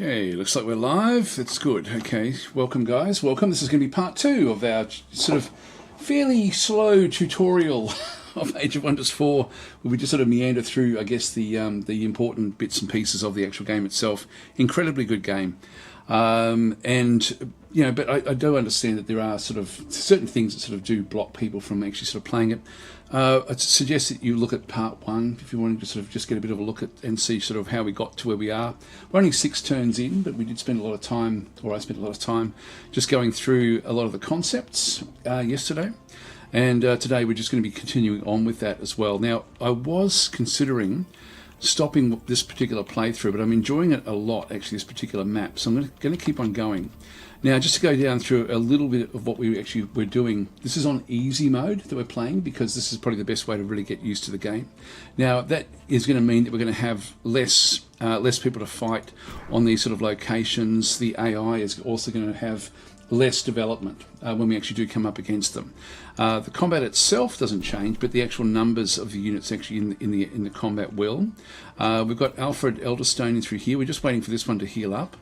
Okay, looks like we're live. That's good. Okay, welcome guys. Welcome. This is going to be part 2 of our sort of fairly slow tutorial of Age of Wonders 4, where we just sort of meander through, I guess, the important bits and pieces of the actual game itself. Incredibly good game. And you know, but I do understand that there are sort of certain things that sort of do block people from actually sort of playing it. I'd suggest that you look at part 1 if you want to sort of just get a bit of a look at and see sort of how we got to where we are. We're only 6 turns in, but we did spend a lot of time, or I spent a lot of time, just going through a lot of the concepts yesterday. And today we're just going to be continuing on with that as well. Now, I was considering stopping this particular playthrough, but I'm enjoying it a lot, actually, this particular map. So I'm going to keep on going. Now, just to go down through a little bit of what we're doing. This is on easy mode that we're playing because this is probably the best way to really get used to the game. Now, that is going to mean that we're going to have less people to fight on these sort of locations. The AI is also going to have less development when we actually do come up against them. The combat itself doesn't change, but the actual numbers of the units actually in the combat will. We've got Alfred Elderstone in through here. We're just waiting for this one to heal up.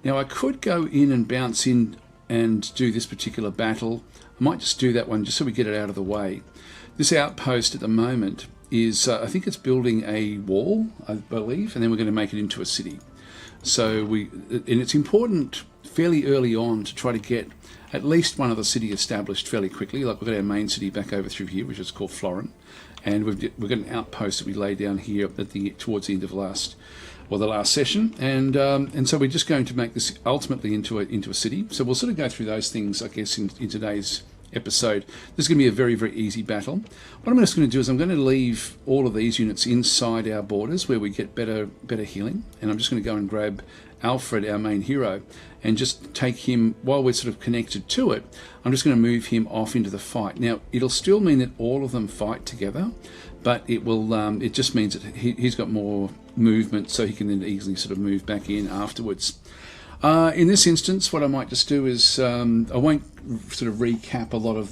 Now I could go in and bounce in and do this particular battle. I might just do that one just so we get it out of the way. This outpost at the moment is, I think it's building a wall, I believe, and then we're going to make it into a city. So and it's important fairly early on to try to get at least one other city established fairly quickly. Like we've got our main city back over through here, which is called Florin, and we've got an outpost that we laid down here at towards the end of the last session, and so we're just going to make this ultimately into a city. So we'll sort of go through those things, I guess, in today's episode. This is going to be a very, very easy battle. What I'm just going to do is I'm going to leave all of these units inside our borders where we get better healing, and I'm just going to go and grab Alfred, our main hero, and just take him while we're sort of connected to it. I'm just going to move him off into the fight. Now, it'll still mean that all of them fight together, but it will. It just means that he's got more movement, so he can then easily sort of move back in afterwards. In this instance, what I might just do is I won't sort of recap a lot of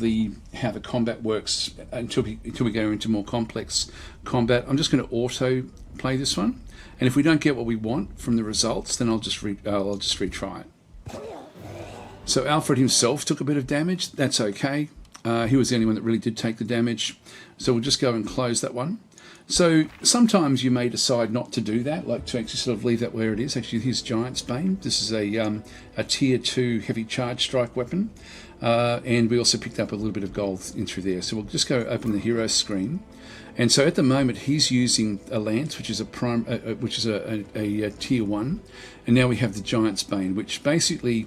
how the combat works until we go into more complex combat. I'm just going to auto play this one, and if we don't get what we want from the results, then I'll just retry it. So Alfred himself took a bit of damage. That's okay. He was the only one that really did take the damage. So we'll just go and close that one. So sometimes you may decide not to do that, like to actually sort of leave that where it is. Actually, here's Giant's Bane. This is a tier 2 heavy charge strike weapon. And we also picked up a little bit of gold in through there. So we'll just go open the hero screen. And so at the moment he's using a lance, which is a tier 1. And now we have the Giant's Bane, which basically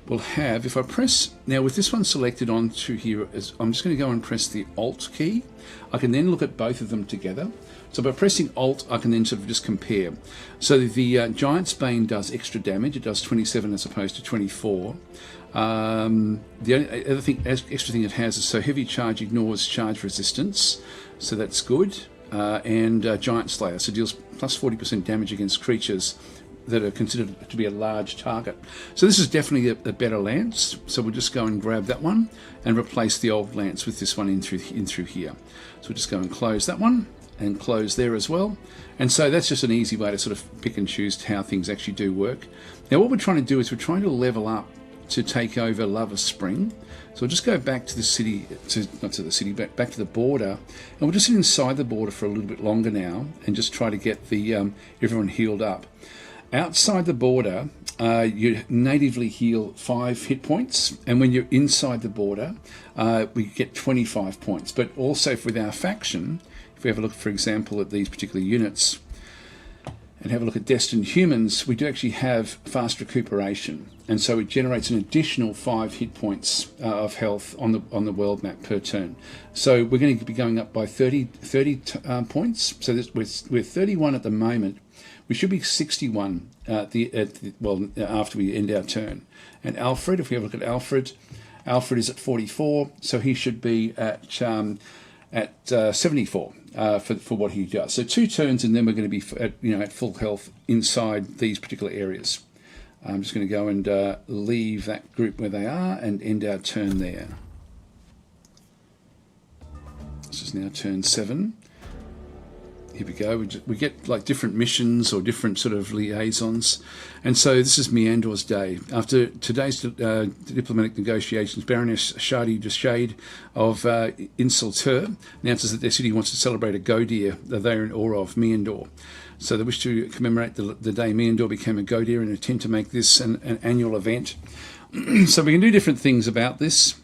will have, if I press, now with this one selected onto here, I'm just going to go and press the Alt key. I can then look at both of them together. So by pressing Alt, I can then sort of just compare. So the Giant's Bane does extra damage. It does 27 as opposed to 24. The only other thing, extra thing it has is so heavy charge ignores charge resistance. So that's good. And Giant Slayer, so deals plus 40% damage against creatures that are considered to be a large target. So this is definitely a better lance. So we'll just go and grab that one and replace the old lance with this one in through here. So we'll just go and close that one and close there as well. And so that's just an easy way to sort of pick and choose how things actually do work. Now what we're trying to do is we're trying to level up to take over Lover's Spring. So we'll just go back to the city, not to the city, but back to the border, and we'll just sit inside the border for a little bit longer now and just try to get the everyone healed up. Outside the border, you natively heal 5 hit points, and when you're inside the border, we get 25 points. But also with our faction, if we have a look, for example, at these particular units, and have a look at Destined Humans, we do actually have fast recuperation, and so it generates an additional 5 hit points of health on the world map per turn. So we're going to be going up by 30 points. So we're 31 at the moment. We should be 61 after we end our turn. And Alfred, if we have a look at Alfred is at 44, so he should be at 74 for what he does. So 2 turns, and then we're going to be at full health inside these particular areas. I'm just going to go and leave that group where they are and end our turn there. This is now turn 7. here we go. We get like different missions or different sort of liaisons. And so this is Meandor's day. After today's diplomatic negotiations, Baroness Shadi Deshade of Insultur announces that their city wants to celebrate a Godir that they are in awe of, Meandor. So they wish to commemorate the day Meandor became a Godir and intend to make this an annual event. So we can do different things about this.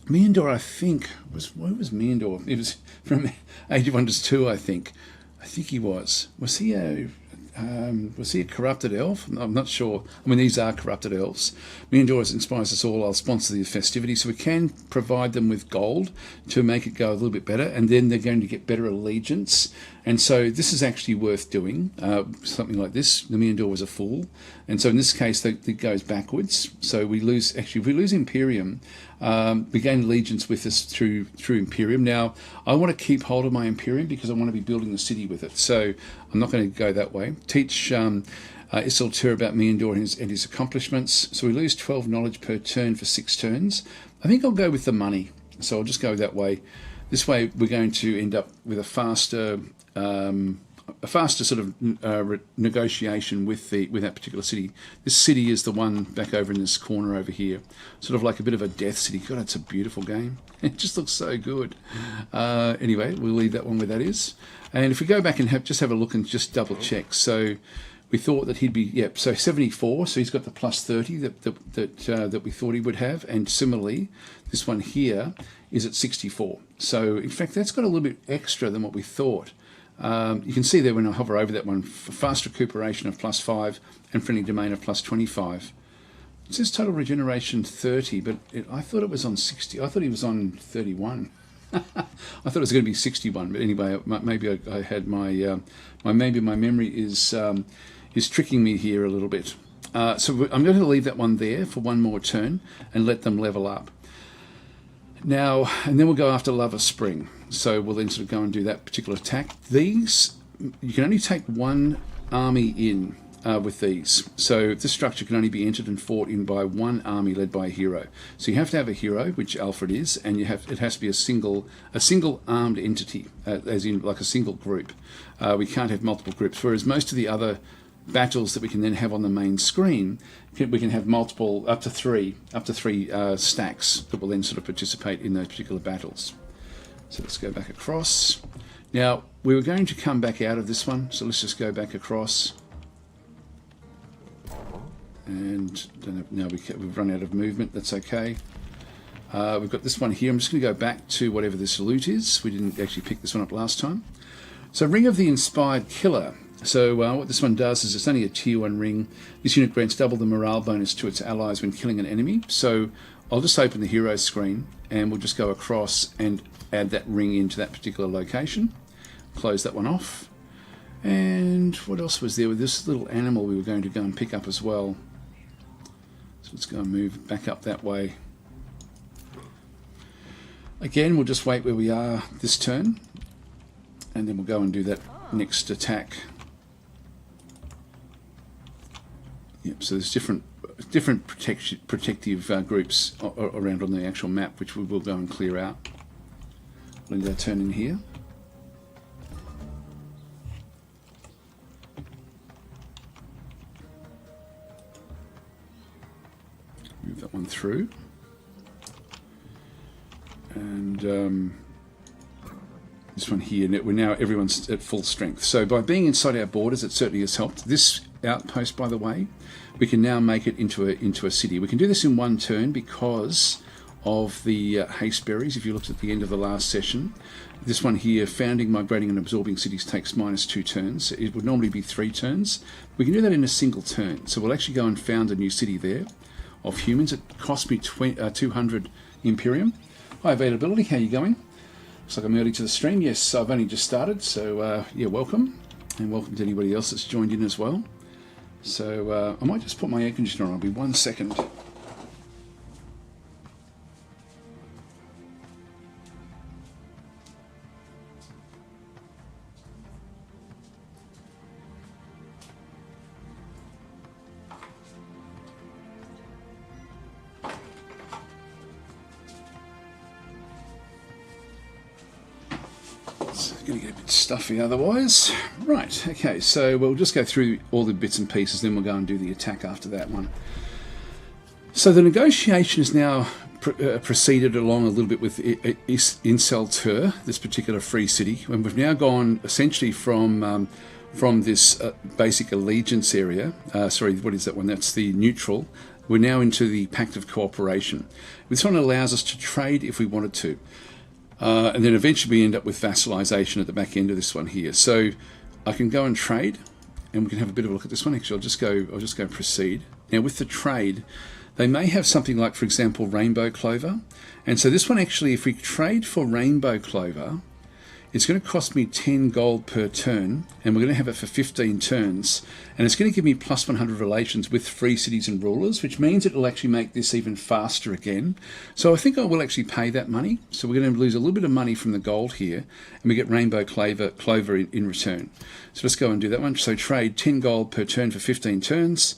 Meandor, I think, where was Meandor? It was from Age of Wonders 2, I think. I think he was. Was he a corrupted elf? I'm not sure. I mean, these are corrupted elves. Meandor inspires us all. I'll sponsor the festivity, so we can provide them with gold to make it go a little bit better, and then they're going to get better allegiance. And so this is actually worth doing, something like this. The Meandor was a fool. And so in this case, it goes backwards. So we lose, actually, if we lose Imperium, we gain allegiance with us through Imperium. Now, I want to keep hold of my Imperium because I want to be building the city with it. So I'm not going to go that way. Teach Isildur about Meandor and his accomplishments. So we lose 12 knowledge per turn for 6 turns. I think I'll go with the money. So I'll just go that way. This way, we're going to end up with a faster sort of negotiation with that particular city. This city is the one back over in this corner over here, sort of like a bit of a death city. God, it's a beautiful game. It just looks so good. Anyway, we'll leave that one where that is. And if we go back and just have a look and just double check. So we thought that he'd be, so 74. So he's got the plus 30 that we thought he would have. And similarly, this one here is at 64. So in fact, that's got a little bit extra than what we thought. You can see there when I hover over that one, fast recuperation of plus 5 and friendly domain of plus 25. It says total regeneration 30, but I thought it was on 60. I thought he was on 31. I thought it was going to be 61, but anyway, maybe I had maybe my memory is tricking me here a little bit. So I'm going to leave that one there for one more turn and let them level up. Now, and then we'll go after Lava Spring. So we'll then sort of go and do that particular attack. These, you can only take one army in with these. So this structure can only be entered and fought in by one army led by a hero. So you have to have a hero, which Alfred is, and it has to be a single armed entity, as in like a single group. We can't have multiple groups, whereas most of the other battles that we can then have on the main screen, we can have multiple, up to three stacks that will then sort of participate in those particular battles. So let's go back across. Now, we were going to come back out of this one, so let's just go back across. And now we've run out of movement, that's okay. We've got this one here. I'm just going to go back to whatever this loot is. We didn't actually pick this one up last time. So Ring of the Inspired Killer. So what this one does is it's only a tier 1 ring. This unit grants double the morale bonus to its allies when killing an enemy. So I'll just open the hero screen and we'll just go across and add that ring into that particular location. Close that one off. And what else was there with this little animal we were going to go and pick up as well? So let's go and move back up that way. Again, we'll just wait where we are this turn. And then we'll go and do that next attack. Yep, so there's different protective groups around on the actual map, which we will go and clear out. We'll go turn in here. Move that one through. And this one here, we're now everyone's at full strength. So by being inside our borders, it certainly has helped. This outpost, by the way, we can now make it into a city. We can do this in one turn because of the haste berries. If you looked at the end of the last session, this one here, founding, migrating and absorbing cities, takes -2 turns. It would normally be 3 turns. We can do that in a single turn. So we'll actually go and found a new city there of humans. It cost me 200 Imperium. High availability, how are you going? Looks like I'm early to the stream. Yes, I've only just started, so yeah, welcome. And welcome to anybody else that's joined in as well. So I might just put my air conditioner on. I'll be 1 second. Going to get a bit stuffy otherwise. Right, okay, so we'll just go through all the bits and pieces, then we'll go and do the attack after that one. So the negotiation is now proceeded along a little bit with Insel Tur, this particular free city, and we've now gone essentially from this basic allegiance area. Sorry, what is that one? That's the neutral. We're now into the Pact of Cooperation. This one allows us to trade if we wanted to. And then eventually we end up with vassalization at the back end of this one here. So I can go and trade, and we can have a bit of a look at this one. Actually, I'll just go proceed. Now with the trade, they may have something like, for example, rainbow clover. And so this one actually, if we trade for rainbow clover, it's going to cost me 10 gold per turn, and we're going to have it for 15 turns. And it's going to give me plus 100 relations with free cities and rulers, which means it'll actually make this even faster again. So I think I will actually pay that money. So we're going to lose a little bit of money from the gold here, and we get rainbow clover in return. So let's go and do that one. So trade 10 gold per turn for 15 turns.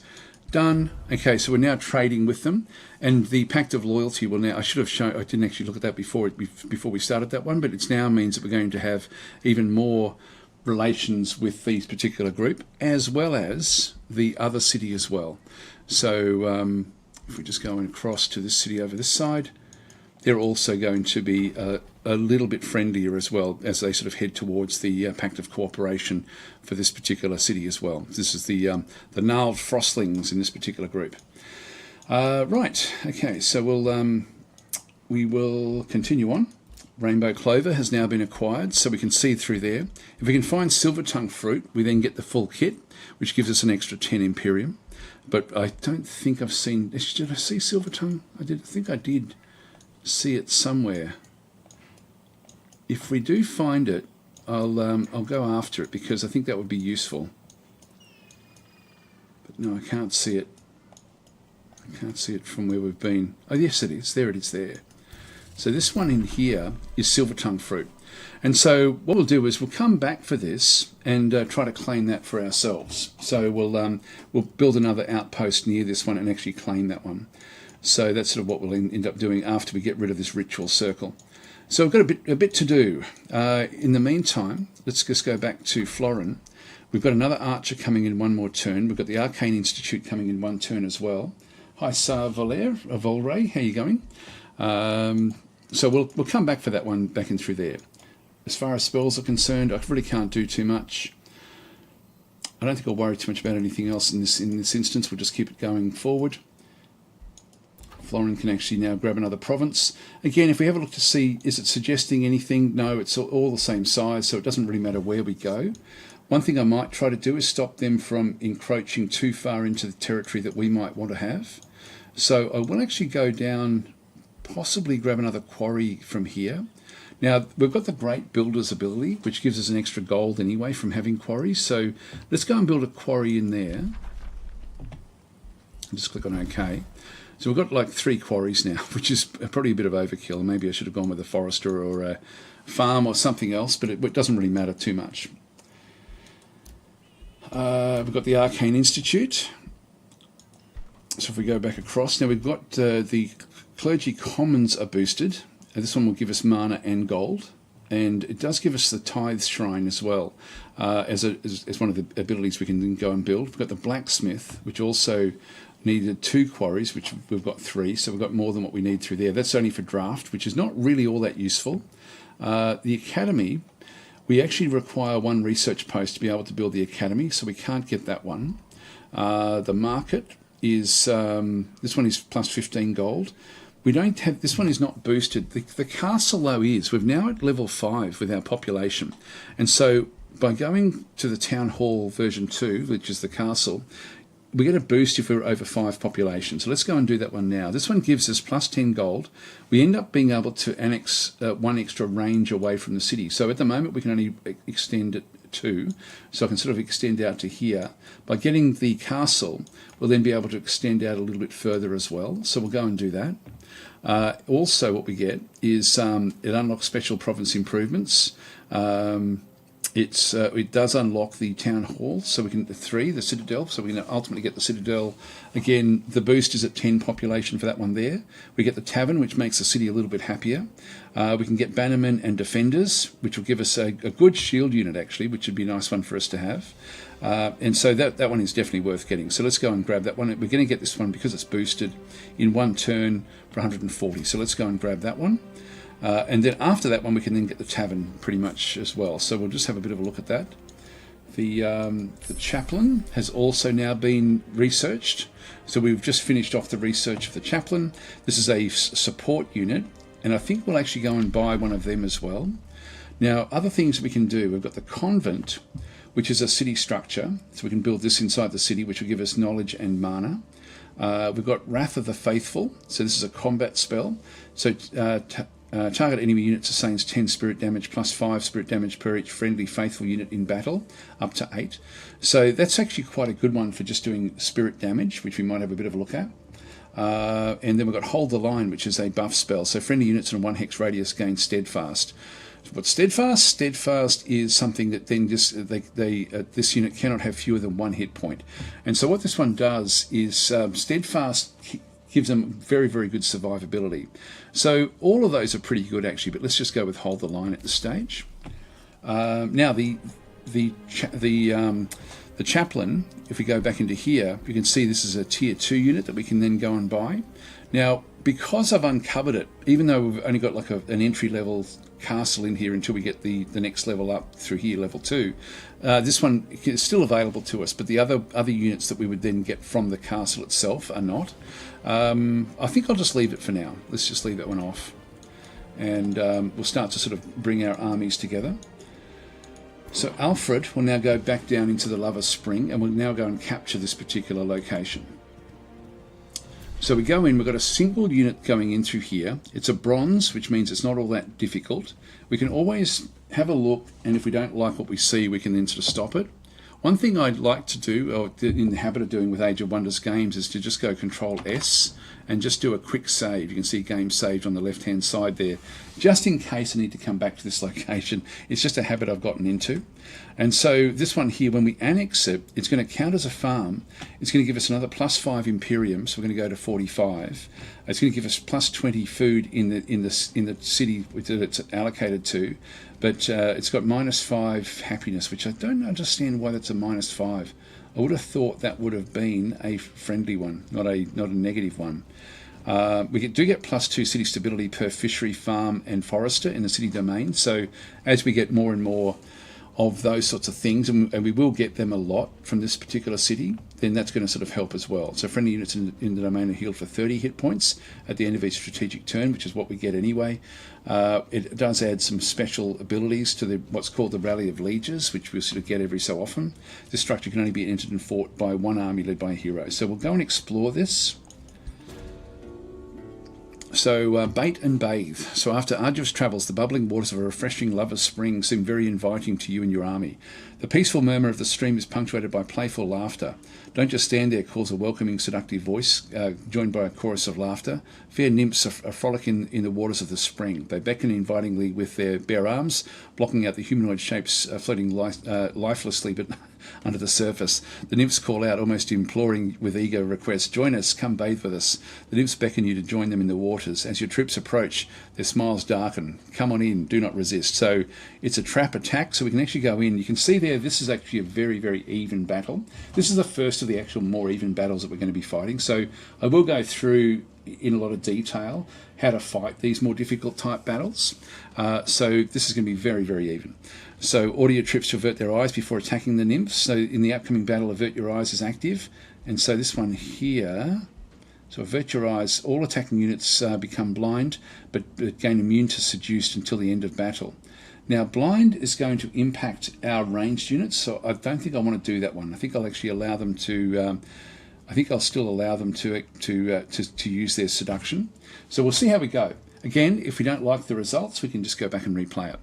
Done. Okay, so we're now trading with them, and the Pact of Loyalty will now, I should have shown, I didn't actually look at that before we started that one, but it now means that we're going to have even more relations with these particular group, as well as the other city as well. So if we just go across to this city over this side, they're also going to be a little bit friendlier as well as they sort of head towards the Pact of Cooperation for this particular city as well. This is the gnarled frostlings in this particular group. Right, okay, so we will continue on. Rainbow clover has now been acquired, so we can see through there. If we can find silver tongue fruit, we then get the full kit, which gives us an extra 10 Imperium. But I don't think I've seen... Did I see silver tongue? I think I did see it somewhere. If we do find it, I'll go after it, because I think that would be useful. But no, I can't see it. I can't see it from where we've been. Oh yes, it is. There it is there. So this one in here is silver tongue fruit. And so what we'll do is we'll come back for this and try to claim that for ourselves. So we'll build another outpost near this one and actually claim that one. So that's sort of what we'll end up doing after we get rid of this ritual circle. So we've got a bit to do. In the meantime, let's just go back to Florin. We've got another archer coming in one more turn. We've got the Arcane Institute coming in one turn as well. Hi, Sar Volray, how are you going? So we'll come back for that one back in through there. As far as spells are concerned, I really can't do too much. I don't think I'll worry too much about anything else in this instance. We'll just keep it going forward. Florin can actually now grab another province. Again, if we have a look to see, is it suggesting anything? No, it's all the same size, so it doesn't really matter where we go. One thing I might try to do is stop them from encroaching too far into the territory that we might want to have. So I will actually go down, possibly grab another quarry from here. Now, we've got the Great Builder's ability, which gives us an extra gold anyway from having quarries. So let's go and build a quarry in there. Just click on OK. So we've got like 3 quarries now, which is probably a bit of overkill. Maybe I should have gone with a forester or a farm or something else, but it doesn't really matter too much. We've got the Arcane Institute. So if we go back across, now we've got the Clergy Commons are boosted. This one will give us mana and gold. And it does give us the Tithe Shrine as well, as one of the abilities we can then go and build. We've got the Blacksmith, which also needed 2 quarries, which we've got 3, so we've got more than what we need through there. That's only for draft, which is not really all that useful. The Academy, we actually require 1 research post to be able to build the Academy, so we can't get that one. The Market is, this one is plus 15 gold. We don't have, this one is not boosted. The castle though is, we're now at level 5 with our population. And so by going to the Town Hall version 2, which is the castle, we get a boost if we're over 5 population. So let's go and do that one now. This one gives us plus 10 gold. We end up being able to annex 1 extra range away from the city. So at the moment we can only extend it 2. So I can sort of extend out to here. By getting the castle, we'll then be able to extend out a little bit further as well. So we'll go and do that. Also what we get is it unlocks special province improvements. it does unlock the town hall, so we can the citadel, so we can ultimately get the citadel. Again, the boost is at 10 population for that one there. We get the tavern, which makes the city a little bit happier. We can get bannermen and defenders, which will give us a good shield unit actually, which would be a nice one for us to have. And so that one is definitely worth getting. So let's go and grab that one. We're going to get this one because it's boosted in one turn for 140. So let's go and grab that one. And then after that one, we can then get the tavern pretty much as well. So we'll just have a bit of a look at that. The chaplain has also now been researched. So we've just finished off the research of the chaplain. This is a support unit, and I think we'll actually go and buy one of them as well. Now, other things we can do, we've got the convent, which is a city structure. So we can build this inside the city, which will give us knowledge and mana. We've got Wrath of the Faithful. So this is a combat spell. So target enemy unit sustains 10 spirit damage plus 5 spirit damage per each friendly faithful unit in battle, up to 8. So that's actually quite a good one for just doing spirit damage, which we might have a bit of a look at. And then we've got Hold the Line, which is a buff spell. So friendly units in a 1 hex radius gain steadfast. What's steadfast? Steadfast is something that then just this unit cannot have fewer than 1 hit point. And so what this one does is steadfast gives them very, very good survivability. So all of those are pretty good actually, but let's just go with Hold the Line at this stage. Now the chaplain, if we go back into here, you can see this is a tier 2 unit that we can then go and buy. Now, because I've uncovered it, even though we've only got like an entry level castle in here until we get the next level up through here, level 2, this one is still available to us, but the other units that we would then get from the castle itself are not. I think I'll just leave it for now. Let's just leave that one off, and we'll start to sort of bring our armies together. So Alfred will now go back down into the Lover's Spring, and we'll now go and capture this particular location. So we go in, we've got a single unit going in through here. It's a bronze, which means it's not all that difficult. We can always have a look, and if we don't like what we see, we can then sort of stop it. One thing I'd like to do, or in the habit of doing with Age of Wonders games, is to just go Control S and just do a quick save. You can see game saved on the left-hand side there, just in case I need to come back to this location. It's just a habit I've gotten into. And so this one here, when we annex it, it's going to count as a farm. It's going to give us another +5 Imperium, so we're going to go to 45. It's going to give us +20 food in the city that it's allocated to, but it's got -5 happiness, which I don't understand why that's a -5. I would have thought that would have been a friendly one, not a negative one. We do get +2 city stability per fishery, farm and forester in the city domain. So as we get more and more of those sorts of things, and we will get them a lot from this particular city, then that's going to sort of help as well. So friendly units in the domain are healed for 30 hit points at the end of each strategic turn, which is what we get anyway. It does add some special abilities to what's called the Rally of Lieges, which we'll sort of get every so often. This structure can only be entered and fought by one army led by a hero. So we'll go and explore this. So bait and bathe. So after arduous travels, the bubbling waters of a refreshing Lover's Spring seem very inviting to you and your army. The peaceful murmur of the stream is punctuated by playful laughter. Don't just stand there, calls a welcoming, seductive voice, joined by a chorus of laughter. Fair nymphs are frolicking in the waters of the spring. They beckon invitingly with their bare arms, blocking out the humanoid shapes floating lifelessly but under the surface. The nymphs call out, almost imploring with eager request, "Join us, come bathe with us." The nymphs beckon you to join them in the waters. As your troops approach, their smiles darken. "Come on in, do not resist." So it's a trap attack, so we can actually go in. You can see there, this is actually a very, very even battle. This is the first of the actual more even battles that we're going to be fighting. So I will go through in a lot of detail how to fight these more difficult type battles. So this is going to be very, very even. So order your troops to avert their eyes before attacking the nymphs. So in the upcoming battle, avert your eyes is active. And so this one here, so avert your eyes, all attacking units become blind, but gain immune to seduced until the end of battle. Now blind is going to impact our ranged units, so I don't think I want to do that one. I think I'll actually allow them to, I think I'll still allow them to use their seduction. So we'll see how we go. Again, if we don't like the results, we can just go back and replay it.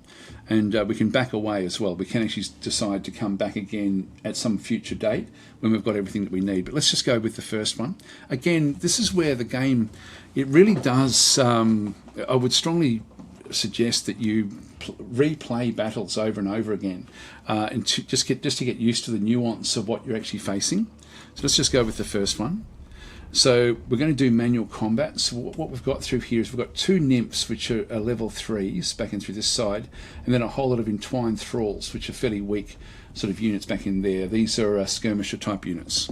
And we can back away as well. We can actually decide to come back again at some future date when we've got everything that we need. But let's just go with the first one. Again, this is where the game, it really does, I would strongly suggest that you replay battles over and over again, and just to get used to the nuance of what you're actually facing. So let's just go with the first one. So we're going to do manual combat. So what we've got through here is we've got 2 nymphs, which are level 3s back in through this side, and then a whole lot of entwined thralls, which are fairly weak sort of units back in there. These are skirmisher type units.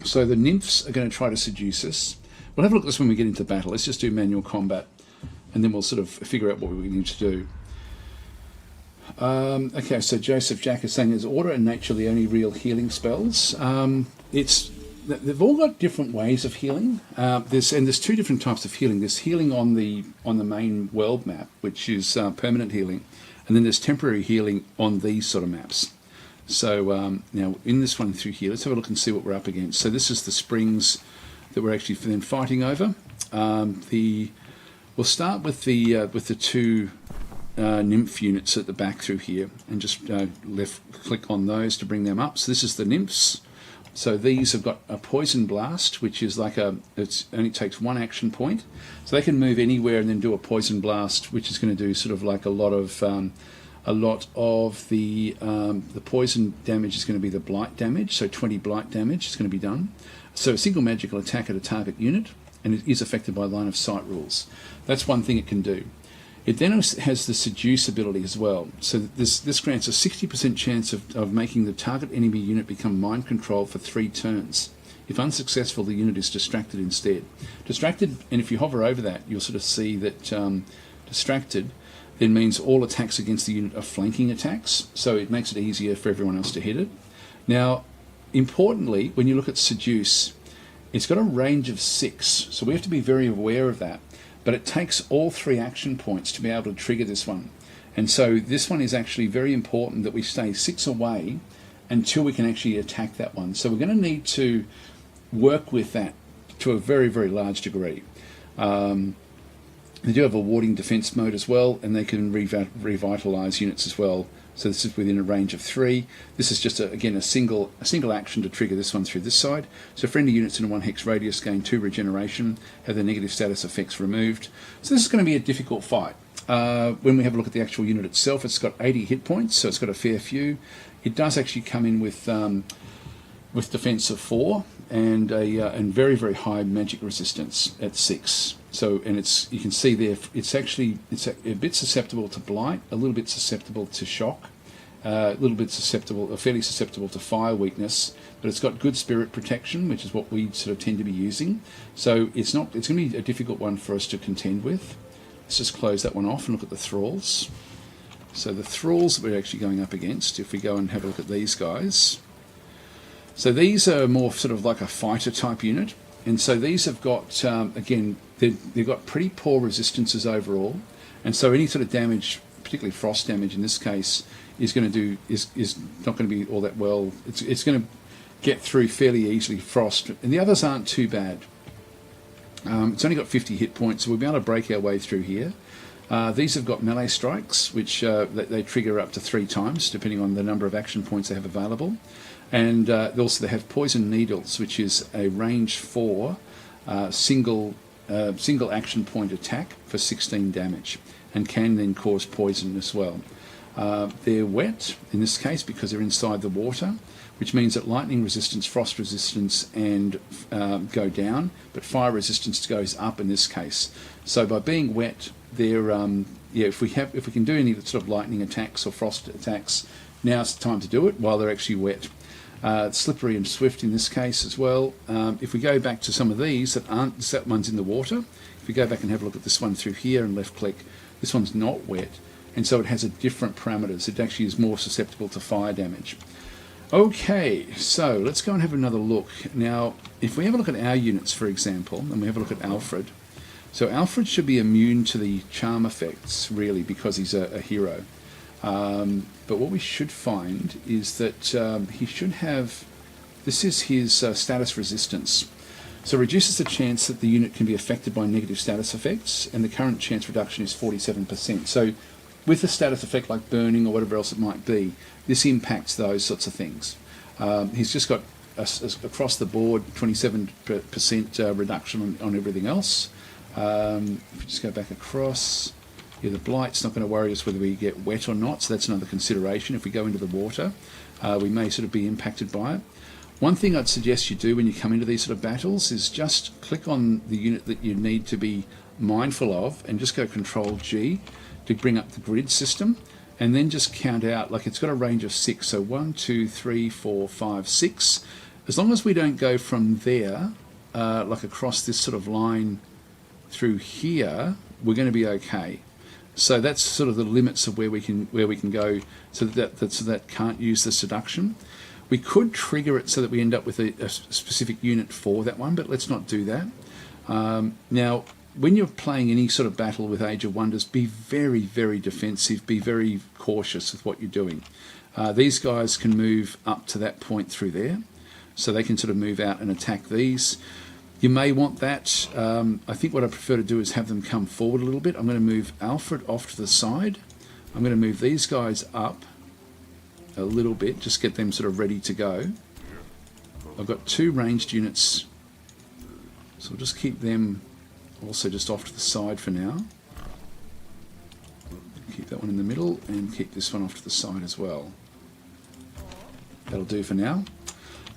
So the nymphs are going to try to seduce us. We'll have a look at this when we get into battle. Let's just do manual combat, and then we'll sort of figure out what we need to do. Okay, so Joseph Jack is saying, is order and nature the only real healing spells? They've all got different ways of healing. There's 2 different types of healing. There's healing on the main world map, which is permanent healing, and then there's temporary healing on these sort of maps. So now in this one through here, let's have a look and see what we're up against. So this is the springs that we're actually then fighting over. We'll start with the 2 nymph units at the back through here, and just left click on those to bring them up. So this is the nymphs. So these have got a poison blast, which is like it only takes 1 action point, so they can move anywhere and then do a poison blast, which is going to do sort of like a lot of the poison damage is going to be the blight damage. So 20 blight damage is going to be done. So a single magical attack at a target unit, and it is affected by line of sight rules. That's one thing it can do. It then has the seduce ability as well. So this grants a 60% chance of making the target enemy unit become mind controlled for 3 turns. If unsuccessful, the unit is distracted instead. Distracted, and if you hover over that, you'll sort of see that distracted then means all attacks against the unit are flanking attacks, so it makes it easier for everyone else to hit it. Now, importantly, when you look at seduce, it's got a range of 6, so we have to be very aware of that. But it takes all 3 action points to be able to trigger this one. And so this one is actually very important that we stay 6 away until we can actually attack that one. So we're going to need to work with that to a very, very large degree. They do have a warding defense mode as well, and they can revitalize units as well. So this is within a range of 3. This is just, again, a single action to trigger this one through this side. So friendly units in a 1 hex radius gain 2 regeneration, have their negative status effects removed. So this is going to be a difficult fight. When we have a look at the actual unit itself, it's got 80 hit points, so it's got a fair few. It does actually come in with defense of 4 and very, very high magic resistance at 6. So, and you can see there, it's a bit susceptible to blight, a little bit susceptible to shock, fairly susceptible to fire weakness, but it's got good spirit protection, which is what we sort of tend to be using. So it's going to be a difficult one for us to contend with. Let's just close that one off and look at the thralls. So the thralls that we're actually going up against, if we go and have a look at these guys. So these are more sort of like a fighter type unit. And so these have got, again, they've got pretty poor resistances overall. And so any sort of damage, particularly frost damage in this case, is not going to be all that well. It's going to get through fairly easily frost. And the others aren't too bad. It's only got 50 hit points, so we'll be able to break our way through here. These have got melee strikes, which they trigger up to 3 times, depending on the number of action points they have available. And they have poison needles, which is a range 4 single action point attack for 16 damage, and can then cause poison as well. They're wet in this case because they're inside the water, which means that lightning resistance, frost resistance, and go down, but fire resistance goes up in this case. So by being wet, they're if we can do any sort of lightning attacks or frost attacks, now's the time to do it while they're actually wet. Slippery and swift in this case as well. If we go back to some of these that one's in the water, if we go back and have a look at this one through here and left click, this one's not wet, and so it has a different parameters. It actually is more susceptible to fire damage. Okay, so let's go and have another look. Now, if we have a look at our units, for example, and we have a look at Alfred, so Alfred should be immune to the charm effects, really, because he's a hero. But what we should find is that he should have, this is his status resistance. So it reduces the chance that the unit can be affected by negative status effects, and the current chance reduction is 47%. So with a status effect like burning or whatever else it might be, this impacts those sorts of things. He's just got across the board 27% reduction on everything else. If we just go back across, yeah, the blight's not going to worry us whether we get wet or not, so that's another consideration. If we go into the water, we may sort of be impacted by it. One thing I'd suggest you do when you come into these sort of battles is just click on the unit that you need to be mindful of and just go Control G to bring up the grid system, and then just count out, like it's got a range of 6, so 1, 2, 3, 4, 5, 6. As long as we don't go from there, like across this sort of line through here, we're going to be okay. So that's sort of the limits of where we can go, so that can't use the seduction. We could trigger it so that we end up with a specific unit for that one, but let's not do that. Now, when you're playing any sort of battle with Age of Wonders, be very, very defensive, be very cautious with what you're doing. These guys can move up to that point through there, so they can sort of move out and attack these. You may want that. I think what I prefer to do is have them come forward a little bit. I'm going to move Alfred off to the side. I'm going to move these guys up a little bit, just get them sort of ready to go. I've got 2 ranged units, so I'll just keep them also just off to the side for now. Keep that one in the middle and keep this one off to the side as well. That'll do for now.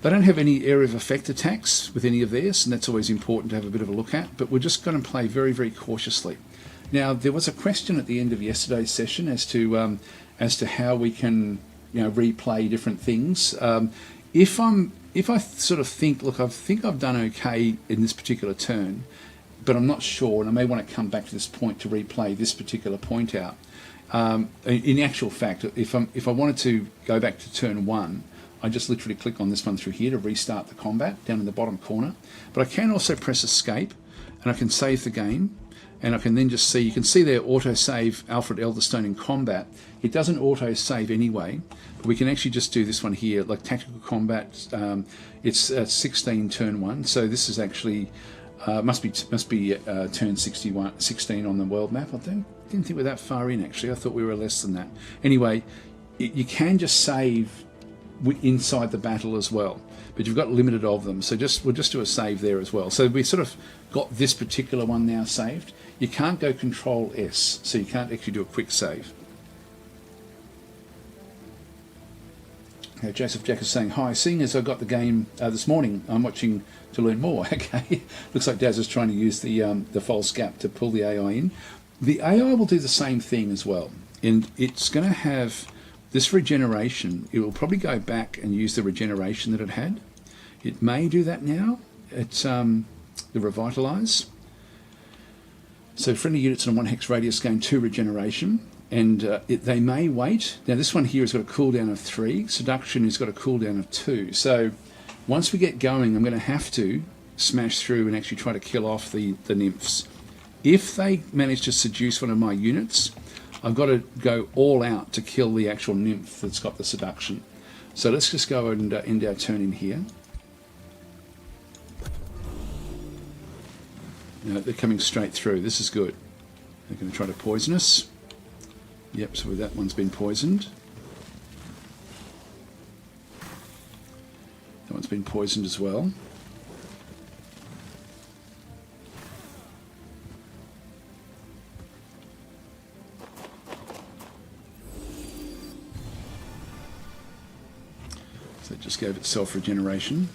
They don't have any area of effect attacks with any of theirs, and that's always important to have a bit of a look at, but we're just going to play very, very cautiously. Now, there was a question at the end of yesterday's session as to how we can, replay different things. If I sort of think, look, I think I've done okay in this particular turn, but I'm not sure, and I may want to come back to this point to replay this particular point out. In actual fact, if I wanted to go back to turn 1, I just literally click on this one through here to restart the combat down in the bottom corner. But I can also press escape, and I can save the game, and I can then just see, you can see there auto-save Alfred Elderstone in combat. It doesn't auto-save anyway, but we can actually just do this one here, like tactical combat. It's 16 turn 1, so this is actually, must be turn 16 on the world map, I think. Didn't think we're that far in actually, I thought we were less than that. Anyway, you can just save inside the battle as well, but you've got limited of them, so we'll just do a save there as well. So we sort of got this particular one now saved. You can't go Control S, so you can't actually do a quick save. Okay, Joseph Jack is saying, hi, seeing as I got the game this morning, I'm watching to learn more. Okay, looks like Daz is trying to use the false gap to pull the AI in. The AI will do the same thing as well, and it's going to have this regeneration. It will probably go back and use the regeneration that it had. It may do that now. It's the Revitalize. So friendly units on a 1 hex radius gain 2 regeneration, and they may wait. Now this one here has got a cooldown of 3. Seduction has got a cooldown of 2. So once we get going, I'm going to have to smash through and actually try to kill off the nymphs. If they manage to seduce one of my units, I've got to go all out to kill the actual nymph that's got the seduction. So let's just go and end our turn in here. Now they're coming straight through. This is good. They're going to try to poison us. Yep, so that one's been poisoned. That one's been poisoned as well. So it just gave itself regeneration.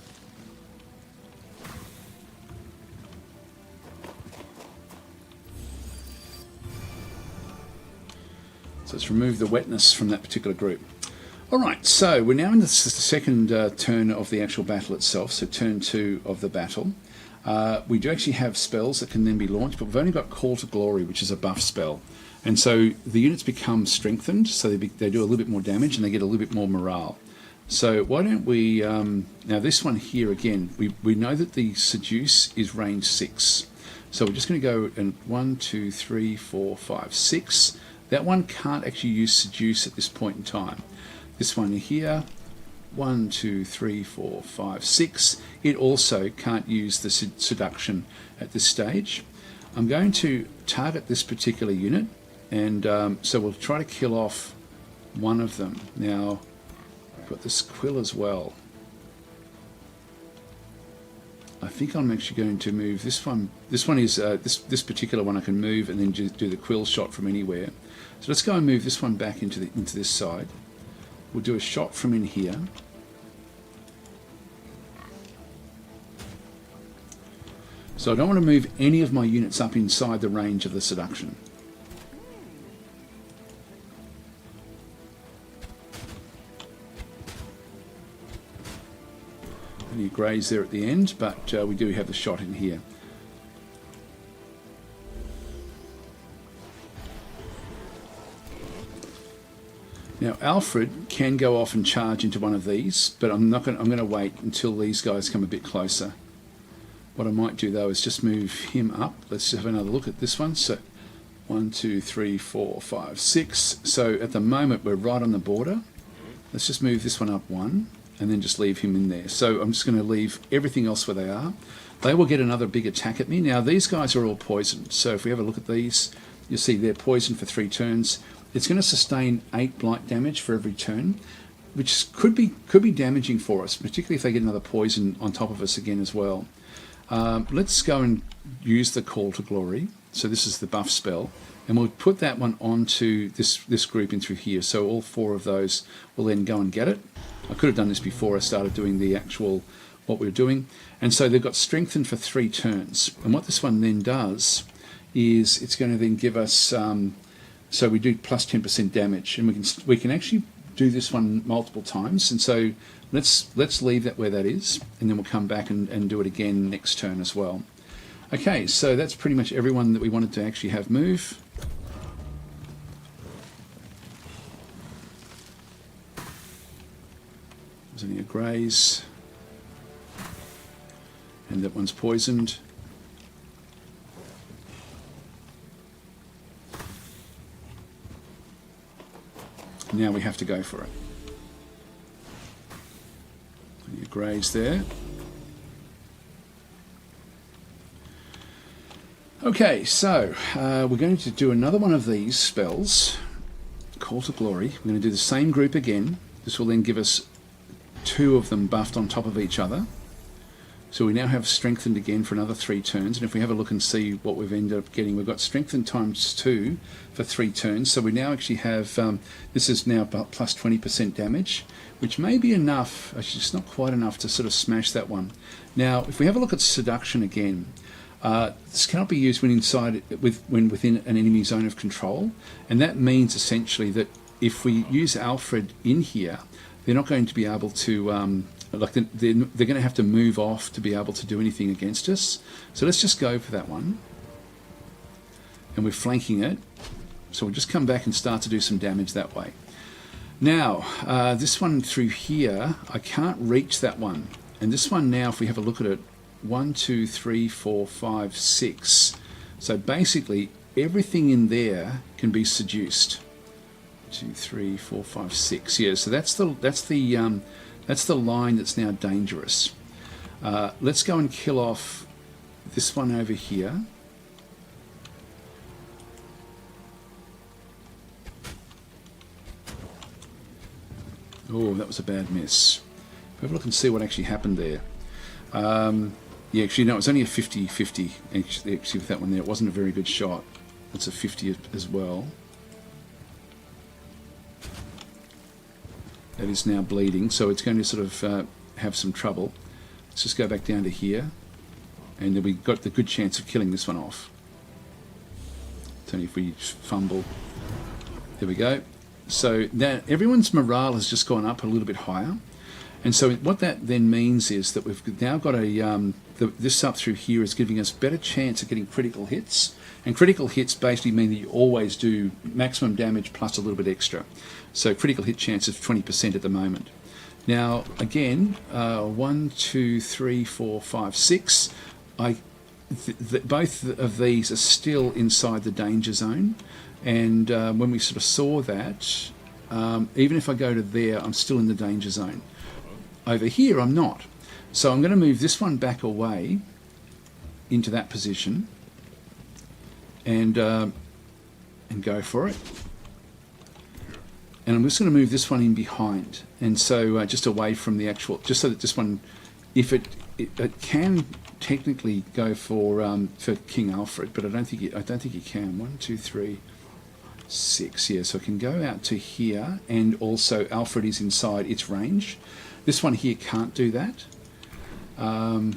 So let's remove the wetness from that particular group. All right, so we're now in the second turn of the actual battle itself, so turn 2 of the battle. We do actually have spells that can then be launched, but we've only got Call to Glory, which is a buff spell. And so the units become strengthened, so they do a little bit more damage and they get a little bit more morale. So why don't we, now this one here again, we know that the Seduce is range 6. So we're just going to go and 1, 2, 3, 4, 5, 6. That one can't actually use Seduce at this point in time. This one here, 1, 2, 3, 4, 5, 6. It also can't use the Seduction at this stage. I'm going to target this particular unit, and so we'll try to kill off one of them. Now, I've got this Quill as well. I think I'm actually going to move this one. This one is this particular one I can move and then do the quill shot from anywhere. So let's go and move this one back into this side. We'll do a shot from in here. So I don't want to move any of my units up inside the range of the seduction. Any greys there at the end, but we do have the shot in here. Now Alfred can go off and charge into one of these, but I'm going to wait until these guys come a bit closer. What I might do though is just move him up. Let's have another look at this one. So 1, 2, 3, 4, 5, 6. So at the moment we're right on the border. Let's just move this one up 1 and then just leave him in there. So I'm just going to leave everything else where they are. They will get another big attack at me. Now these guys are all poisoned. So if we have a look at these, you'll see they're poisoned for 3 turns. It's going to sustain 8 blight damage for every turn, which could be damaging for us, particularly if they get another poison on top of us again as well. Let's go and use the Call to Glory. So this is the buff spell, and we'll put that one onto this group in through here. So all 4 of those will then go and get it. I could have done this before I started doing the actual what we were doing. And so they've got strengthened for 3 turns. And what this one then does is it's going to then give us so we do plus 10% damage, and we can actually do this one multiple times. And so let's leave that where that is, and then we'll come back and do it again next turn as well. Okay, so that's pretty much everyone that we wanted to actually have move. There's only a greys, and that one's poisoned. Now we have to go for it. Your greys there. Okay, so we're going to do another one of these spells, Call to Glory. We're going to do the same group again. This will then give us 2 of them buffed on top of each other. So we now have strengthened again for another 3 turns, and if we have a look and see what we've ended up getting, we've got strengthened times 2 for 3 turns. So we now actually have, this is now about plus 20% damage, which may be enough, actually it's not quite enough to sort of smash that one. Now, if we have a look at Seduction again, this cannot be used when within an enemy zone of control, and that means essentially that if we use Alfred in here, they're not going to be able to they're going to have to move off to be able to do anything against us. So let's just go for that one, and we're flanking it, so we'll just come back and start to do some damage that way. Now this one through here, I can't reach that one, and this one now, if we have a look at it, 1, 2, 3, 4, 5, 6. So basically everything in there can be seduced. 2, 3, 4, 5, 6. Yeah, so that's the line that's now dangerous. Let's go and kill off this one over here. Oh, that was a bad miss. Have a look and see what actually happened there. Yeah, actually, no, it was only a 50-50 actually with that one there. It wasn't a very good shot. That's a 50 as well. That is now bleeding, so it's going to sort of have some trouble. Let's just go back down to here, and then we've got the good chance of killing this one off. It's only if we fumble. There we go. So now everyone's morale has just gone up a little bit higher, and so what that then means is that we've now got a this up through here is giving us better chance of getting critical hits, and critical hits basically mean that you always do maximum damage plus a little bit extra. So critical hit chance of 20% at the moment. Now again, 1, 2, 3, 4, 5, 6. Both of these are still inside the danger zone, and when we sort of saw that, even if I go to there, I'm still in the danger zone. Over here, I'm not. So I'm going to move this one back away into that position, and go for it. And I'm just going to move this one in behind, and so just away from the actual, just so that this one, if it can technically go for King Alfred, but I don't think you can. 1, 2, 3, 6. Yeah, so I can go out to here, and also Alfred is inside its range. This one here can't do that. Yeah,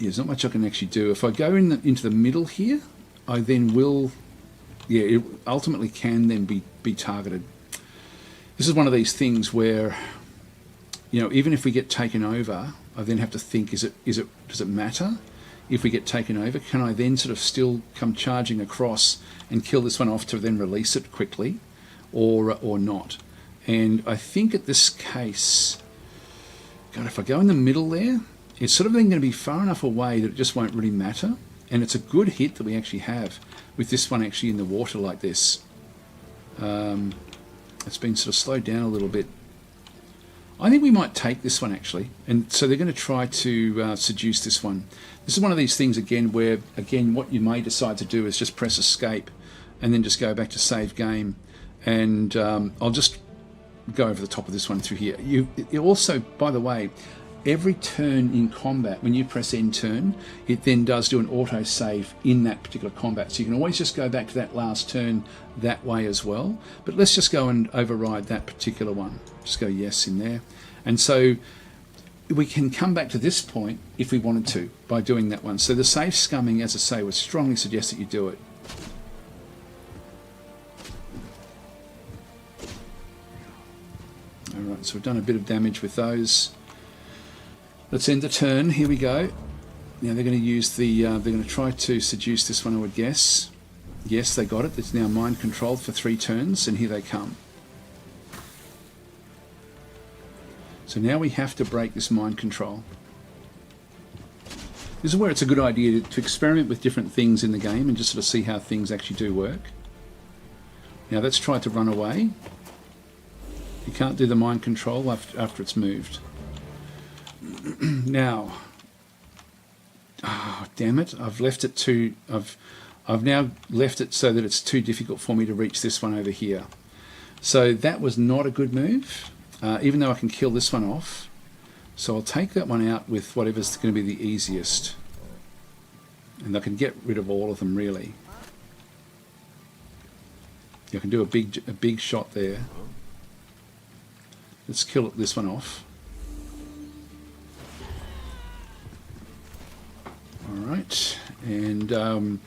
there's not much I can actually do. If I go into the middle here, I then will, yeah, it ultimately can then be targeted. This is one of these things where, you know, even if we get taken over, I then have to think, does it matter if we get taken over? Can I then sort of still come charging across and kill this one off to then release it quickly, or not? And I think at this case, God, if I go in the middle there, it's sort of then going to be far enough away that it just won't really matter. And it's a good hit that we actually have with this one actually in the water like this. It's been sort of slowed down a little bit. I think we might take this one actually. And so they're going to try to seduce this one. This is one of these things again where, again, what you may decide to do is just press escape and then just go back to save game. And I'll just go over the top of this one through here. You also, by the way, every turn in combat, when you press end turn, it then does do an auto save in that particular combat. So you can always just go back to that last turn that way as well. But let's just go and override that particular one. Just go yes in there. And so we can come back to this point if we wanted to by doing that one. So the safe scumming, as I say, would strongly suggest that you do it. All right, so we've done a bit of damage with those. Let's end the turn. Here we go. Now they're going to use the. They're going to try to seduce this one, I would guess. Yes, they got it. It's now mind controlled for 3 turns, and here they come. So now we have to break this mind control. This is where it's a good idea to experiment with different things in the game and just sort of see how things actually do work. Now let's try to run away. You can't do the mind control after it's moved. Now, oh, damn it! I've left it too. I've now left it so that it's too difficult for me to reach this one over here. So that was not a good move, even though I can kill this one off. So I'll take that one out with whatever's going to be the easiest, and I can get rid of all of them really. I can do a big shot there. Let's kill this one off. Alright, and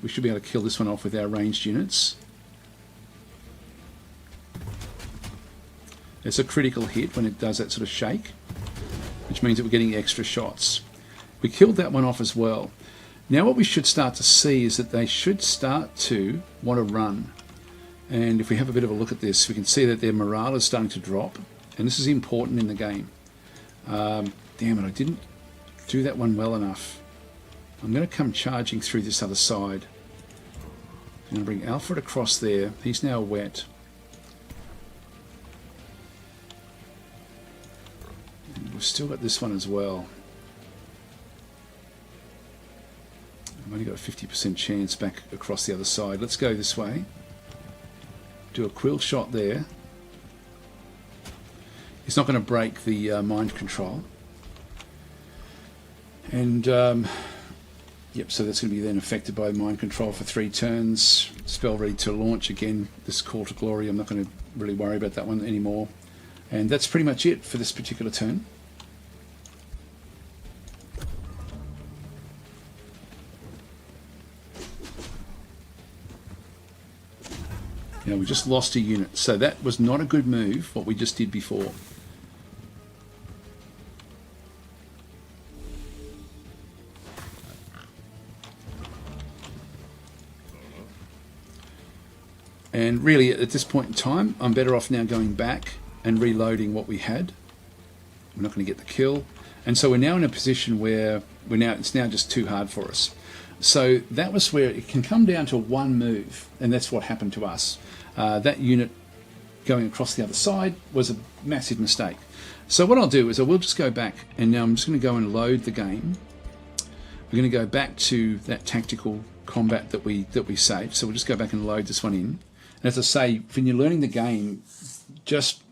we should be able to kill this one off with our ranged units. It's a critical hit when it does that sort of shake, which means that we're getting extra shots. We killed that one off as well. Now what we should start to see is that they should start to want to run. And if we have a bit of a look at this, we can see that their morale is starting to drop. And this is important in the game. Damn it, I didn't do that one well enough. I'm going to come charging through this other side. I'm going to bring Alfred across there. He's now wet. And we've still got this one as well. I've only got a 50% chance back across the other side. Let's go this way. Do a quill shot there. It's not going to break the mind control. And, yep, so that's going to be then affected by mind control for 3 turns. Spell ready to launch. Again, this Call to Glory, I'm not going to really worry about that one anymore. And that's pretty much it for this particular turn. Now we just lost a unit, so that was not a good move, what we just did before. And really, at this point in time, I'm better off now going back and reloading what we had. We're not going to get the kill. And so we're now in a position where it's now just too hard for us. So that was where it can come down to one move, and that's what happened to us. That unit going across the other side was a massive mistake. So what I'll do is I will just go back, and now I'm just going to go and load the game. We're going to go back to that tactical combat that we saved. So we'll just go back and load this one in. And as I say, when you're learning the game, just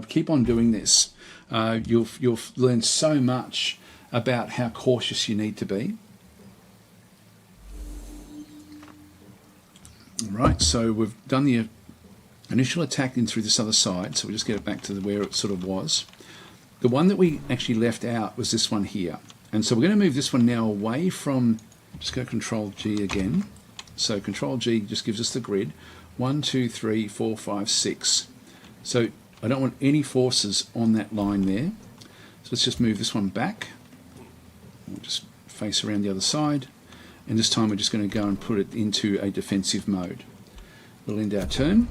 keep on doing this. You'll learn so much about how cautious you need to be. Right, so we've done the initial attack in through this other side, so we'll just get it back to where it sort of was. The one that we actually left out was this one here. And so we're going to move this one now away from, just go Control G again. So Control G just gives us the grid. 1, 2, 3, 4, 5, 6. So I don't want any forces on that line there. So let's just move this one back. We'll just face around the other side. And this time we're just going to go and put it into a defensive mode. We'll end our turn.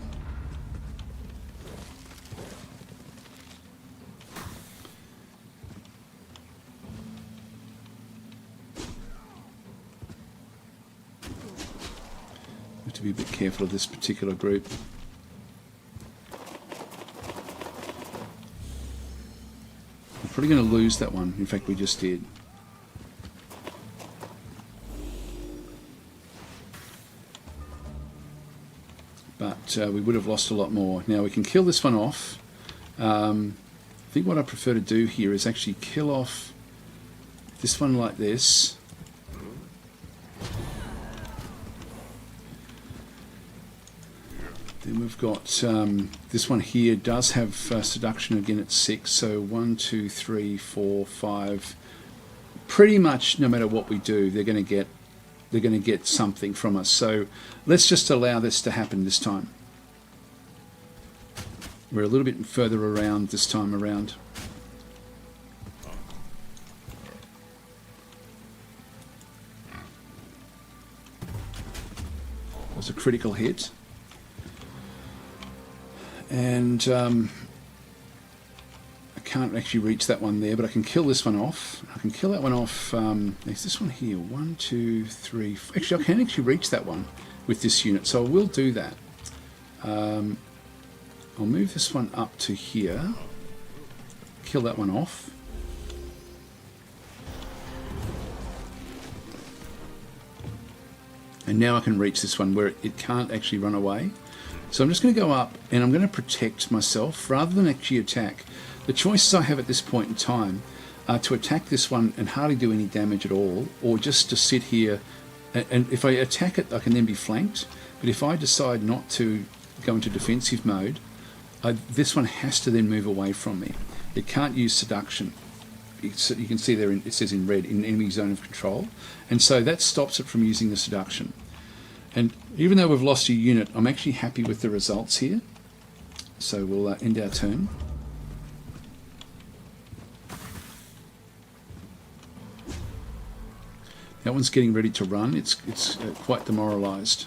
Have to be a bit careful of this particular group. We're probably going to lose that one. In fact, we just did. But we would have lost a lot more. Now we can kill this one off. I think what I prefer to do here is actually kill off this one like this. Then we've got this one here does have seduction again at 6. So 1, 2, 3, 4, 5. Pretty much no matter what we do, they're going to get something from us. So let's just allow this to happen this time. We're a little bit further around this time around. It was a critical hit. And I can't actually reach that one there, but I can kill this one off. I can kill that one off. There's this one here. 1, 2, 3. Actually, I can actually reach that one with this unit, so I will do that. I'll move this one up to here. Kill that one off. And now I can reach this one where it can't actually run away. So I'm just going to go up and I'm going to protect myself rather than actually attack. The choices I have at this point in time are to attack this one and hardly do any damage at all, or just to sit here, and if I attack it I can then be flanked, but if I decide not to go into defensive mode, this one has to then move away from me. It can't use seduction. You can see there it says in red, in enemy zone of control, and so that stops it from using the seduction. And even though we've lost a unit, I'm actually happy with the results here. So we'll end our turn. That one's getting ready to run. It's quite demoralized.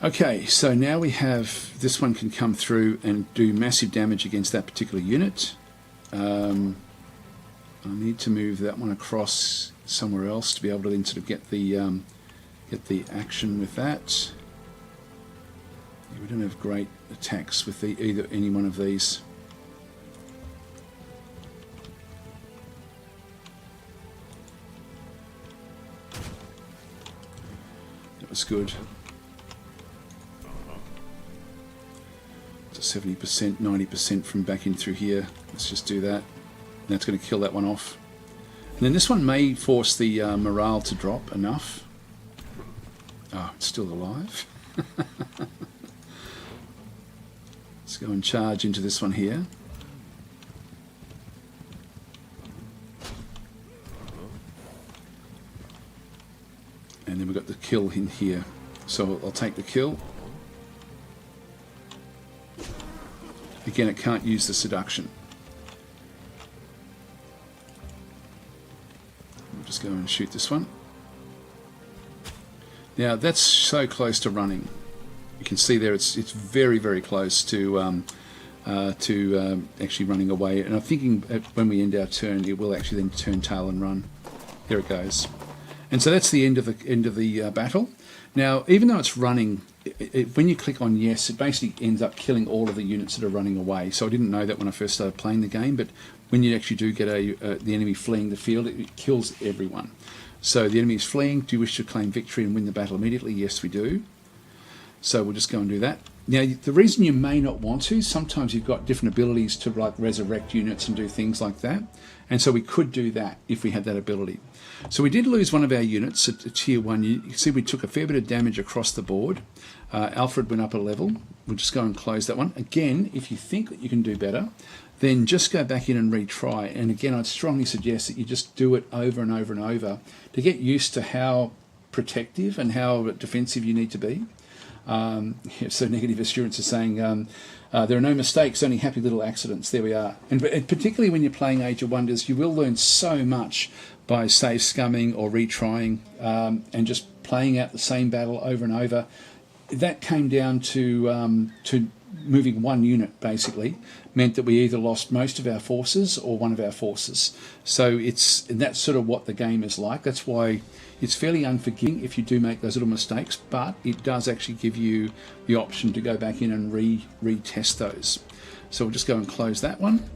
Okay, so now we have this one can come through and do massive damage against that particular unit. I need to move that one across somewhere else to be able to then sort of get the action with that. Yeah, we don't have great attacks with either any one of these. That was good. It's a 70%, 90% from back in through here. Let's just do that. That's going to kill that one off. And then this one may force the morale to drop enough. Oh, it's still alive. Let's go and charge into this one here. And then we've got the kill in here. So I'll take the kill. Again, it can't use the seduction. Just go and shoot this one. Now that's so close to running. You can see there it's very, very close to actually running away. And I'm thinking when we end our turn, it will actually then turn tail and run. There it goes. And so that's the end of the battle. Now, even though it's running, when you click on yes, it basically ends up killing all of the units that are running away. So I didn't know that when I first started playing the game, but when you actually do get the enemy fleeing the field, it kills everyone. So the enemy is fleeing. Do you wish to claim victory and win the battle immediately? Yes, we do. So we'll just go and do that. Now, the reason you may not want to, sometimes you've got different abilities to like resurrect units and do things like that. And so we could do that if we had that ability. So we did lose one of our units at tier 1. You can see we took a fair bit of damage across the board. Alfred went up a level. We'll just go and close that one. Again, if you think that you can do better, then just go back in and retry. And again, I'd strongly suggest that you just do it over and over and over to get used to how protective and how defensive you need to be. So Negative Assurance is saying there are no mistakes, only happy little accidents. There we are. And particularly when you're playing Age of Wonders, you will learn so much by save scumming or retrying and just playing out the same battle over and over. That came down to moving one unit, basically, meant that we either lost most of our forces or one of our forces. So that's sort of what the game is like. That's why it's fairly unforgiving if you do make those little mistakes, but it does actually give you the option to go back in and retest those. So we'll just go and close that one.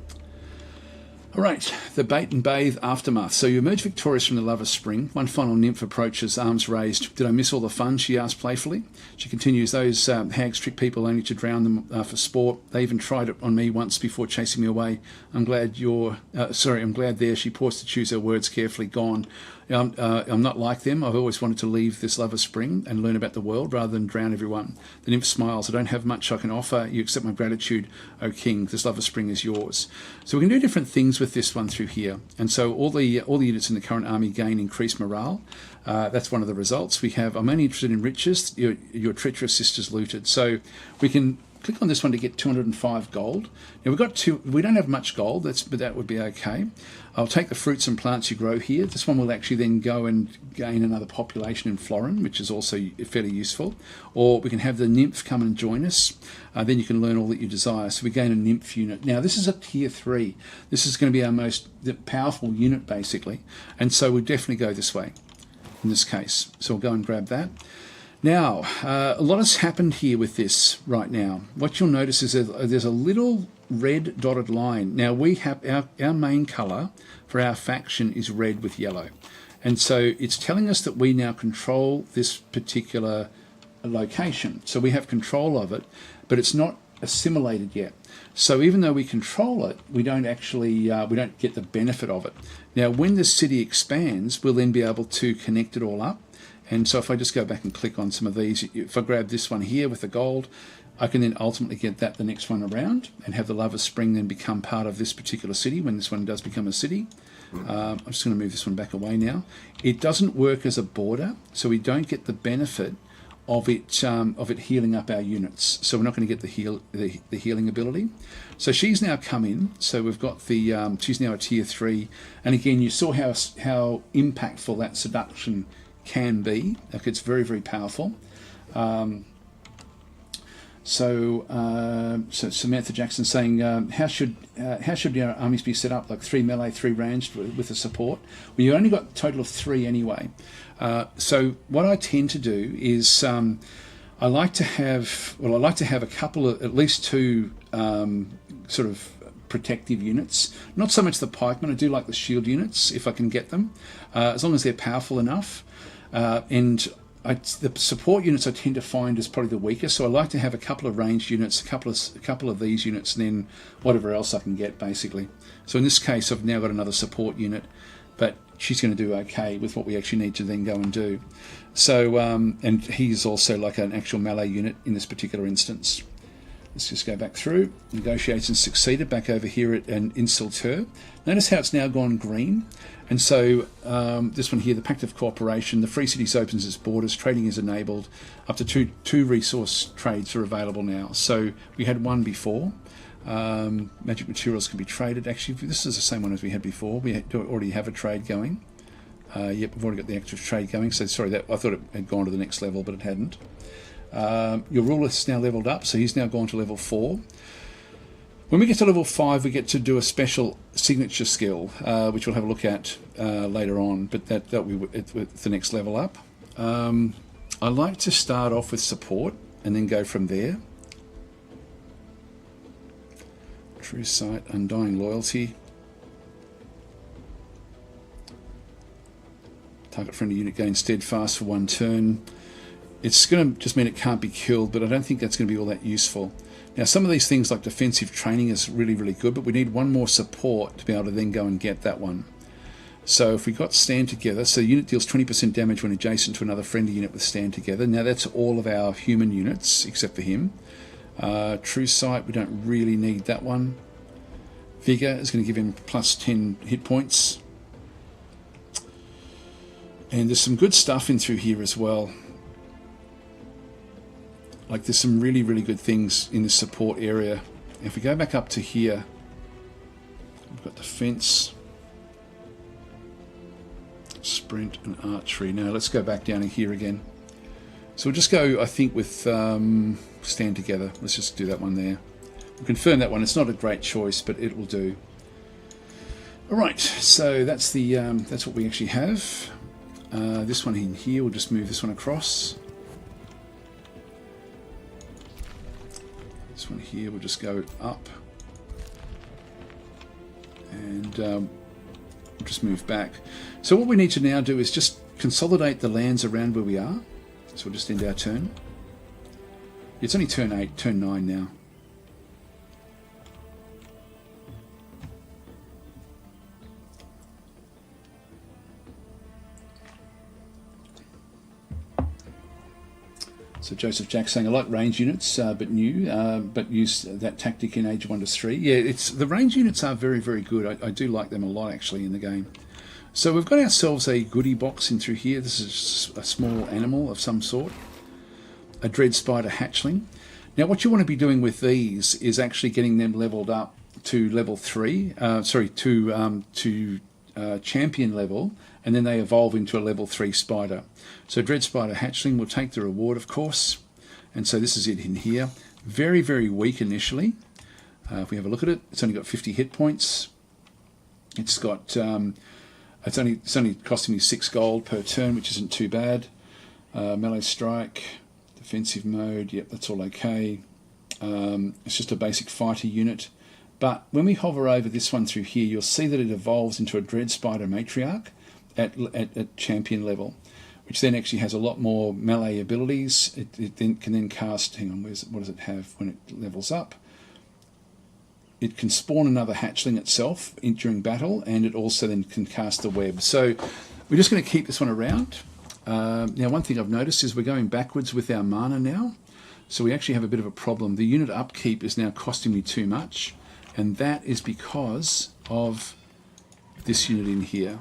All right, the Bait and Bathe Aftermath. So you emerge victorious from the Lover's Spring. One final nymph approaches, arms raised. Did I miss all the fun? She asked playfully. She continues, those hags trick people only to drown them for sport. They even tried it on me once before chasing me away. I'm glad there. She paused to choose her words carefully. Gone. I'm not like them. I've always wanted to leave this Lover's Spring and learn about the world rather than drown everyone. The nymph smiles. I don't have much I can offer. You accept my gratitude, O King. This Lover's Spring is yours. So we can do different things with this one through here. And so all the units in the current army gain increased morale. That's one of the results. We have, I'm only interested in riches. Your treacherous sisters looted. So we can click on this one to get 205 gold. Now we don't have much gold, but that would be okay. I'll take the fruits and plants you grow here. This one will actually then go and gain another population in Florin, which is also fairly useful. Or we can have the nymph come and join us. Then you can learn all that you desire. So we gain a nymph unit. Now this is a tier 3. This is going to be our most powerful unit basically. And so we'll definitely go this way in this case. So we'll go and grab that. Now, a lot has happened here with this right now. What you'll notice is there's a little red dotted line. Now, we have our main colour for our faction is red with yellow. And so it's telling us that we now control this particular location. So we have control of it, but it's not assimilated yet. So even though we control it, we don't actually we don't get the benefit of it. Now, when the city expands, we'll then be able to connect it all up. And so if I just go back and click on some of these, if I grab this one here with the gold, I can then ultimately get that the next one around and have the Lover's Spring then become part of this particular city when this one does become a city. I'm just going to move this one back away now. It doesn't work as a border, so we don't get the benefit of it healing up our units. So we're not going to get the healing ability. So she's now come in. So we've got the she's now a tier 3, and again you saw how impactful that seduction can be. Like it's very, very powerful. So Samantha Jackson saying, how should your armies be set up? Like 3 melee, 3 ranged with the support? Well, you only got a total of 3 anyway. So what I tend to do is I like to have a couple of, at least 2 sort of protective units. Not so much the pikemen. I do like the shield units if I can get them, as long as they're powerful enough. The support units I tend to find is probably the weakest, so I like to have a couple of ranged units, a couple of these units, and then whatever else I can get, basically. So in this case, I've now got another support unit, but she's going to do okay with what we actually need to then go and do. So, and he's also like an actual melee unit in this particular instance. Let's just go back through. Negotiations succeeded back over here at an Insulteur. Notice how it's now gone green. And so this one here, the Pact of Cooperation, the Free Cities opens its borders, trading is enabled. Up to two resource trades are available now. So we had one before. Magic materials can be traded. Actually, this is the same one as we had before. We already have a trade going. Yep, we've already got the active trade going. So sorry, I thought it had gone to the next level, but it hadn't. Your ruler is now leveled up, so he's now gone to level 4. When we get to level 5, we get to do a special signature skill, which we'll have a look at later on, but that'll be with the next level up. I like to start off with support and then go from there. True Sight, Undying Loyalty. Target friendly unit gains steadfast for 1 turn. it's going to just mean it can't be killed, but I don't think that's going to be all that useful. Now, some of these things like defensive training is really, really good, but we need one more support to be able to then go and get that one. So if we got Stand Together, so the unit deals 20% damage when adjacent to another friendly unit with Stand Together. Now that's all of our human units, except for him. True Sight, we don't really need that one. Vigor is going to give him plus 10 hit points. And there's some good stuff in through here as well. Like there's some really, really good things in the support area. If we go back up to here, we've got Defense, Sprint and Archery. Now let's go back down in here again. So we'll just go, I think, with Stand Together. Let's just do that one there. We'll confirm that one. It's not a great choice, but it will do. All right, so that's the that's what we actually have. This one in here, we'll just move this one across. This one here, we'll just go up. And we'll just move back. So what we need to now do is just consolidate the lands around where we are. So we'll just end our turn. It's only turn 8, turn 9 now. So Joseph Jack saying, I like range units, but use that tactic in Age of Wonders 3. Yeah, the range units are very, very good. I do like them a lot, actually, in the game. So we've got ourselves a goodie box in through here. This is a small animal of some sort. A Dread Spider hatchling. Now what you want to be doing with these is actually getting them leveled up to level 3, to champion level, and then they evolve into a level 3 spider. So Dread Spider hatchling will take the reward, of course, and so this is it in here. Very, very weak initially. If we have a look at it, it's only got 50 hit points. It's got it's only costing me 6 gold per turn, which isn't too bad. Melee strike, defensive mode, yep, that's all okay. It's just a basic fighter unit. But when we hover over this one through here, you'll see that it evolves into a Dread Spider Matriarch at champion level, which then actually has a lot more melee abilities. It then can then cast, hang on, what does it have when it levels up? It can spawn another hatchling itself during battle, and it also then can cast a web. So we're just going to keep this one around. Now, one thing I've noticed is we're going backwards with our mana now. So we actually have a bit of a problem. The unit upkeep is now costing me too much, and that is because of this unit in here.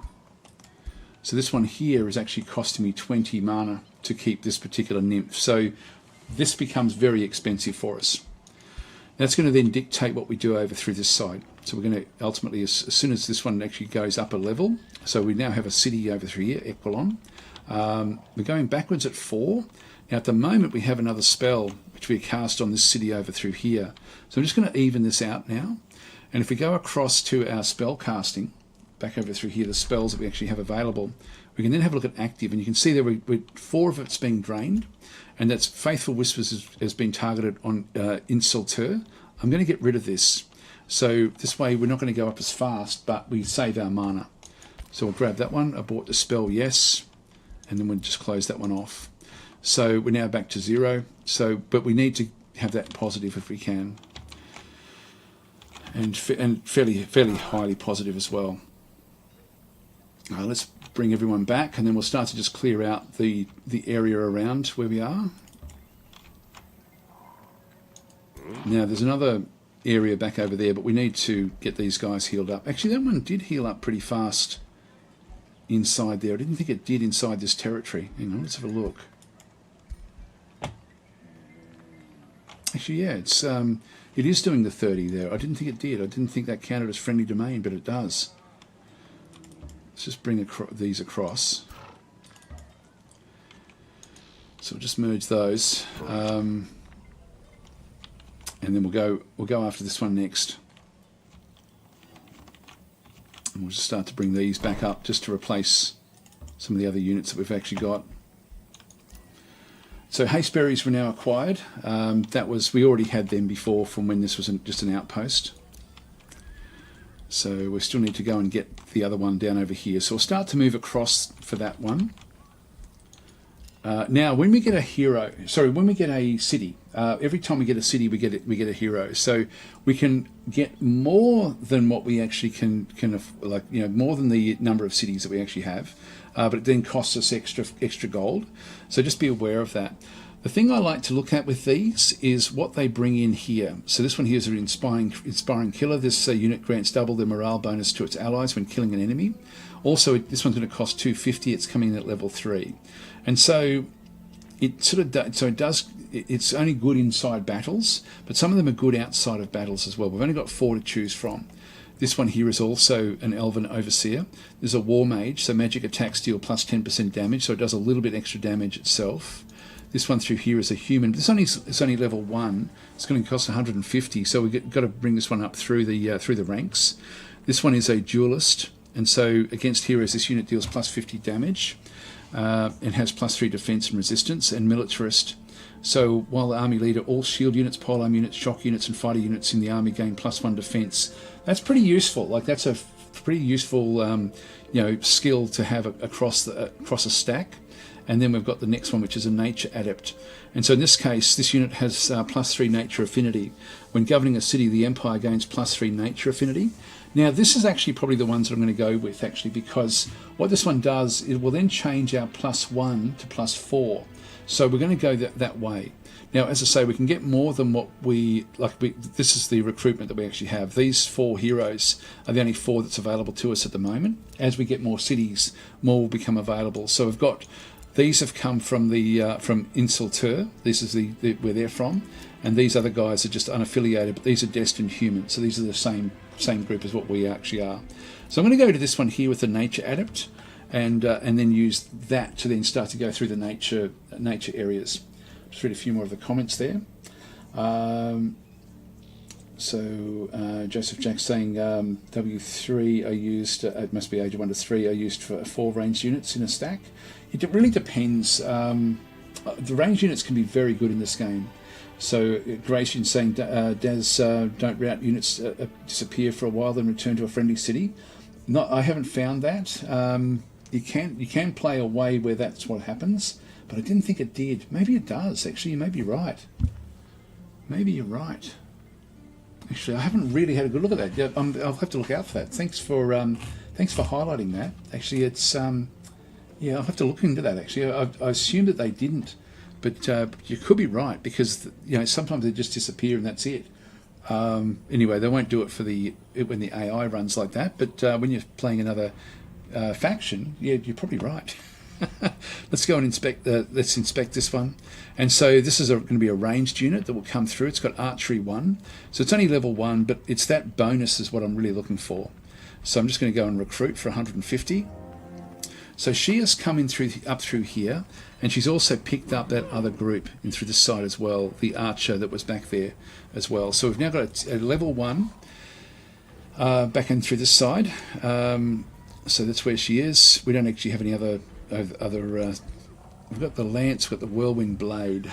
So this one here is actually costing me 20 mana to keep this particular nymph. So this becomes very expensive for us. That's going to then dictate what we do over through this side. So we're going to ultimately, as soon as this one actually goes up a level, so we now have a city over through here, Equilon. We're going backwards at 4. Now at the moment we have another spell which we cast on this city over through here. So I'm just going to even this out now. And if we go across to our spell casting, back over through here, the spells that we actually have available, we can then have a look at active, and you can see there we 4 of it's being drained, and that's Faithful Whispers has been targeted on Insulter. I'm going to get rid of this. So this way we're not going to go up as fast, but we save our mana. So we'll grab that one, abort the spell, yes, and then we'll just close that one off. So we're now back to 0. So, but we need to have that positive if we can, and fairly highly positive as well. Let's bring everyone back, and then we'll start to just clear out the area around where we are. Now there's another area back over there, but we need to get these guys healed up. Actually, that one did heal up pretty fast inside there. I didn't think it did inside this territory. Hang on, let's have a look. Actually, yeah, it is doing the 30 there. I didn't think it did. I didn't think that counted as friendly domain, but it does. Let's just bring these across. So we'll just merge those, and then we'll go after this one next. And we'll just start to bring these back up just to replace some of the other units that we've actually got. So Hasteberries were now acquired. We already had them before from when this was just an outpost. So we still need to go and get the other one down over here. So we'll start to move across for that one. Now, when we get a hero, when we get a city, every time we get a city, we get a hero. So we can get more than what we actually can more than the number of cities that we actually have, but it then costs us extra gold. So just be aware of that. The thing I like to look at with these is what they bring in here. So this one here is an inspiring killer. This unit grants double the morale bonus to its allies when killing an enemy. Also, this one's going to cost 250. It's coming in at level 3, and so it's only good inside battles, but some of them are good outside of battles as well. We've only got 4 to choose from. This one here is also an Elven Overseer. There's a War Mage, so magic attacks deal plus 10% damage, so it does a little bit extra damage itself. This one through here is a human. It's only level 1. It's going to cost 150, so we've got to bring this one up through the ranks. This one is a Duelist, and so against heroes, this unit deals plus 50 damage. It has plus 3 defense and resistance, and Militarist. So while the army leader, all shield units, polearm units, shock units, and fighter units in the army gain plus 1 defense. That's pretty useful. Like that's a pretty useful skill to have across a stack. And then we've got the next one, which is a Nature Adept. And so in this case, this unit has plus 3 Nature Affinity. When governing a city, the Empire gains plus 3 Nature Affinity. Now, this is actually probably the ones that I'm going to go with, actually, because what this one does, it will then change our plus 1 to plus 4. So we're going to go that way. Now, as I say, we can get more than what this is the recruitment that we actually have. These 4 heroes are the only 4 that's available to us at the moment. As we get more cities, more will become available. So we've got... These have come from from Insultur. This is where they're from, and these other guys are just unaffiliated, but these are destined humans. So these are the same group as what we actually are. So I'm going to go to this one here with the Nature Adept, and then use that to then start to go through the nature areas. Just read a few more of the comments there. Joseph Jack saying W3 are used, it must be Age of Wonders 3, are used for 4 ranged units in a stack. It really depends. The ranged units can be very good in this game. So Gratian saying, don't rout units disappear for a while then return to a friendly city. I haven't found that. You can play a way where that's what happens, but I didn't think it did. Maybe it does, actually. You may be right. Maybe you're right. Actually, I haven't really had a good look at that. I'll have to look out for that. Thanks for highlighting that. Actually, it's I'll have to look into that. Actually, I assumed that they didn't, but you could be right because sometimes they just disappear and that's it. Anyway, they won't do it for when the AI runs like that. But when you're playing another faction, you're probably right. Let's go and inspect. Let's inspect this one. And so this is going to be a ranged unit that will come through. It's got Archery 1, so it's only level 1, but it's that bonus is what I'm really looking for. So I'm just going to go and recruit for 150. So she has come in up through here, and she's also picked up that other group in through this side as well, the archer that was back there as well. So we've now got a level 1 back in through this side. So that's where she is. We don't actually have any other. We've got the lance, we've got the whirlwind blade.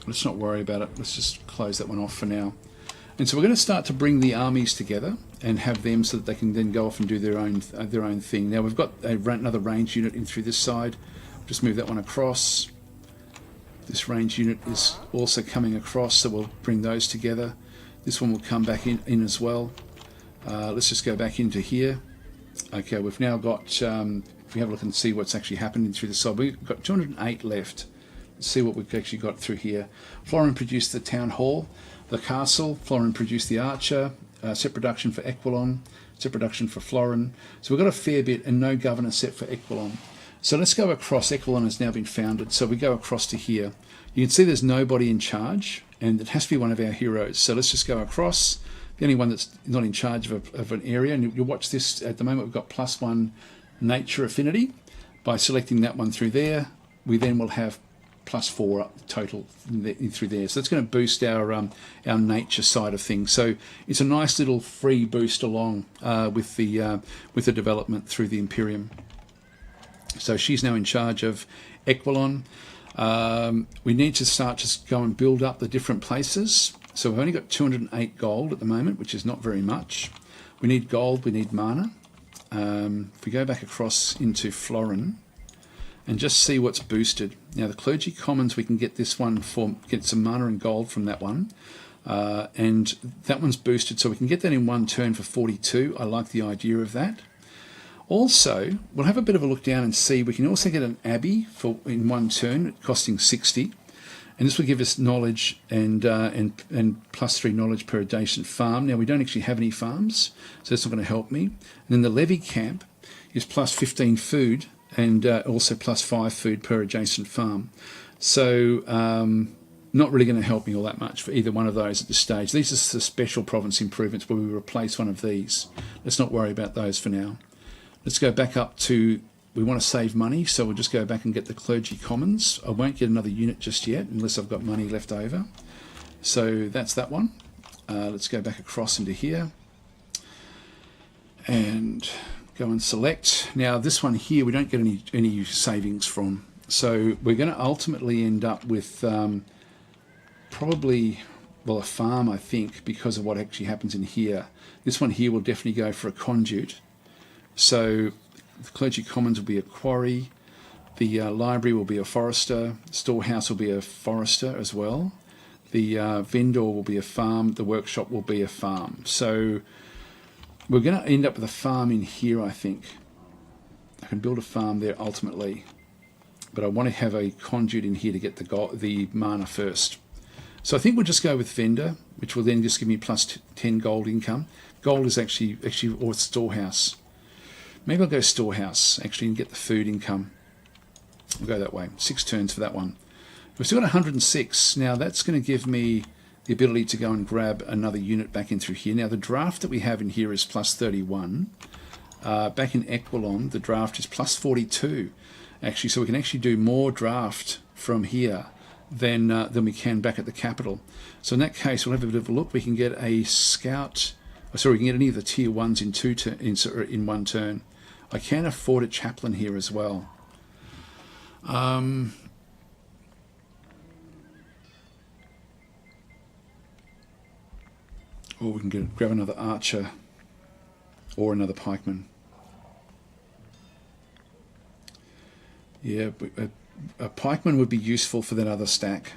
Let's not worry about it. Let's just close that one off for now. And so we're going to start to bring the armies together and have them so that they can then go off and do their own thing. Now we've got another range unit in through this side. Just move that one across. This range unit is also coming across, so we'll bring those together. This one will come back in as well. Let's just go back into here. Okay, we've now got, if we have a look and see what's actually happening through the side, we've got 208 left. Let's see what we've actually got through here. Florin produced the town hall, the castle. Florin produced the archer, set production for Equilon, set production for Florin. So we've got a fair bit and no governor set for Equilon. So let's go across. Equilon has now been founded, so we go across to here. You can see there's nobody in charge, and it has to be one of our heroes. So let's just go across. The only one that's not in charge of an area, and you'll watch this at the moment, we've got +1 nature affinity. By selecting that one through there, we then will have +4 total through there. So that's going to boost our nature side of things. So it's a nice little free boost along with the development through the Imperium. So she's now in charge of Equilon. We need to start to go and build up the different places. So we've only got 208 gold at the moment, which is not very much. We need gold, we need mana. If we go back across into Florin, and just see what's boosted. Now the Clergy Commons, we can get this one for, get some mana and gold from that one. And that one's boosted, so we can get that in one turn for 42. I like the idea of that. Also, we'll have a bit of a look down and see, we can also get an Abbey for in one turn, costing 60. And this will give us knowledge and +3 knowledge per adjacent farm. Now we don't actually have any farms, so that's not going to help me. And then the Levy Camp is +15 food, and also +5 food per adjacent farm. So not really going to help me all that much for either one of those at this stage. These are the special province improvements where we replace one of these. Let's not worry about those for now. Let's go back up to, we want to save money, so we'll just go back and get the Clergy Commons. I won't get another unit just yet unless I've got money left over. So that's that one. Let's go back across into here and go and select. Now this one here we don't get any savings from, so we're going to ultimately end up with probably, well, a farm, I think, because of what actually happens in here. This one here will definitely go for a conduit. So the Clergy Commons will be a quarry, the library will be a forester, storehouse will be a forester as well, the vendor will be a farm, the workshop will be a farm. So we're going to end up with a farm in here, I think. I can build a farm there ultimately, but I want to have a conduit in here to get the mana first. So I think we'll just go with vendor, which will then just give me +10 gold income. Gold is actually or storehouse. Maybe I'll go storehouse actually and get the food income. We'll go that way. 6 turns for that one. We've still got 106. Now that's going to give me the ability to go and grab another unit back in through here. Now the draft that we have in here is +31. Back in Equilon, the draft is +42. Actually, so we can actually do more draft from here than we can back at the capital. So in that case, we'll have a bit of a look. We can get a scout. Sorry, we can get any of the tier 1s in one turn. I can afford a chaplain here as well. Or we can grab another archer or another pikeman. Yeah, a pikeman would be useful for that other stack.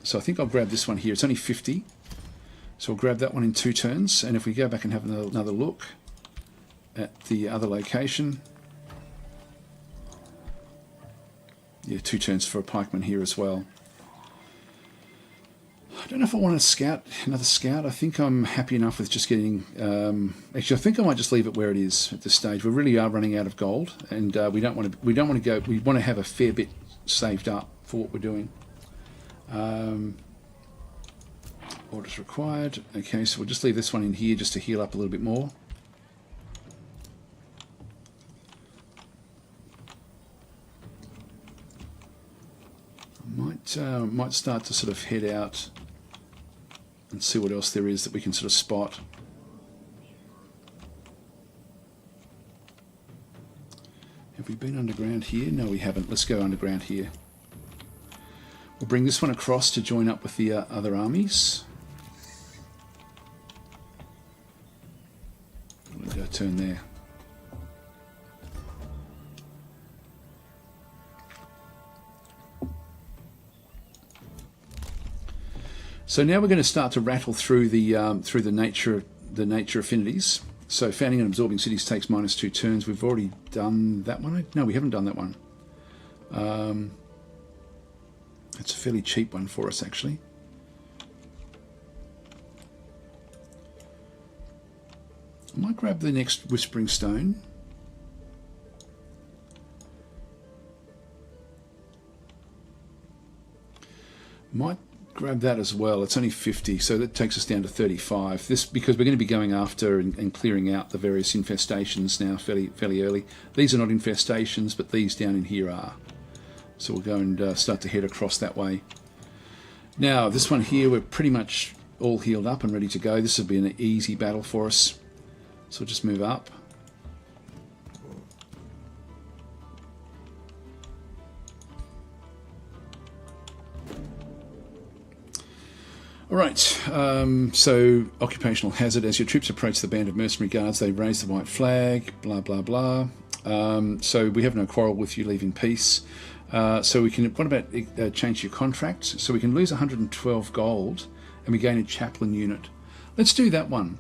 So I think I'll grab this one here. It's only 50. So we'll grab that one in 2 turns. And if we go back and have another look at the other location. Yeah, 2 turns for a pikeman here as well. I don't know if I want another scout. I think I'm happy enough with just getting... actually, I think I might just leave it where it is at this stage. We really are running out of gold, and we don't want to go. We want to have a fair bit saved up for what we're doing. Orders required. Okay, so we'll just leave this one in here just to heal up a little bit more. Might start to sort of head out and see what else there is that we can sort of spot. Have we been underground here? No, we haven't. Let's go underground here. We'll bring this one across to join up with the other armies. We'll go turn there. So now we're going to start to rattle through the nature affinities. So founding and absorbing cities takes -2 turns. We've already done that one. No, we haven't done that one. It's a fairly cheap one for us, actually. I might grab the next Whispering Stone. Might grab that as well. It's only 50, so that takes us down to 35. This because we're going to be going after and clearing out the various infestations now fairly early. These are not infestations, but these down in here are. So we'll go and start to head across that way. Now this one here, we're pretty much all healed up and ready to go. This will be an easy battle for us. So we'll just move up. Alright, so occupational hazard. As your troops approach the band of mercenary guards, they raise the white flag, blah blah blah. So we have no quarrel with you leaving peace. So we can, what about change your contract? So we can lose 112 gold and we gain a chaplain unit. Let's do that one.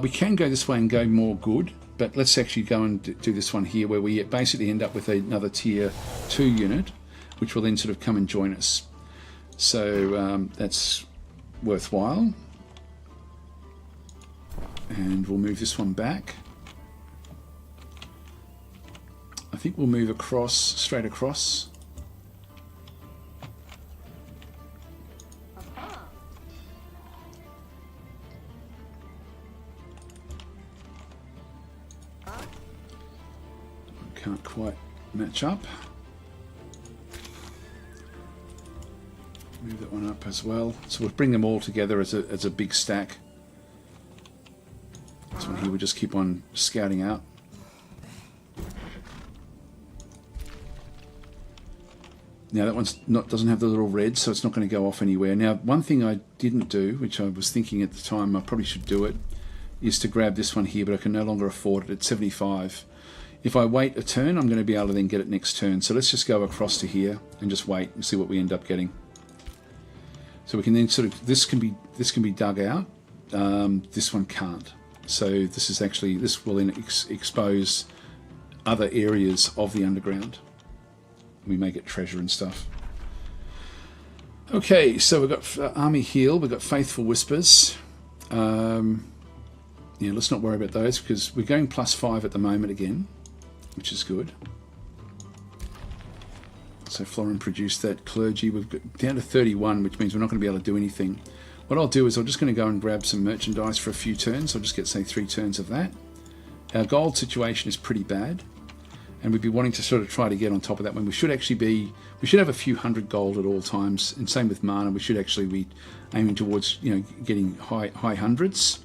We can go this way and go more good, but let's actually go and do this one here where we basically end up with another tier 2 unit, which will then sort of come and join us. So that's worthwhile. And we'll move this one back. I think we'll move across, straight across. Can't quite match up. Move that one up as well. So we'll bring them all together as a big stack. This one here we'll just keep on scouting out. Now that one's doesn't have the little red, so it's not going to go off anywhere. Now one thing I didn't do, which I was thinking at the time I probably should do it, is to grab this one here, but I can no longer afford it. It's 75. If I wait a turn, I'm going to be able to then get it next turn. So let's just go across to here and just wait and see what we end up getting. So we can then sort of, this can be dug out. This one can't. So this is actually, this will then expose other areas of the underground. We may get treasure and stuff. Okay, so we've got Army Heal, we've got Faithful Whispers. Yeah, let's not worry about those because we're going +5 at the moment again, which is good. So Florin produced that clergy. We've got down to 31, which means we're not going to be able to do anything. What I'll do is I'm just going to go and grab some merchandise for a few turns. I'll just get, say, 3 turns of that. Our gold situation is pretty bad, and we'd be wanting to sort of try to get on top of that one. We should actually be, we should have a few hundred gold at all times, and same with mana. We should actually be aiming towards, you know, getting high hundreds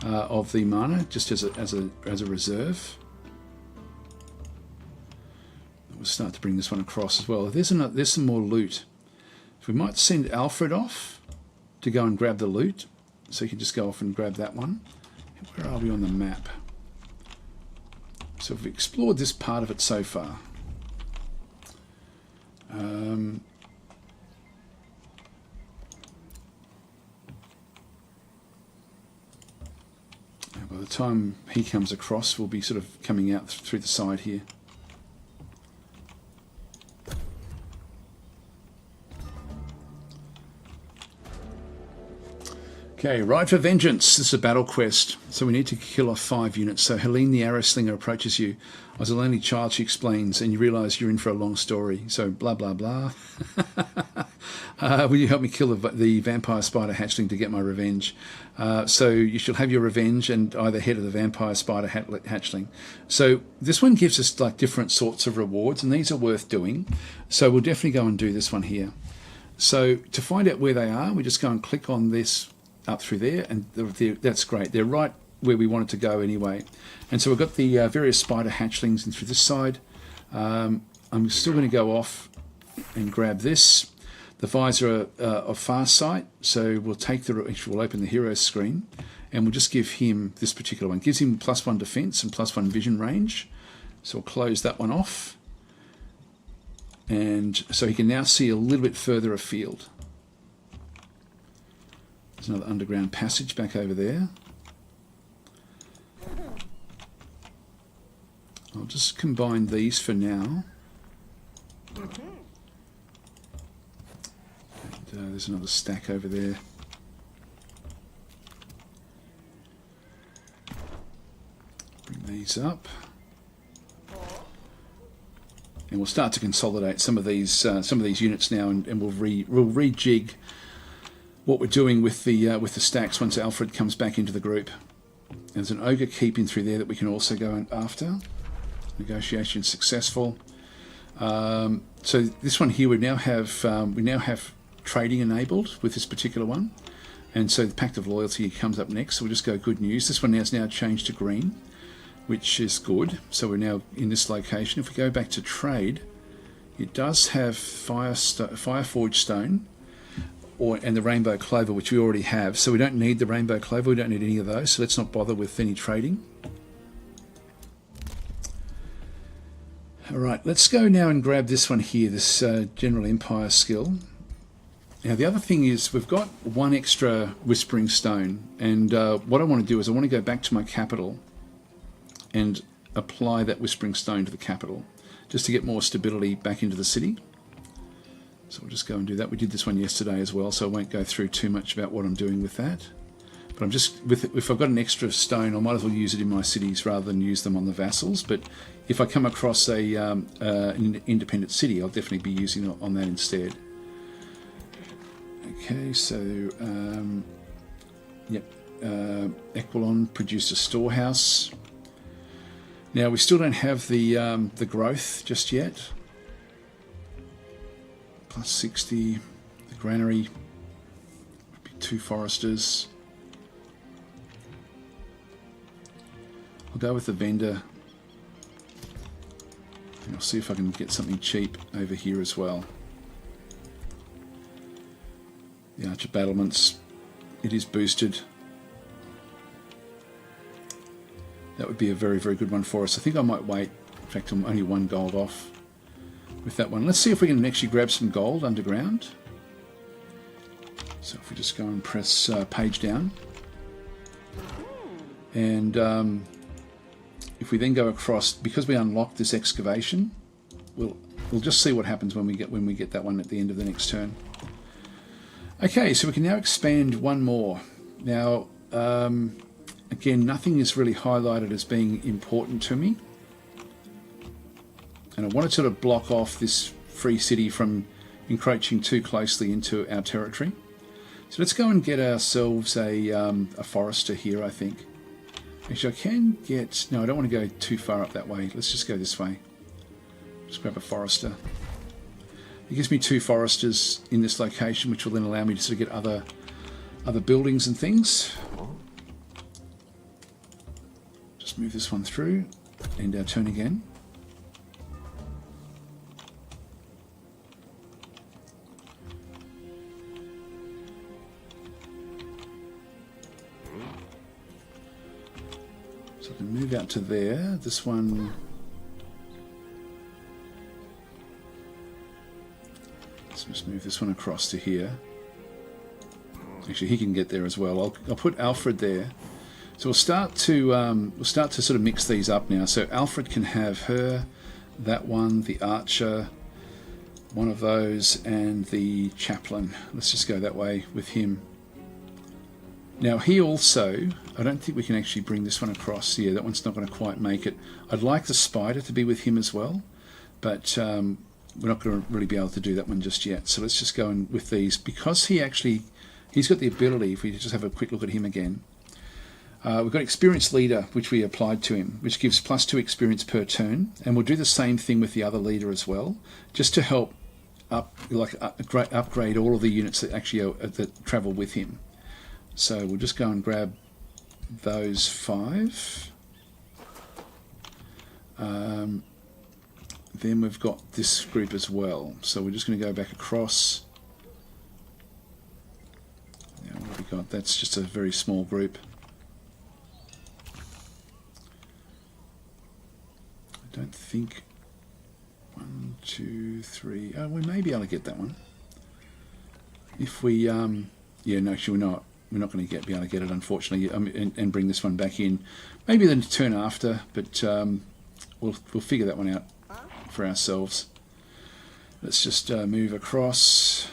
of the mana just as a reserve. We'll start to bring this one across as well. There's some more loot. So we might send Alfred off to go and grab the loot, so he can just go off and grab that one. Where are we on the map? So we've explored this part of it so far. By the time he comes across, we'll be sort of coming out through the side here. Okay, Ride for Vengeance. This is a battle quest, so we need to kill off 5 units. So Helene the Arrow Slinger approaches you. I was a lonely child, she explains, and you realise you're in for a long story. So blah, blah, blah. Will you help me kill the vampire spider hatchling to get my revenge? So you shall have your revenge and either head of the vampire spider hatchling. So this one gives us like different sorts of rewards, and these are worth doing. So we'll definitely go and do this one here. So to find out where they are, we just go and click on this up through there, and that's great. They're right where we wanted to go anyway. And so we've got the various spider hatchlings in through this side. I'm still going to go off and grab this. The visor of Farsight, so we'll take we'll open the hero screen, and we'll just give him this particular one. Gives him +1 defense and +1 vision range. So we'll close that one off. And so he can now see a little bit further afield. There's another underground passage back over there. I'll just combine these for now. And, there's another stack over there. Bring these up. And we'll start to consolidate some of these units now, and we'll rejig what we're doing with the stacks once Alfred comes back into the group. There's an ogre keep in through there that we can also go after. Negotiation successful. So this one here we now have trading enabled with this particular one, and so the Pact of Loyalty comes up next. So we'll just go good news. This one has now changed to green, which is good. So we're now in this location. If we go back to trade, it does have Fireforged Stone and the Rainbow Clover, which we already have. So we don't need the Rainbow Clover. We don't need any of those. So let's not bother with any trading. All right, let's go now and grab this one here, this General Empire skill. Now the other thing is we've got one extra Whispering Stone, and what I want to do is I want to go back to my capital and apply that Whispering Stone to the capital just to get more stability back into the city. So we'll just go and do that. We did this one yesterday as well, so I won't go through too much about what I'm doing with that. But I'm just, if I've got an extra stone, I might as well use it in my cities rather than use them on the vassals. But if I come across an independent city, I'll definitely be using it on that instead. Okay, so Equilon produced a storehouse. Now we still don't have the growth just yet. Plus 60, the granary would be 2 foresters. I'll go with the vendor. And I'll see if I can get something cheap over here as well. The archer battlements, it is boosted. That would be a very, very good one for us. I think I might wait. In fact, I'm only 1 gold off with that one. Let's see if we can actually grab some gold underground. So if we just go and press page down. And if we then go across, because we unlocked this excavation, we'll just see what happens when we get that one at the end of the next turn. Okay, so we can now expand one more. Now, again, nothing is really highlighted as being important to me. And I want to sort of block off this free city from encroaching too closely into our territory. So let's go and get ourselves a forester here, I think. Actually, I can get... No, I don't want to go too far up that way. Let's just go this way. Just grab a forester. It gives me 2 foresters in this location, which will then allow me to sort of get other buildings and things. Just move this one through. End our turn again. So I can move out to there. This one... Let's just move this one across to here. Actually, he can get there as well. I'll put Alfred there. So we'll start to sort of mix these up now. So Alfred can have her, that one, the archer, one of those, and the chaplain. Let's just go that way with him. Now he also, I don't think we can actually bring this one across. Yeah, that one's not going to quite make it. I'd like the spider to be with him as well, but we're not going to really be able to do that one just yet. So let's just go in with these. Because he's got the ability, if we just have a quick look at him again, we've got Experienced Leader, which we applied to him, which gives +2 experience per turn. And we'll do the same thing with the other leader as well, just to help upgrade all of the units that actually that travel with him. So we'll just go and grab those 5. Then we've got this group as well. So we're just going to go back across. Now what have we got? That's just a very small group. I don't think 1, 2, 3. Oh, we may be able to get that one. If we, yeah, no, actually we're not. We're not going to be able to get it, unfortunately, and bring this one back in. Maybe the turn after, but we'll figure that one out for ourselves. Let's just move across.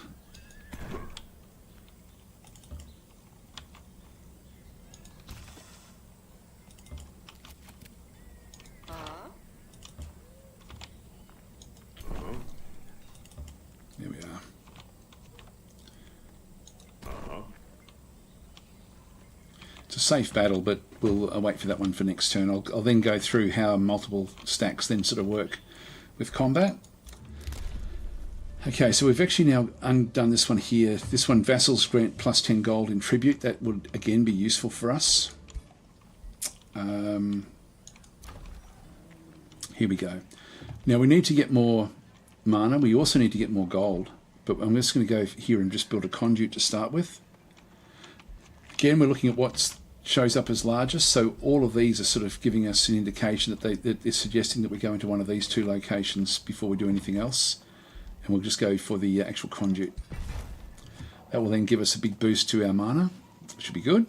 There we are. It's a safe battle, but we'll wait for that one for next turn. I'll then go through how multiple stacks then sort of work with combat. Okay, so we've actually now undone this one here. This one, vassals grant +10 gold in tribute. That would again be useful for us. Here we go. Now we need to get more mana. We also need to get more gold, but I'm just going to go here and just build a conduit to start with. Again, we're looking at what's shows up as largest. So all of these are sort of giving us an indication that they're suggesting that we go into one of these two locations before we do anything else. And we'll just go for the actual conduit. That will then give us a big boost to our mana, which should be good.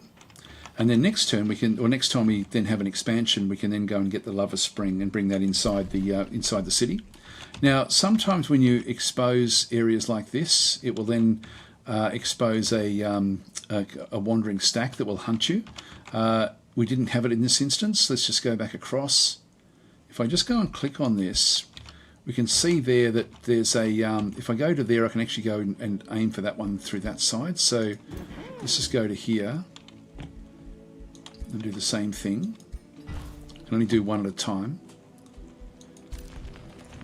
And then next turn we can, or next time we then have an expansion, we can then go and get the Lava Spring and bring that inside the city. Now, sometimes when you expose areas like this, it will then expose a wandering stack that will hunt you. We didn't have it in this instance. Let's just go back across. If I just go and click on this, we can see there that there's a, if I go to there, I can actually go and aim for that one through that side. So let's just go to here and do the same thing. I can only do one at a time.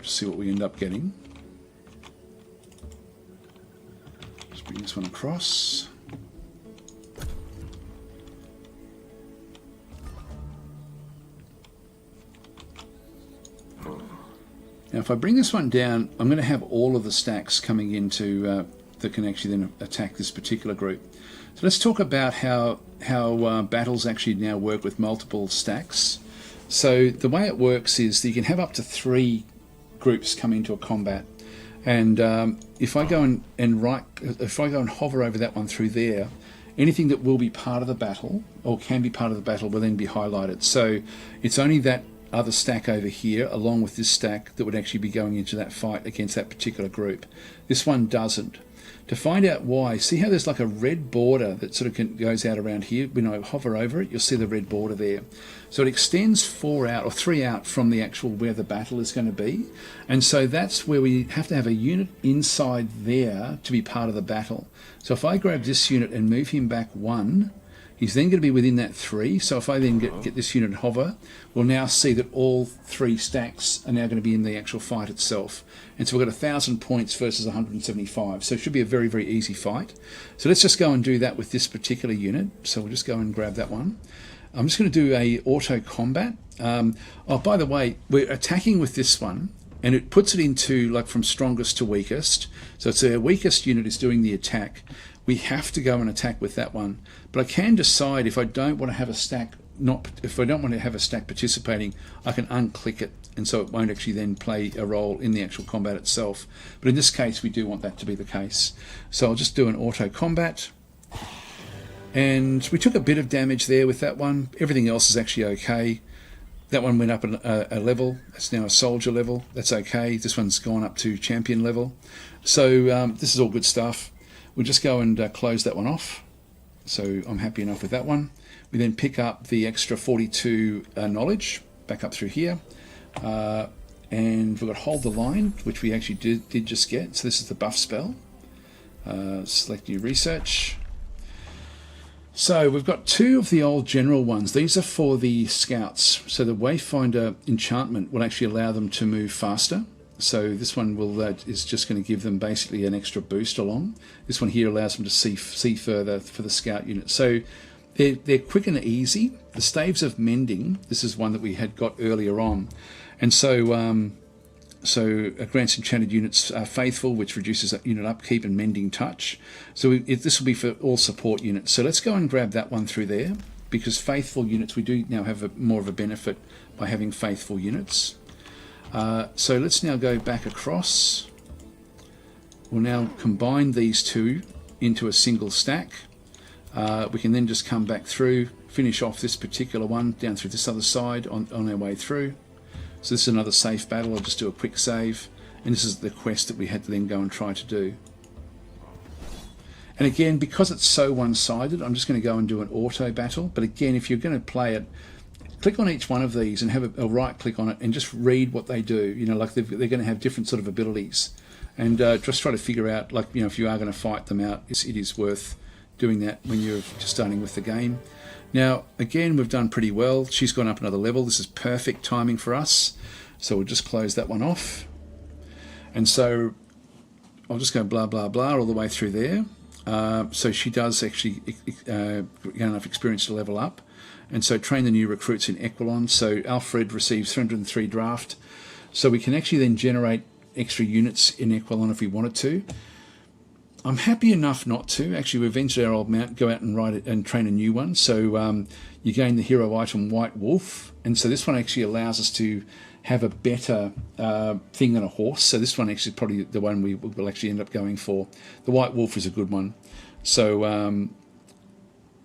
Just see what we end up getting. Just bring this one across. Now if I bring this one down, I'm going to have all of the stacks coming into that can actually then attack this particular group. So let's talk about how battles actually now work with multiple stacks. So the way it works is that you can have up to 3 groups come into a combat, and if I go and hover over that one through there, anything that will be part of the battle or can be part of the battle will then be highlighted. So it's only that other stack over here along with this stack that would actually be going into that fight against that particular group. This one doesn't. To find out why, see how there's like a red border that sort of goes out around here. When I hover over it, you'll see the red border there. So it extends 4 out or 3 out from the actual where the battle is going to be. And so that's where we have to have a unit inside there to be part of the battle. So if I grab this unit and move him back 1, he's then going to be within that 3. So if I then get this unit and hover, we'll now see that all 3 stacks are now going to be in the actual fight itself. And so we've got 1,000 points versus 175. So it should be a very, very easy fight. So let's just go and do that with this particular unit. So we'll just go and grab that one. I'm just going to do a auto combat. Oh, by the way, we're attacking with this one, and it puts it into like from strongest to weakest. So it's the weakest unit is doing the attack. We have to go and attack with that one. But I can decide if I don't want to have a stack, if I don't want to have a stack participating, I can unclick it, and so it won't actually then play a role in the actual combat itself. But in this case, we do want that to be the case. So I'll just do an auto combat. And we took a bit of damage there with that one. Everything else is actually okay. That one went up a level. That's now a soldier level. That's okay. This one's gone up to champion level. So this is all good stuff. We'll just go and close that one off. So I'm happy enough with that one. We then pick up the extra 42 knowledge back up through here. And we've got Hold the Line, which we actually did just get. So this is the buff spell. Select new research. So we've got 2 of the old general ones. These are for the scouts. So the Wayfinder enchantment will actually allow them to move faster. So this one is just going to give them basically an extra boost along. This one here allows them to see further for the scout unit. So they're quick and easy. The Staves of Mending, this is one that we had got earlier on. And so it grants enchanted units Faithful, which reduces unit upkeep, and Mending Touch. So this will be for all support units. So let's go and grab that one through there, because Faithful units, we do now have more of a benefit by having Faithful units. So let's now go back across. We'll now combine these 2 into a single stack. We can then just come back through, finish off this particular one down through this other side on our way through. So this is another safe battle. I'll just do a quick save, and this is the quest that we had to then go and try to do. And again, because it's so one-sided, I'm just going to go and do an auto battle. But again, if you're going to play it, click on each one of these and have a right click on it and just read what they do. You know, like they're going to have different sort of abilities, and just try to figure out, like, you know, if you are going to fight them out, it is worth doing that when you're just starting with the game. Now, again, we've done pretty well. She's gone up another level. This is perfect timing for us. So we'll just close that one off. And so I'll just go blah, blah, blah all the way through there. So she does actually get enough experience to level up. And so train the new recruits in Equilon. So Alfred receives 303 draft. So we can actually then generate extra units in Equilon if we wanted to. I'm happy enough not to. Actually, we avenged our old mount, go out and ride it and train a new one. So you gain the hero item White Wolf, and so this one actually allows us to have a better thing than a horse. So this one actually is probably the one we will actually end up going for. The White Wolf is a good one. So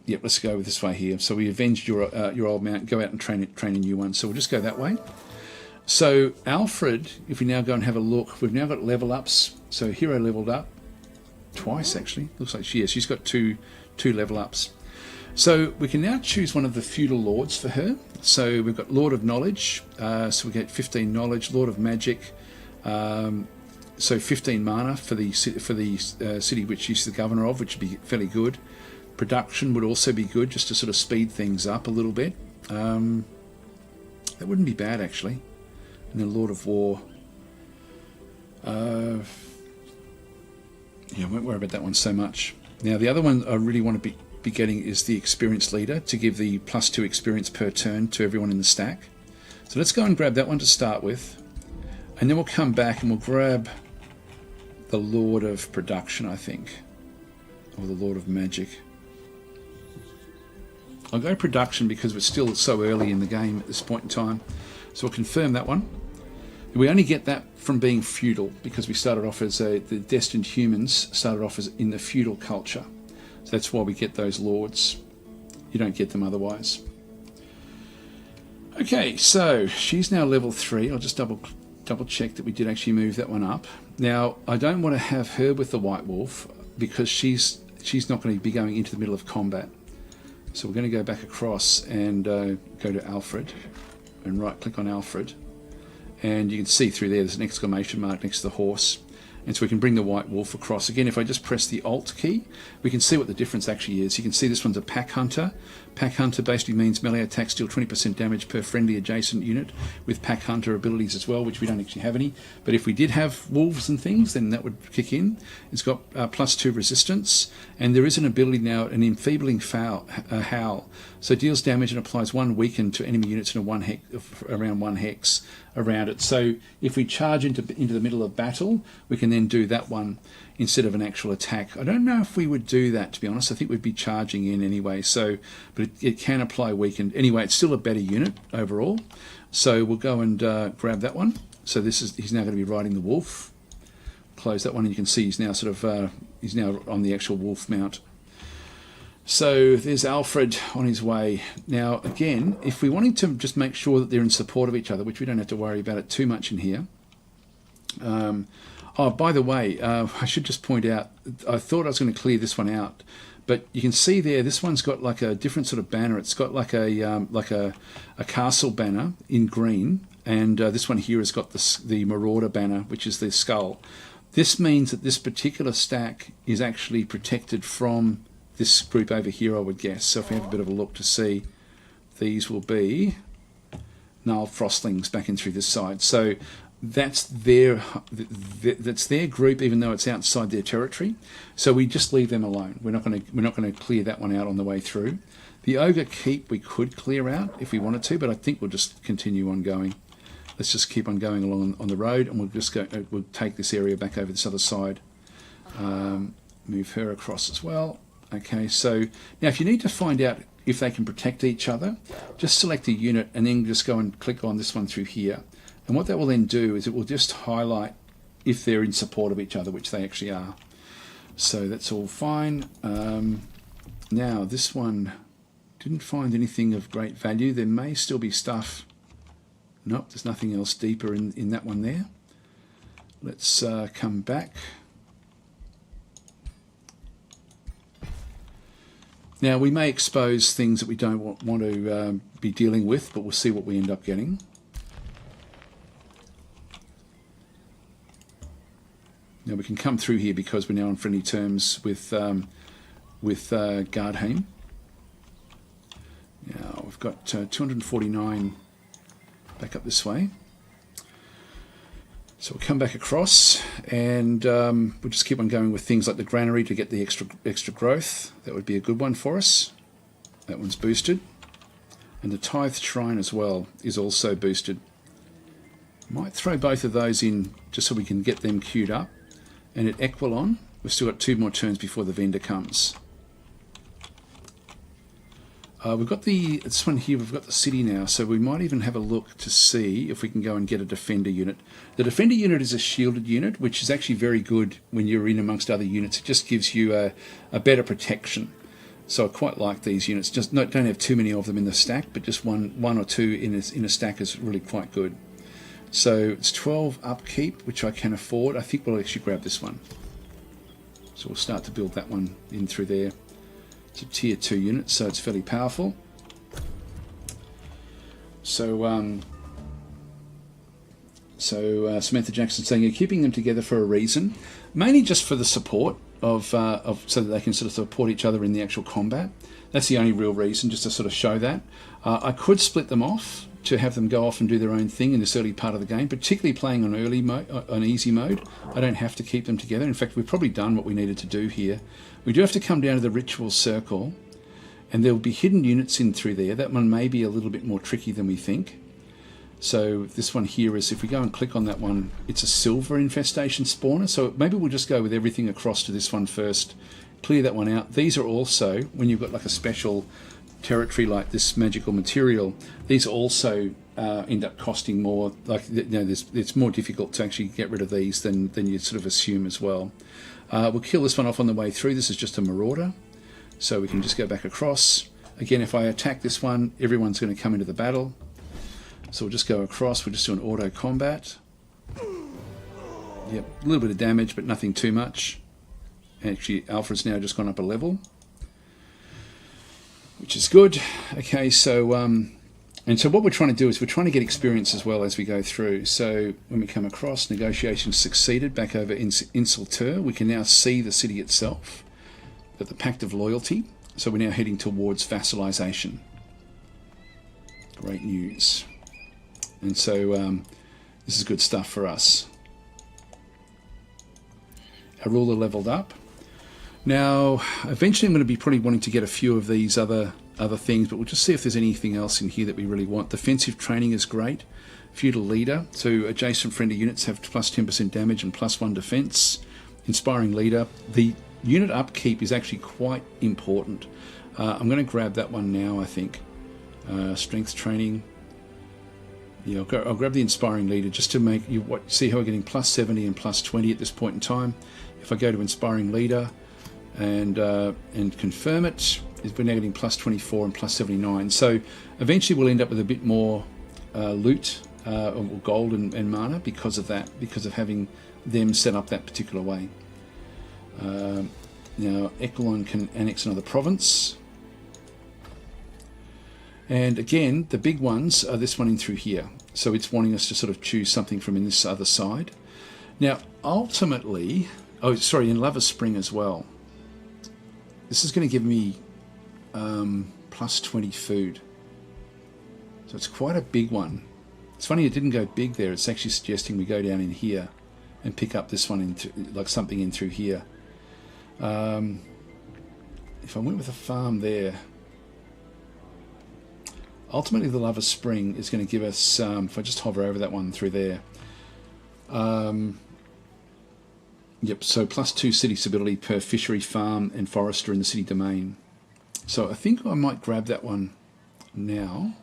yep, let's go with this way here. So we avenged your old mount, go out and train a new one. So we'll just go that way. So Alfred, if we now go and have a look, we've now got level ups. So hero leveled up twice actually. Looks like she's got two level ups. So we can now choose one of the feudal lords for her. So we've got Lord of Knowledge, so we get 15 knowledge. Lord of Magic, so 15 mana for the city which she's the governor of, which would be fairly good. Production would also be good, just to sort of speed things up a little bit. That wouldn't be bad actually. And then Lord of War. Yeah, I won't worry about that one so much. Now the other one I really want to be getting is the Experienced Leader, to give the +2 experience per turn to everyone in the stack. So let's go and grab that one to start with, and then we'll come back and we'll grab the Lord of Production, I think, or the Lord of Magic. I'll go Production because we're still so early in the game at this point in time, so we'll confirm that one. We only get that from being feudal, because we started off as the Destined Humans started off as in the feudal culture. So that's why we get those lords. You don't get them otherwise. Okay, so she's now level 3. I'll just double check that we did actually move that one up. Now, I don't want to have her with the White Wolf because she's not going to be going into the middle of combat. So we're going to go back across and go to Alfred and right click on Alfred. And you can see through there's an exclamation mark next to the horse. And so we can bring the White Wolf across. Again, if I just press the Alt key, we can see what the difference actually is. You can see this one's a Pack Hunter. Pack Hunter basically means melee attacks deal 20% damage per friendly adjacent unit, with Pack Hunter abilities as well, which we don't actually have any. But if we did have wolves and things, then that would kick in. It's got +2 resistance, and there is an ability now, an Enfeebling Howl. So it deals damage and applies 1 weaken to enemy units in around 1 hex around it. So if we charge into the middle of battle, we can then do that one instead of an actual attack. I don't know if we would do that, to be honest. I think we'd be charging in anyway. So, but it can apply weakened. Anyway, it's still a better unit overall. So we'll go and grab that one. So he's now going to be riding the wolf. Close that one, and you can see he's now he's now on the actual wolf mount. So there's Alfred on his way. Now again, if we wanted to just make sure that they're in support of each other, which we don't have to worry about it too much in here. Oh, by the way, I should just point out, I thought I was going to clear this one out, but you can see there, this one's got like a different sort of banner. It's got like a castle banner in green, and this one here has got the Marauder banner, which is the skull. This means that this particular stack is actually protected from this group over here, I would guess. So if we have a bit of a look to see, these will be Gnarled Frostlings back in through this side. So that's their group, even though it's outside their territory. So we just leave them alone. We're not going to clear that one out on the way through. The Ogre Keep we could clear out if we wanted to, but I think we'll just continue on going. Let's just keep on going along on the road, and we'll just go. We'll take this area back over this other side. Move her across as well. Okay, so now if you need to find out if they can protect each other, just select a unit and then just go and click on this one through here. And what that will then do is it will just highlight if they're in support of each other, which they actually are. So that's all fine. Now this one didn't find anything of great value. There may still be stuff. Nope, there's nothing else deeper in that one there. Let's come back. Now we may expose things that we don't want to be dealing with, but we'll see what we end up getting. Now we can come through here because we're now on friendly terms with Gardheim. Now we've got 249 back up this way. So we'll come back across, and we'll just keep on going with things like the granary to get the extra growth. That would be a good one for us. That one's boosted. And the Tithe Shrine as well is also boosted. Might throw both of those in just so we can get them queued up. And at Equilon, We've still got 2 more turns before the vendor comes. We've got this one here, we've got the city now, so we might even have a look to see if we can go and get a defender unit. The defender unit is a shielded unit, which is actually very good when you're in amongst other units. It just gives you a better protection. So I quite like these units. Just don't have too many of them in the stack, but just one or two in a stack is really quite good. So it's 12 upkeep, which I can afford. I think we'll actually grab this one. So we'll start to build that one in through there. It's a tier 2 unit, so it's fairly powerful. So Samantha Jackson saying you're keeping them together for a reason, mainly just for the support of so that they can sort of support each other in the actual combat. That's the only real reason, just to sort of show that. I could split them off to have them go off and do their own thing in this early part of the game, particularly playing on early mode, on easy mode. I don't have to keep them together. In fact, we've probably done what we needed to do here. We do have to come down to the ritual circle, and there will be hidden units in through there. That one may be a little bit more tricky than we think. So this one here is, if we go and click on that one, it's a silver infestation spawner. So maybe we'll just go with everything across to this one first, clear that one out. These are also, when you've got like a special territory like this magical material, these also end up costing more. Like, you know, it's more difficult to actually get rid of these than you sort of assume as well. We'll kill this one off on the way through. This is just a marauder, so we can just go back across. Again, if I attack this one, everyone's going to come into the battle. So we'll just go across. We'll just do an auto combat. Yep, a little bit of damage, but nothing too much. Actually, Alpha's now just gone up a level, which is good. Okay, so and so what we're trying to do is we're trying to get experience as well as we go through. So when we come across, negotiations succeeded back over Insultur. We can now see the city itself, but the Pact of Loyalty. So we're now heading towards vassalization. Great news. And so this is good stuff for us. Our ruler leveled up. Now, eventually I'm going to be probably wanting to get a few of these other things, but we'll just see if there's anything else in here that we really want. Defensive training is great. Feudal leader. So adjacent friendly units have plus 10% damage and plus 1 defense. Inspiring leader. The unit upkeep is actually quite important. I'm going to grab that one now, I think. Strength training. Yeah, I'll grab the inspiring leader just to make you see how we're getting plus 70 and plus 20 at this point in time. If I go to inspiring leader and confirm it, we're now getting plus 24 and plus 79. So eventually we'll end up with a bit more loot or gold and mana because of that, because of having them set up that particular way. Now Eklon can annex another province. And again, the big ones are this one in through here. So it's wanting us to sort of choose something from in this other side. Now, ultimately, oh, sorry, in Lava Spring as well. This is going to give me plus 20 food. So it's quite a big one. It's funny it didn't go big there. It's actually suggesting we go down in here and pick up this one into like something in through here. If I went with a farm there, ultimately the Lava Spring is going to give us, if I just hover over that one through there, yep, so plus 2 city stability per fishery, farm and forester in the city domain. So I think I might grab that one now,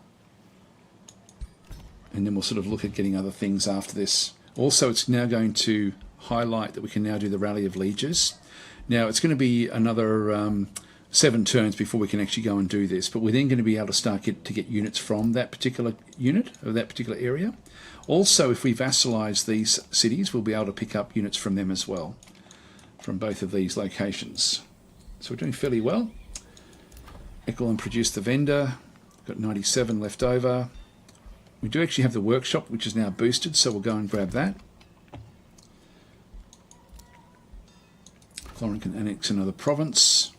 and then we'll sort of look at getting other things after this. Also, it's now going to highlight that we can now do the Rally of Lieges. Now it's going to be another 7 turns before we can actually go and do this, but we're then going to be able to start to get units from that particular unit or that particular area. Also, if we vassalize these cities, we'll be able to pick up units from them as well, from both of these locations. So we're doing fairly well. Eklon produced the vendor, got 97 left over. We do actually have the workshop, which is now boosted, so we'll go and grab that. Thorin can annex another province.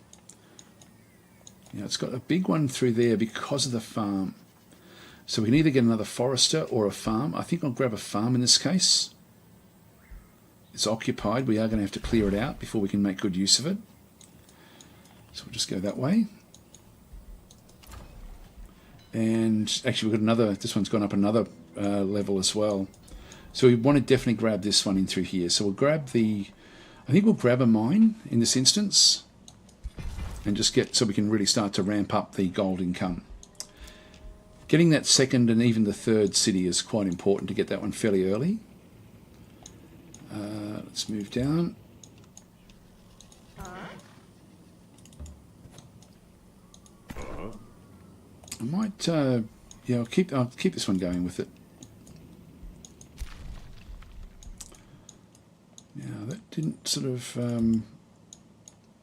Yeah, it's got a big one through there because of the farm. So we can either get another forester or a farm. I think I'll grab a farm in this case. It's occupied. We are going to have to clear it out before we can make good use of it. So we'll just go that way. And actually we've got another, this one's gone up another level as well. So we want to definitely grab this one in through here. So we'll grab the, I think we'll grab a mine in this instance and just get so we can really start to ramp up the gold income. Getting that second and even the third city is quite important to get that one fairly early. Let's move down. I might, yeah, I'll keep this one going with it. Now that didn't sort of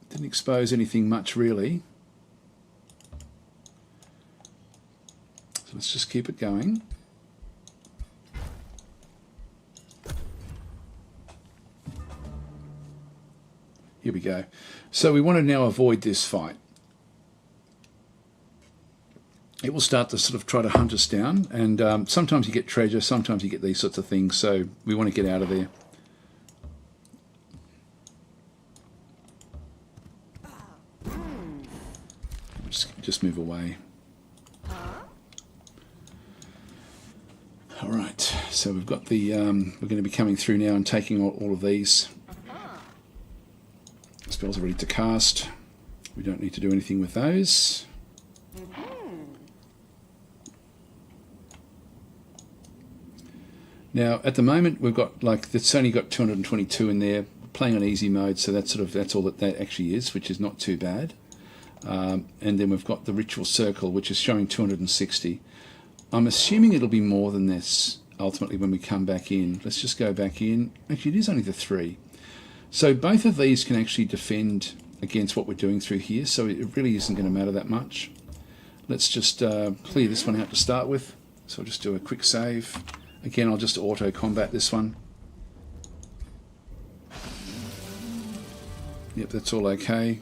didn't expose anything much really. So let's just keep it going. Here we go. So we want to now avoid this fight. It will start to sort of try to hunt us down, and sometimes you get treasure, sometimes you get these sorts of things, so we want to get out of there. Just move away. All right, so we've got the, we're going to be coming through now and taking all of these. Spells are ready to cast. We don't need to do anything with those. Now, at the moment, we've got it's only got 222 in there, playing on easy mode, so that's all that actually is, which is not too bad. And then we've got the ritual circle, which is showing 260. I'm assuming it'll be more than this ultimately when we come back in. Let's just go back in. Actually, it is only the 3. So both of these can actually defend against what we're doing through here, so it really isn't going to matter that much. Let's just clear this one out to start with. So I'll just do a quick save. Again, I'll just auto-combat this one. Yep, that's all okay.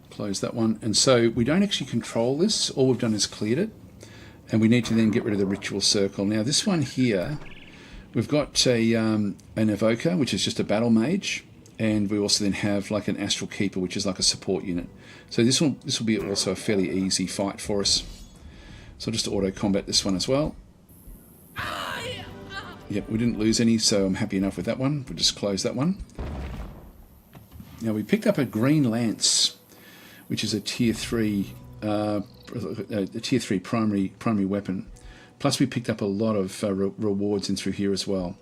Close that one. And so we don't actually control this. All we've done is cleared it. And we need to then get rid of the ritual circle. Now this one here, we've got an evoker, which is just a battle mage. And we also then have like an astral keeper, which is like a support unit. So this will be also a fairly easy fight for us. So I'll just auto-combat this one as well. Yep, we didn't lose any, so I'm happy enough with that one. We'll just close that one. Now we picked up a green lance, which is a tier 3 primary weapon. Plus we picked up a lot of rewards in through here as well.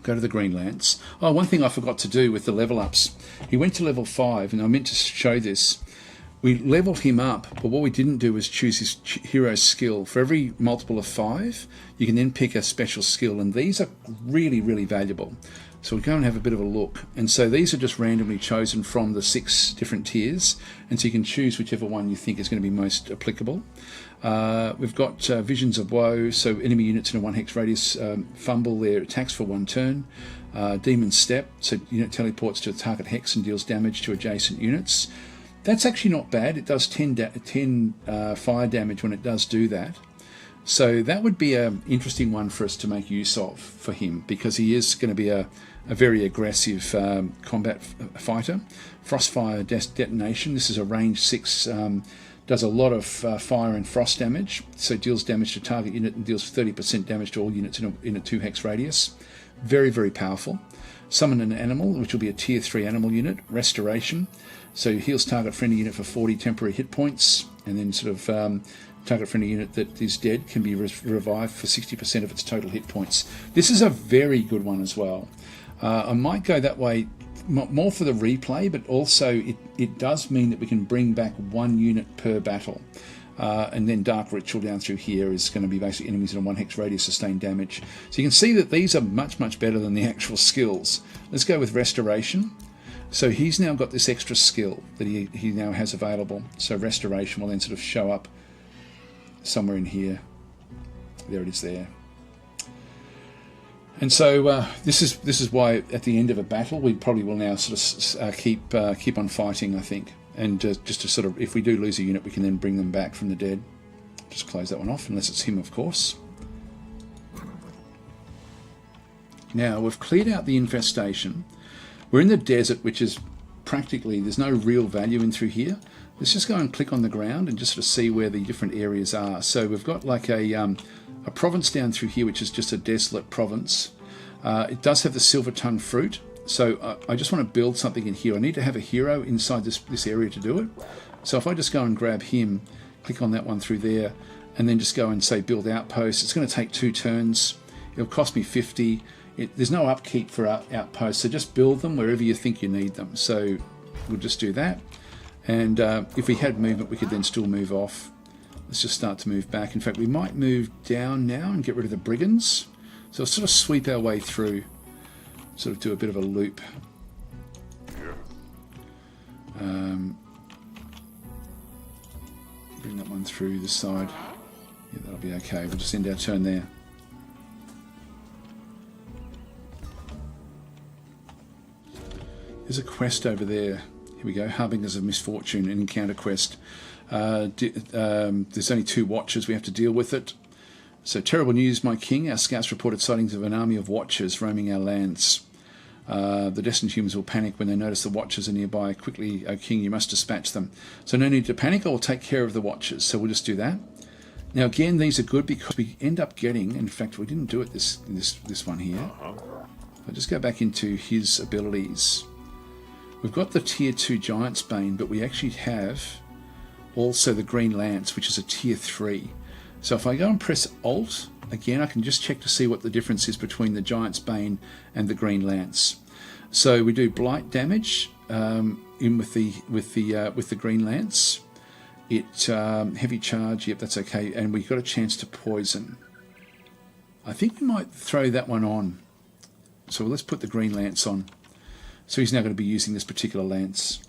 Go to the green lance. Oh, one thing I forgot to do with the level ups. He went to level 5, and I meant to show this. We leveled him up, but what we didn't do was choose his hero skill. For every multiple of 5, you can then pick a special skill, and these are really, really valuable. So we'll go and have a bit of a look. And so these are just randomly chosen from the 6 different tiers, and so you can choose whichever one you think is going to be most applicable. We've got Visions of Woe, so enemy units in a 1 hex radius fumble their attacks for 1 turn. Demon Step, so unit teleports to a target hex and deals damage to adjacent units. That's actually not bad. It does 10 fire damage when it does do that. So that would be an interesting one for us to make use of for him, because he is going to be a very aggressive combat fighter. Frostfire Detonation. This is a range 6, does a lot of fire and frost damage. So it deals damage to target unit and deals 30% damage to all units in a 2 hex radius. Very, very powerful. Summon an animal, which will be a tier 3 animal unit. Restoration. So heals target friendly unit for 40 temporary hit points, and then sort of target friendly unit that is dead can be revived for 60% of its total hit points. This is a very good one as well. I might go that way more for the replay, but also it does mean that we can bring back 1 unit per battle. And then Dark Ritual down through here is going to be basically enemies in a 1 hex radius sustain damage. So you can see that these are much, much better than the actual skills. Let's go with Restoration. So he's now got this extra skill that he now has available. So Restoration will then sort of show up somewhere in here. There it is there. And so this is why at the end of a battle we probably will now sort of keep on fighting, I think. And just to sort of, if we do lose a unit, we can then bring them back from the dead. Just close that one off, unless it's him, of course. Now we've cleared out the infestation. We're in the desert, which is practically, there's no real value in through here. Let's just go and click on the ground and just sort of see where the different areas are. So we've got like a province down through here, which is just a desolate province. It does have the silver tongue fruit. So I just want to build something in here. I need to have a hero inside this area to do it. So if I just go and grab him, click on that one through there, and then just go and say build outpost, it's going to take 2 turns. It'll cost me 50. There's no upkeep for outposts, so just build them wherever you think you need them. So we'll just do that. And if we had movement, we could then still move off. Let's just start to move back. In fact, we might move down now and get rid of the brigands. So we'll sort of sweep our way through, sort of do a bit of a loop. Bring that one through this side. Yeah, that'll be okay. We'll just end our turn there. There's a quest over there. Here we go. Harbingers of Misfortune, an encounter quest. There's only 2 watchers. We have to deal with it. So, terrible news, my king. Our scouts reported sightings of an army of watchers roaming our lands. The destined humans will panic when they notice the watchers are nearby. Quickly, O king, you must dispatch them. So no need to panic. I will take care of the watchers. So we'll just do that. Now again, these are good because we end up getting, in fact, we didn't do it this one here. I'll just go back into his abilities. We've got the tier 2 Giant's Bane, but we actually have also the Green Lance, which is a tier 3. So if I go and press Alt, again, I can just check to see what the difference is between the Giant's Bane and the Green Lance. So we do blight damage in with the Green Lance. It heavy charge, yep, that's okay, and we got a chance to poison. I think we might throw that one on. So let's put the Green Lance on. So he's now going to be using this particular lance.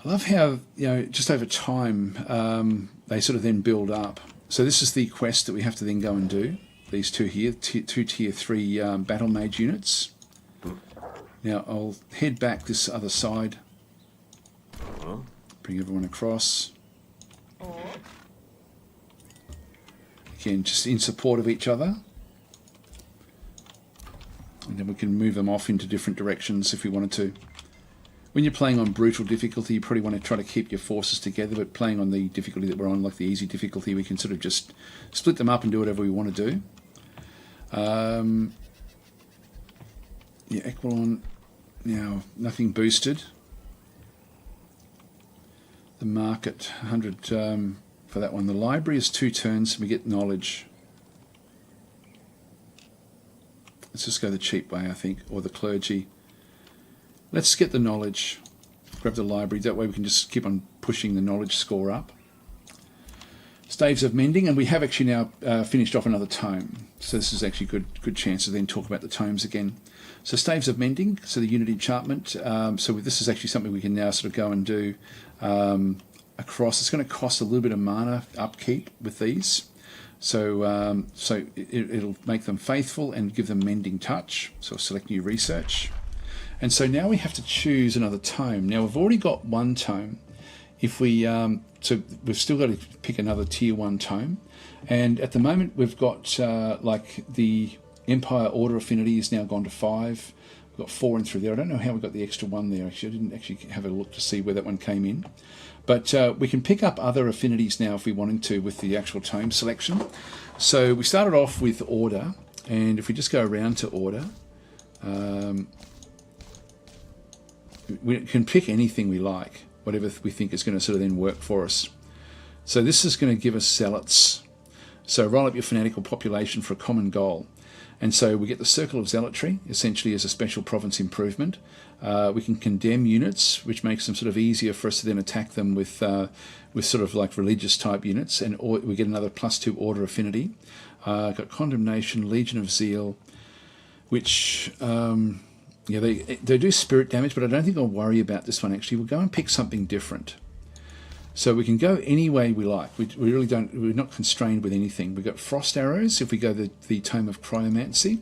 I love how, just over time they sort of then build up. So this is the quest that we have to then go and do. These 2 here, 2 tier 3 battle mage units. Now I'll head back this other side. Bring everyone across. Again, just in support of each other. And then we can move them off into different directions if we wanted to. When you're playing on brutal difficulty, you probably want to try to keep your forces together, but playing on the difficulty that we're on, like the easy difficulty, we can sort of just split them up and do whatever we want to do. Yeah, Equilon, now nothing boosted. The market, 100 for that one. The library is 2 turns, we get knowledge. Let's just go the cheap way, I think, or the clergy. Let's get the knowledge. Grab the library. That way we can just keep on pushing the knowledge score up. Staves of Mending, and we have actually now finished off another tome. So this is actually good chance to then talk about the tomes again. So Staves of Mending, so the unit enchantment. So this is actually something we can now sort of go and do across. It's going to cost a little bit of mana upkeep with these. So it'll make them faithful and give them mending touch. So select new research. And so now we have to choose another tome. Now we've already got 1 tome. If we so we've still got to pick another tier 1 tome. And at the moment we've got like the Empire Order Affinity is now gone to 5. We've got 4 in through there. I don't know how we got the extra 1 there. Actually, I didn't actually have a look to see where that one came in. But we can pick up other affinities now if we wanted to with the actual tome selection. So we started off with Order, and if we just go around to Order, we can pick anything we like, whatever we think is going to sort of then work for us. So this is going to give us Zealots. So roll up your fanatical population for a common goal. And so we get the Circle of Zealotry, essentially as a special province improvement. We can condemn units, which makes them sort of easier for us to then attack them with sort of like religious type units. And we get another +2 order affinity. Got Condemnation, Legion of Zeal, which they do spirit damage, but I don't think I'll worry about this one actually. We'll go and pick something different. So we can go any way we like. We really don't. We're not constrained with anything. We've got Frost Arrows. If we go the Tome of Cryomancy,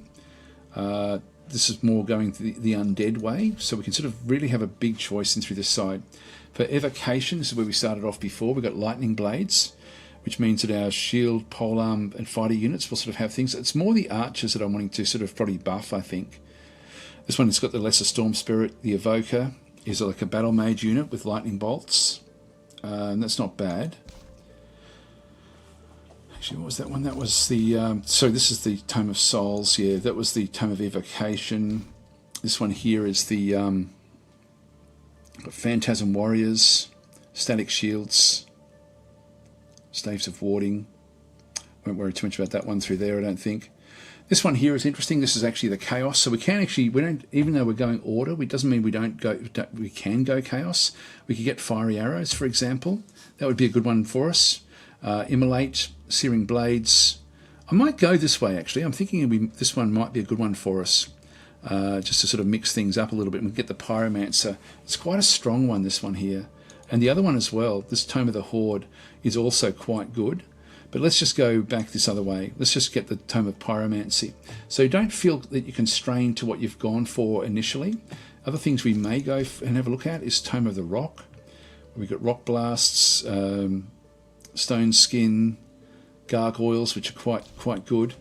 this is more going the undead way. So we can sort of really have a big choice in through this side. For Evocation, this is where we started off before. We've got Lightning Blades, which means that our shield, polearm, and fighter units will sort of have things. It's more the archers that I'm wanting to sort of probably buff, I think. This one has got the Lesser Storm Spirit. The Evoker is like a battle mage unit with lightning bolts. And that's not bad. Actually, what was that one? That was the... sorry, this is the Tome of Souls. Yeah, that was the Tome of Evocation. This one here is the Phantasm Warriors, Static Shields, Staves of Warding. Won't worry too much about that one through there, I don't think. This one here is interesting. This is actually the Chaos. So we can actually, we don't, even though we're going order, it doesn't mean we don't go, we can go Chaos. We could get Fiery Arrows, for example. That would be a good one for us. Immolate, Searing Blades. I might go this way, actually. I'm thinking this one might be a good one for us. Just to sort of mix things up a little bit. And we get the Pyromancer. It's quite a strong one, this one here. And the other one as well, this Tome of the Horde, is also quite good. But let's just go back this other way. Let's just get the Tome of Pyromancy. So don't feel that you're constrained to what you've gone for initially. Other things we may go and have a look at is Tome of the Rock. We've got Rock Blasts, Stone Skin, Gargoyles, which are quite good.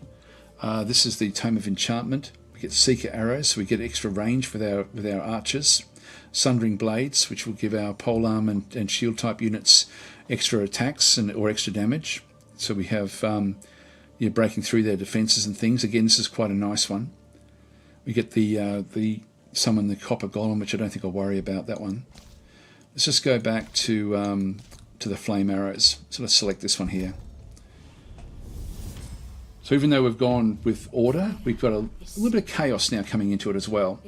This is the Tome of Enchantment. We get Seeker Arrows, so we get extra range with our archers. Sundering Blades, which will give our polearm and shield type units extra attacks or extra damage. So we have breaking through their defences and things. Again, this is quite a nice one. We get the summon the Copper Golem, which I don't think I'll worry about that one. Let's just go back to the Flame Arrows. So let's select this one here. So even though we've gone with order, we've got a little bit of chaos now coming into it as well.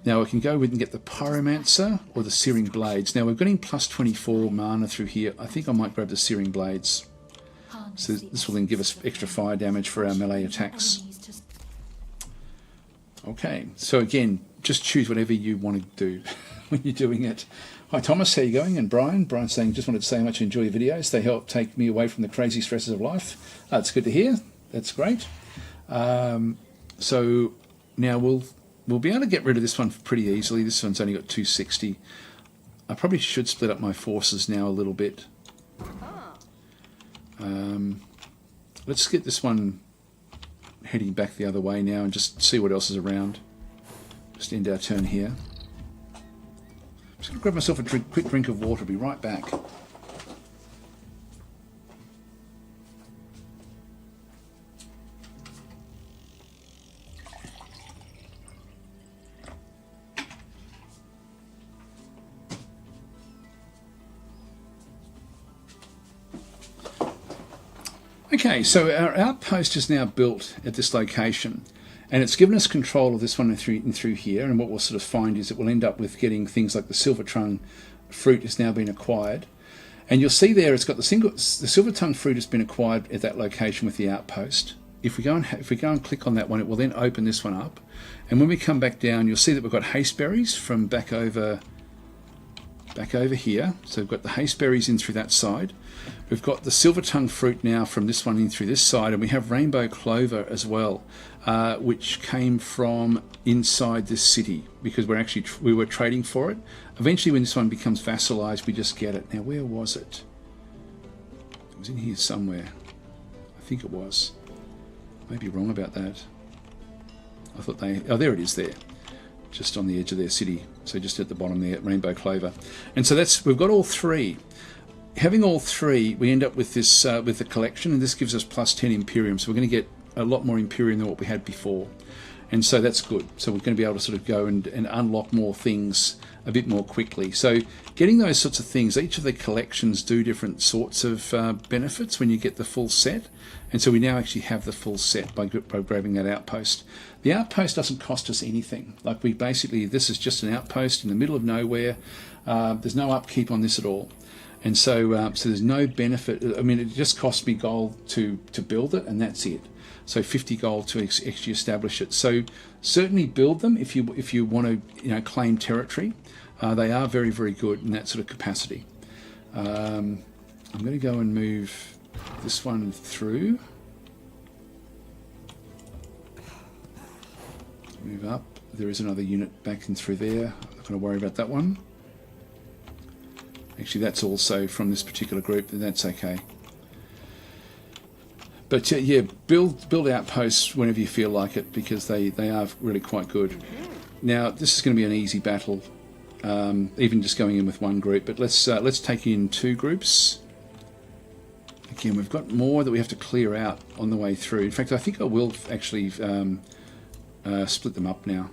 Now we can go with and get the Pyromancer or the Searing Blades. Now we're getting plus 24 mana through here. I think I might grab the Searing Blades. So this will then give us extra fire damage for our melee attacks. Okay, so again, just choose whatever you want to do when you're doing it. Hi Thomas, how you going? And Brian. Brian's saying, just wanted to say how much I enjoy your videos. They help take me away from the crazy stresses of life. It's good to hear. That's great. So now we'll be able to get rid of this one pretty easily. This one's only got 260. I probably should split up my forces now a little bit. Let's get this one heading back the other way now and just see what else is around. Just end our turn here. I'm just going to grab myself a quick drink of water. Be right back. Okay, so our outpost is now built at this location, and it's given us control of this one and through here, and what we'll sort of find is that we'll end up with getting things like the Silver Tongue fruit has now been acquired. And you'll see there it's got the Silver Tongue fruit has been acquired at that location with the outpost. If we go and click on that one, it will then open this one up. And when we come back down, you'll see that we've got hasteberries from back over here. So we've got the hasteberries in through that side. We've got the Silver Tongue fruit now from this one in through this side, and we have Rainbow Clover as well, which came from inside this city because we were trading for it. Eventually, when this one becomes vassalized, we just get it. Now, where was it? It was in here somewhere. I think it was. I may be wrong about that. I thought oh, there it is there. Just on the edge of their city. So just at the bottom there, Rainbow Clover. And so we've got all three. Having all three, we end up with this with the collection, and this gives us plus 10 Imperium. So we're going to get a lot more Imperium than what we had before. And so that's good. So we're going to be able to sort of go and unlock more things a bit more quickly. So getting those sorts of things, each of the collections do different sorts of benefits when you get the full set. And so we now actually have the full set by grabbing that outpost. The outpost doesn't cost us anything. Like this is just an outpost in the middle of nowhere. There's no upkeep on this at all. And so there's no benefit. I mean, it just cost me gold to build it, and that's it. So 50 gold to actually establish it. So certainly build them if you want to claim territory. They are very, very good in that sort of capacity. I'm going to go and move this one through. Move up. There is another unit back and through there. I'm not going to worry about that one. Actually, that's also from this particular group, and that's okay. But yeah, build outposts whenever you feel like it, because they are really quite good. Now, this is going to be an easy battle, even just going in with one group. But let's take in two groups. Again, we've got more that we have to clear out on the way through. In fact, I think I will actually split them up now.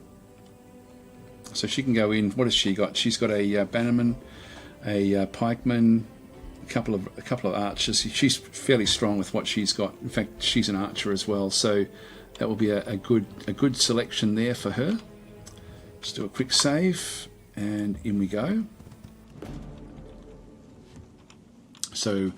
So she can go in. What has she got? She's got a Bannerman, a Pikeman, a couple of archers. She's fairly strong with what she's got. In fact, she's an archer as well. So that will be a good selection there for her. Let's do a quick save, and in we go. So,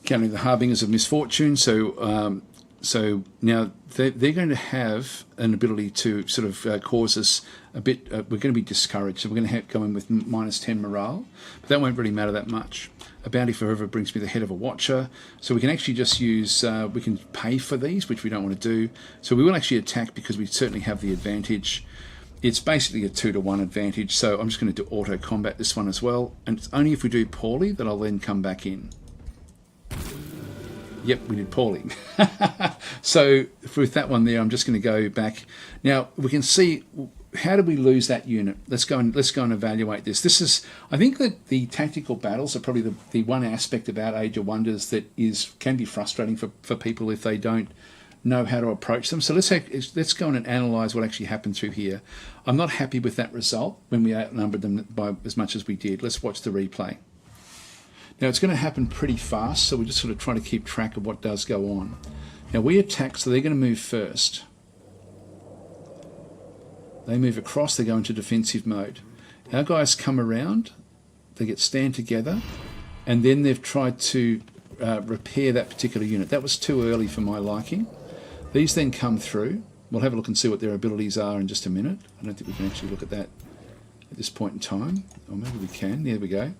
counting the Harbingers of Misfortune. So now they're going to have an ability to sort of cause us a bit. We're going to be discouraged, so we're going to go in with -10 morale. But that won't really matter that much. A bounty forever brings me the head of a watcher, so we can actually just use. We can pay for these, which we don't want to do. So we will actually attack because we certainly have the advantage. It's basically a 2-to-1 advantage. So I'm just going to do auto combat this one as well, and it's only if we do poorly that I'll then come back in. Yep, we did poorly. So with that one there, I'm just going to go back. Now we can see, how did we lose that unit? Let's go and evaluate this. This is, I think that the tactical battles are probably the one aspect about Age of Wonders that can be frustrating for people if they don't know how to approach them. So let's go on and analyse what actually happened through here. I'm not happy with that result when we outnumbered them by as much as we did. Let's watch the replay. Now it's going to happen pretty fast, so we're just sort of trying to keep track of what does go on. Now we attack, so they're going to move first. They move across, they go into defensive mode. Our guys come around, they stand together, and then they've tried to repair that particular unit. That was too early for my liking. These then come through. We'll have a look and see what their abilities are in just a minute. I don't think we can actually look at that at this point in time, or maybe we can. There we go.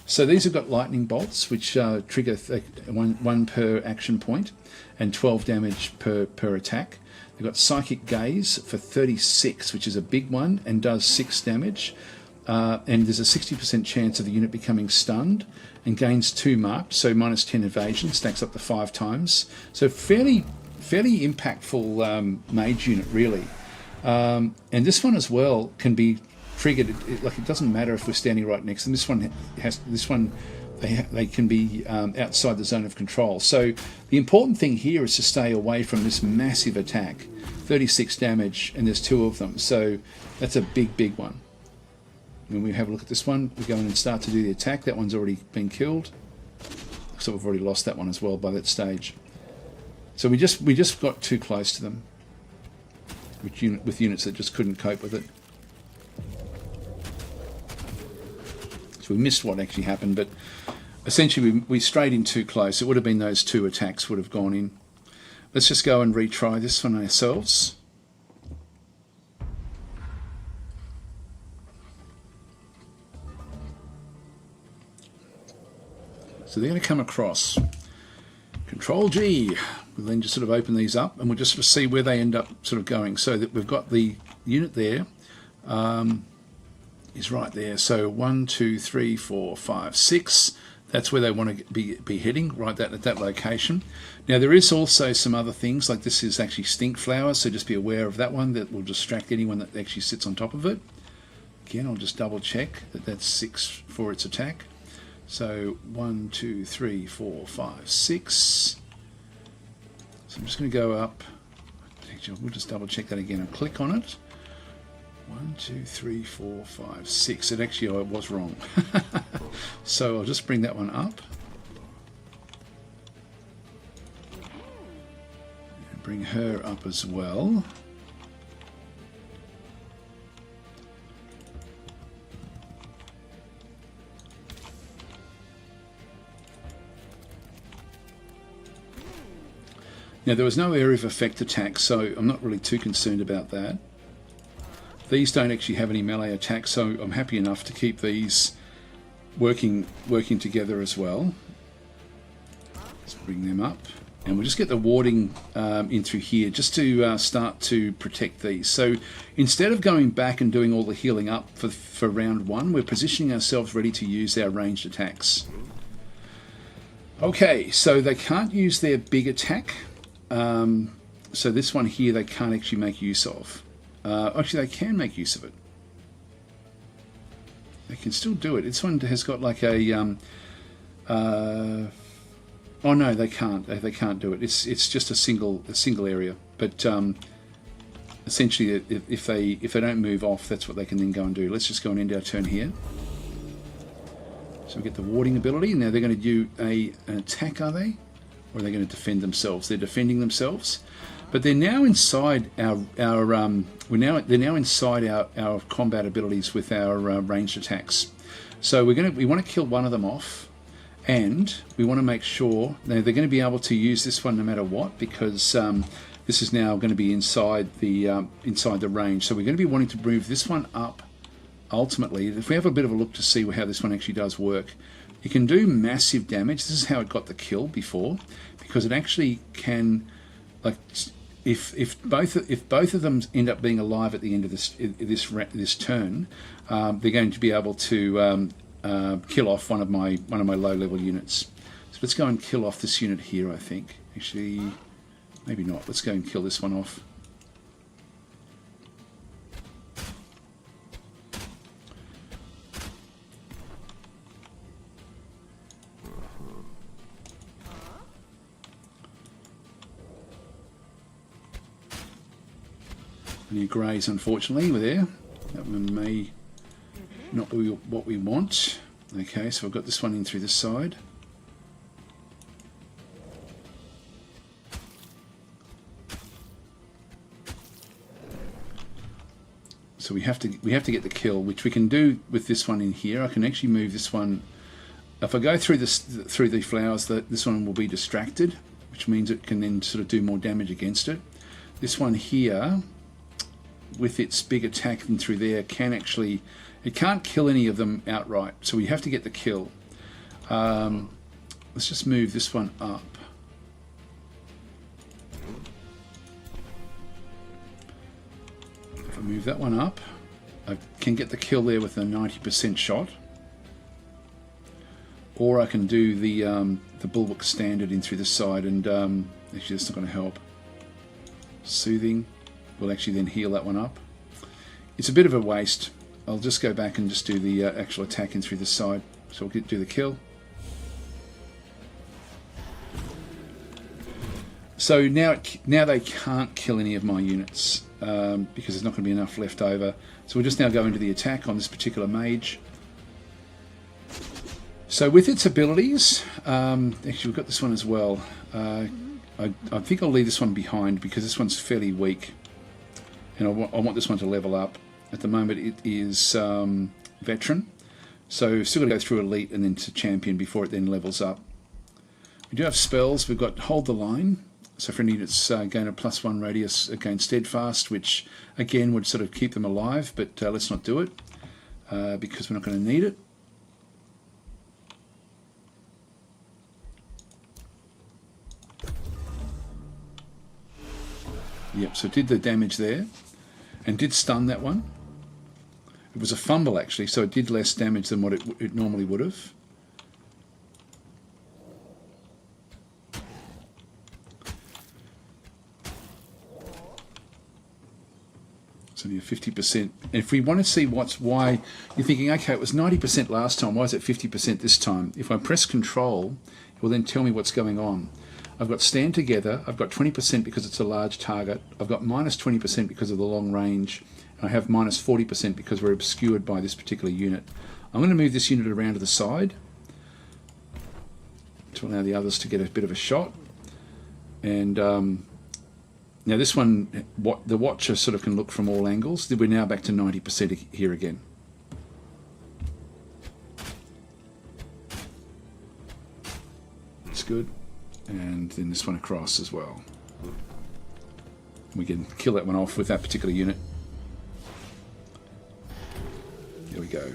So these have got lightning bolts, which trigger one per action point, and 12 damage per attack. They've got psychic gaze for 36, which is a big one, and does 6 damage. And there's a 60% chance of the unit becoming stunned, and gains 2 marked, so -10 evasion, stacks up to 5 times. So fairly impactful mage unit, really. And this one as well can be triggered. It doesn't matter if we're standing right next to them. They can be outside the zone of control. So the important thing here is to stay away from this massive attack. 36 damage, and there's 2 of them. So that's a big one. When we have a look at this one, we go in and start to do the attack. That one's already been killed. So we've already lost that one as well by that stage. So we just got too close to them with units that just couldn't cope with it. So we missed what actually happened, but essentially we strayed in too close. It would have been those 2 attacks would have gone in. Let's just go and retry this one ourselves. So they're going to come across. Control G. We'll then just sort of open these up, and we'll just sort of see where they end up sort of going. So that we've got the unit there is right there. So 1, 2, 3, 4, 5, 6. That's where they want to be heading, right at that location. Now there is also some other things, like this is actually stink flowers, so just be aware of that one. That will distract anyone that actually sits on top of it. Again, I'll just double check that that's 6 for its attack. So 1, 2, 3, 4, 5, 6. So I'm just going to go up. Actually, we'll just double check that again and click on it. 1, 2, 3, 4, 5, 6. It actually, I was wrong. So I'll just bring that one up. And bring her up as well. Now there was no area of effect attack, so I'm not really too concerned about that. These don't actually have any melee attacks, so I'm happy enough to keep these working together as well. Let's bring them up, and we'll just get the warding in through here just to start to protect these. So instead of going back and doing all the healing up for round 1, we're positioning ourselves ready to use our ranged attacks. Okay, so they can't use their big attack. So this one here they can't actually make use of. Actually, they can make use of it. They can still do it. This one has got like a Oh no, they can't. They can't do it. It's just a single area. But essentially, if they don't move off, that's what they can then go and do. Let's just go and end our turn here. So we get the warding ability. Now they're going to do an attack, are they? Or are they going to defend themselves? They're defending themselves, but they're now inside they're now inside our combat abilities with our ranged attacks. So we want to kill one of them off, and we want to make sure they're going to be able to use this one no matter what, because this is now going to be inside the range. So we're going to be wanting to move this one up. Ultimately, if we have a bit of a look to see how this one actually does work, it can do massive damage. This is how it got the kill before, because it actually can, like, if both of them end up being alive at the end of this turn, they're going to be able to kill off one of my low level units. So let's go and kill off this unit here. I think actually, maybe not. Let's go and kill this one off. Any greys, unfortunately, were there. That one may not be what we want. Okay, so I've got this one in through this side. So we have to get the kill, which we can do with this one in here. I can actually move this one. If I go through the flowers, this one will be distracted, which means it can then sort of do more damage against it. This one here, with its big attack and through there, it can't kill any of them outright, so we have to get the kill. Let's just move this one up. If I move that one up, I can get the kill there with a 90% shot, or I can do the Bulwark Standard in through the side, and actually that's not going to help. Soothing will actually then heal that one up. It's a bit of a waste. I'll just go back and just do the actual attack in through the side. So we'll do the kill. So now they can't kill any of my units because there's not going to be enough left over. So we'll just now go into the attack on this particular mage. So with its abilities, actually we've got this one as well. I think I'll leave this one behind because this one's fairly weak. And I want this one to level up. At the moment it is veteran, so we've still got to go through elite and then to champion before it then levels up. We do have spells. We've got hold the line, so for any units gain a +1 radius against steadfast, which again would sort of keep them alive, but let's not do it because we're not going to need it. Yep, so it did the damage there and did stun that one. It was a fumble actually, so it did less damage than what it normally would have. It's only a 50%. If we want to see why you're thinking, okay, it was 90% last time, why is it 50% this time? If I press Control, it will then tell me what's going on. I've got stand together, I've got 20% because it's a large target, I've got -20% because of the long range, and I have -40% because we're obscured by this particular unit. I'm going to move this unit around to the side to allow the others to get a bit of a shot. And now this one, the Watcher sort of can look from all angles. We're now back to 90% here again. That's good. And then this one across as well. We can kill that one off with that particular unit. There we go.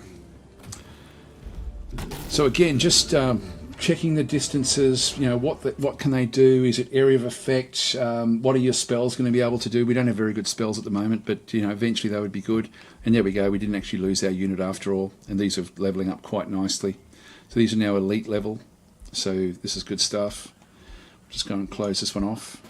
So again, just checking the distances. You know, what can they do? Is it area of effect? What are your spells going to be able to do? We don't have very good spells at the moment, but you know, eventually they would be good. And there we go. We didn't actually lose our unit after all, and these are leveling up quite nicely. So these are now elite level. So this is good stuff. Just go and close this one off.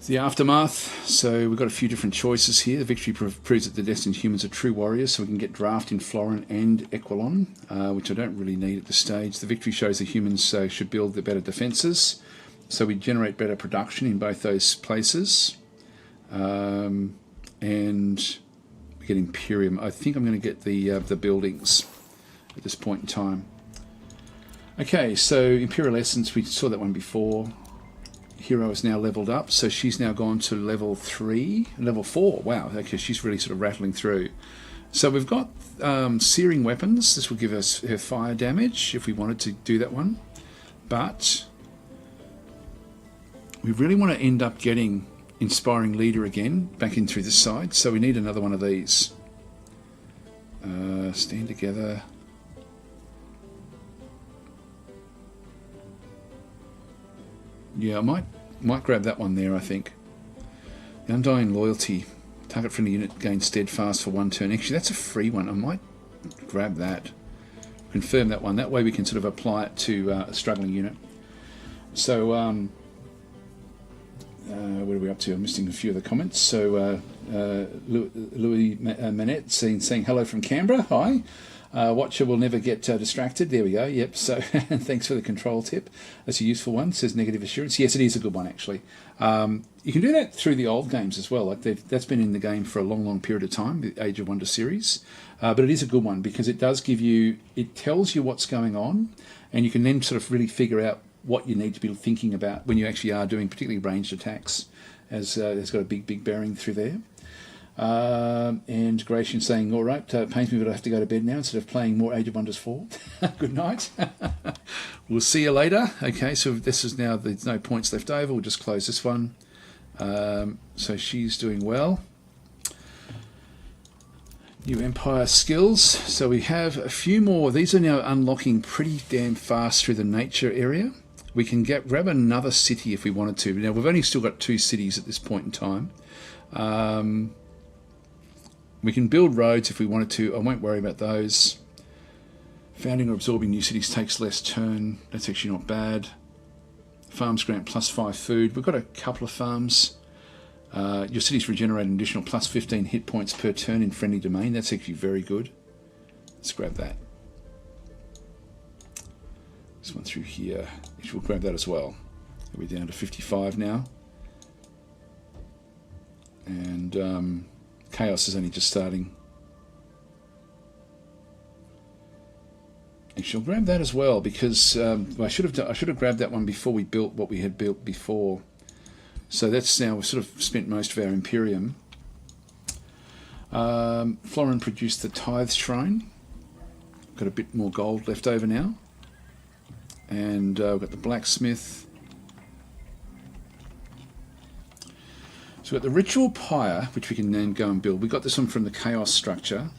The aftermath. So we've got a few different choices here. The victory proves that the destined humans are true warriors, so we can get draft in Florin and Equilon, which I don't really need at this stage. The victory shows the humans should build the better defences, so we generate better production in both those places. And we get Imperium. I think I'm going to get the buildings at this point in time. Okay, so Imperial Essence, we saw that one before. Hero is now leveled up, so she's now gone to level 4. Wow, okay, she's really sort of rattling through. So we've got searing weapons. This will give us her fire damage if we wanted to do that one. But we really want to end up getting Inspiring Leader again back in through this side, so we need another one of these. Stand together. Yeah, I might grab that one there, I think. The Undying Loyalty. Target friendly unit gains steadfast for 1 turn. Actually, that's a free one. I might grab that. Confirm that one. That way we can sort of apply it to a struggling unit. So, what are we up to? I'm missing a few of the comments. So, Louis Manette saying hello from Canberra. Hi. Watcher will never get distracted. There we go. Yep. So thanks for the control tip. That's a useful one. It says negative assurance. Yes, it is a good one actually. You can do that through the old games as well. Like that's been in the game for a long, long period of time. The Age of Wonder series, but it is a good one because it does give you. It tells you what's going on, and you can then sort of really figure out what you need to be thinking about when you actually are doing particularly ranged attacks. As it's got a big bearing through there. And Gratian saying, all right, pains me, but I have to go to bed now instead of playing more Age of Wonders 4. Good night. We'll see you later. Okay, so this is now, there's no points left over. We'll just close this one. So she's doing well. New Empire skills. So we have a few more. These are now unlocking pretty damn fast through the nature area. We can grab another city if we wanted to. Now, we've only still got 2 cities at this point in time. We can build roads if we wanted to. I won't worry about those. Founding or absorbing new cities takes less turn. That's actually not bad. Farms grant +5 food. We've got a couple of farms. Your cities regenerate an additional +15 hit points per turn in friendly domain. That's actually very good. Let's grab that. This one through here. We'll grab that as well. We're down to 55 now. And Chaos is only just starting. Actually, I'll grab that as well because I should have grabbed that one before we built what we had built before. So that's now we've sort of spent most of our Imperium. Florin produced the Tithe Shrine. Got a bit more gold left over now. And we've got the Blacksmith. So we've got the Ritual Pyre, which we can then go and build. We got this one from the Chaos structure.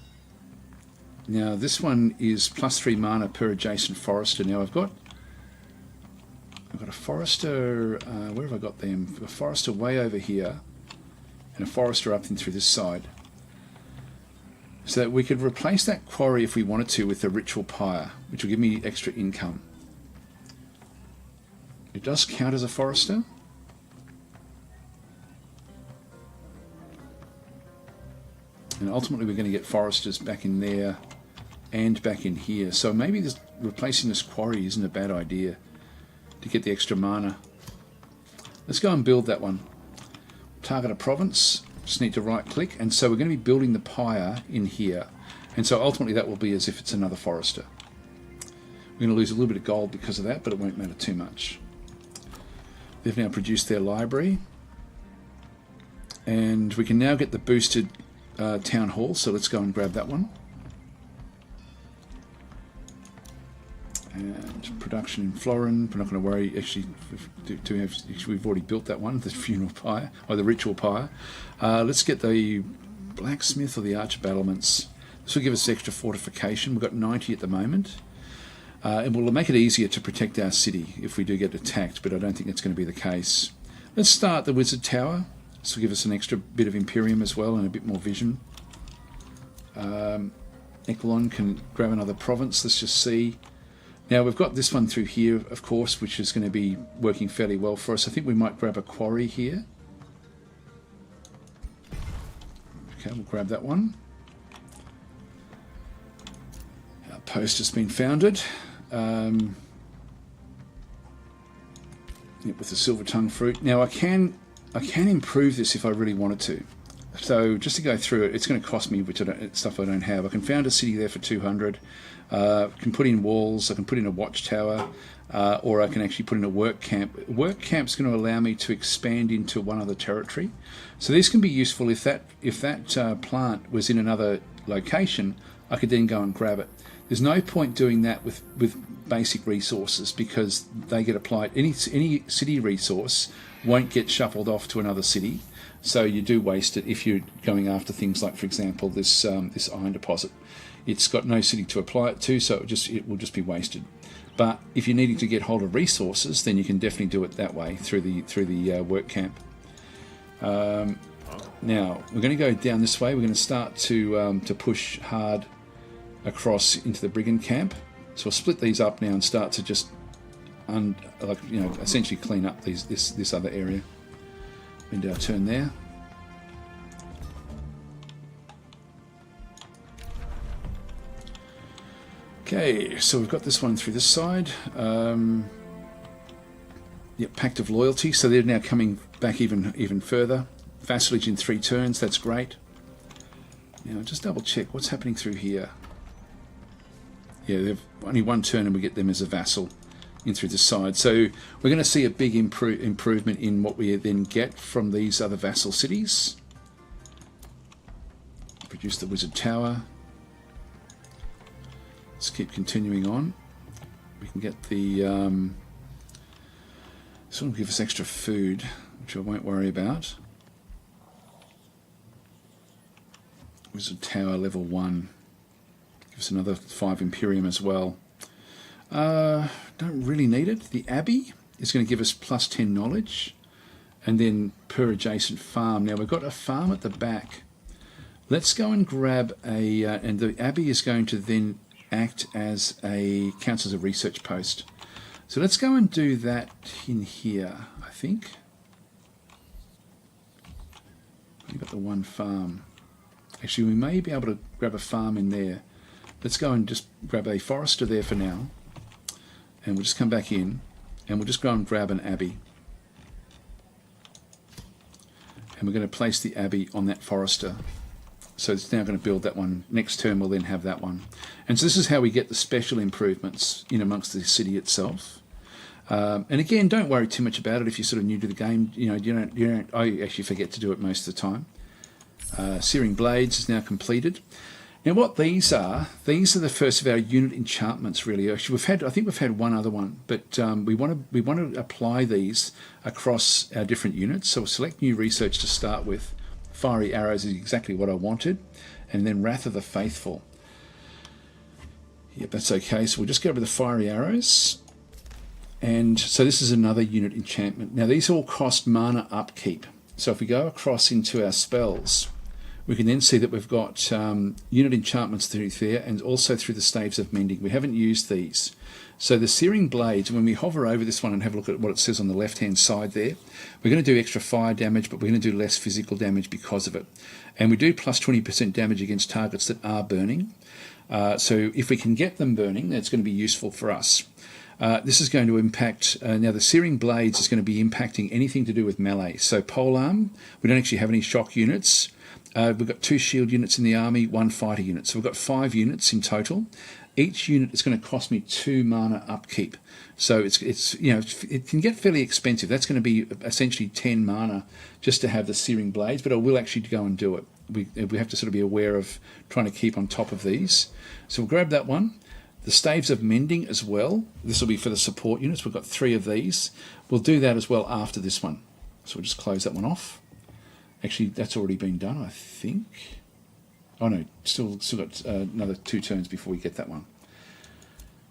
Now this one is +3 mana per adjacent forester. Now I've got a forester, where have I got them? A forester way over here and a forester up in through this side. So that we could replace that quarry if we wanted to with the Ritual Pyre, which will give me extra income. It does count as a forester. And ultimately we're going to get foresters back in there and back in here. So maybe replacing this quarry isn't a bad idea to get the extra mana. Let's go and build that one. Target a province. Just need to right click. And so we're going to be building the pyre in here. And so ultimately that will be as if it's another forester. We're going to lose a little bit of gold because of that, but it won't matter too much. They've now produced their library. And we can now get the boosted Town Hall, so let's go and grab that one. And production in Florin. We're not going to worry. Actually, we've already built that one, the Funeral Pyre or the Ritual Pyre. Let's get the Blacksmith or the Archer Battlements. This will give us extra fortification. We've got 90 at the moment. And will make it easier to protect our city if we do get attacked, but I don't think that's going to be the case. Let's start the Wizard Tower. This will give us an extra bit of Imperium as well and a bit more vision. Equilon can grab another province. Let's just see. Now we've got this one through here, of course, which is going to be working fairly well for us. I think we might grab a quarry here. Okay, we'll grab that one. Our post has been founded. With the silver tongue fruit. Now I can improve this if I really wanted to. So just to go through it, it's going to cost me stuff I don't have. I can found a city there for 200. I can put in walls. I can put in a watchtower, or I can actually put in a work camp. Work camp's going to allow me to expand into one other territory. So this can be useful if that plant was in another location. I could then go and grab it. There's no point doing that with basic resources because they get applied. Any city resource won't get shuffled off to another city, so you do waste it if you're going after things like, for example, this iron deposit. It's got no city to apply it to, so it will just be wasted. But if you're needing to get hold of resources, then you can definitely do it that way through the work camp. Now we're going to go down this way. We're going to start to push hard across into the brigand camp. So we'll split these up now and start to just essentially clean up this other area. End our turn there. Okay, so we've got this one through this side. Pact of Loyalty. So they're now coming back even further. Vassalage in 3 turns. That's great. Now just double check what's happening through here. Yeah, they've only 1 turn and we get them as a vassal in through the side. So we're going to see a big improvement in what we then get from these other vassal cities. Produce the Wizard Tower. Let's keep continuing on. We can get the... this one will give us extra food, which I won't worry about. Wizard Tower level 1. Gives us another 5 Imperium as well. Don't really need it. The Abbey is going to give us plus 10 knowledge. And then per adjacent farm. Now we've got a farm at the back. Let's go and grab a... and the Abbey is going to then act as counts as a research post. So let's go and do that in here, I think. We've got the one farm. Actually, we may be able to grab a farm in there. Let's go and just grab a forester there for now. And we'll just come back in and we'll just go and grab an abbey. And we're going to place the abbey on that forester. So it's now going to build that one. Next turn we'll then have that one. And so this is how we get the special improvements in amongst the city itself. And again, don't worry too much about it if you're sort of new to the game. You don't. I actually forget to do it most of the time. Searing Blades is now completed. Now what these are the first of our unit enchantments really. Actually I think we've had one other one, but we want to apply these across our different units. So we'll select new research to start with. Fiery Arrows is exactly what I wanted. And then Wrath of the Faithful. Yep, that's okay. So we'll just go over the Fiery Arrows. And so this is another unit enchantment. Now these all cost mana upkeep. So if we go across into our spells, we can then see that we've got unit enchantments through there and also through the Staves of Mending. We haven't used these. So the Searing Blades, when we hover over this one and have a look at what it says on the left-hand side there, we're going to do extra fire damage, but we're going to do less physical damage because of it. And we do plus 20% damage against targets that are burning. So if we can get them burning, that's going to be useful for us. This is going to impact, now the Searing Blades is going to be impacting anything to do with melee. So polearm, we don't actually have any shock units. We've got 2 shield units in the army, 1 fighter unit. So we've got 5 units in total. Each unit is going to cost me 2 mana upkeep. So it can get fairly expensive. That's going to be essentially 10 mana just to have the Searing Blades, but I will actually go and do it. We have to sort of be aware of trying to keep on top of these. So we'll grab that one. The Staves of Mending as well. This will be for the support units. We've got 3 of these. We'll do that as well after this one. So we'll just close that one off. Actually, that's already been done, I think. Oh no, still got another 2 turns before we get that one.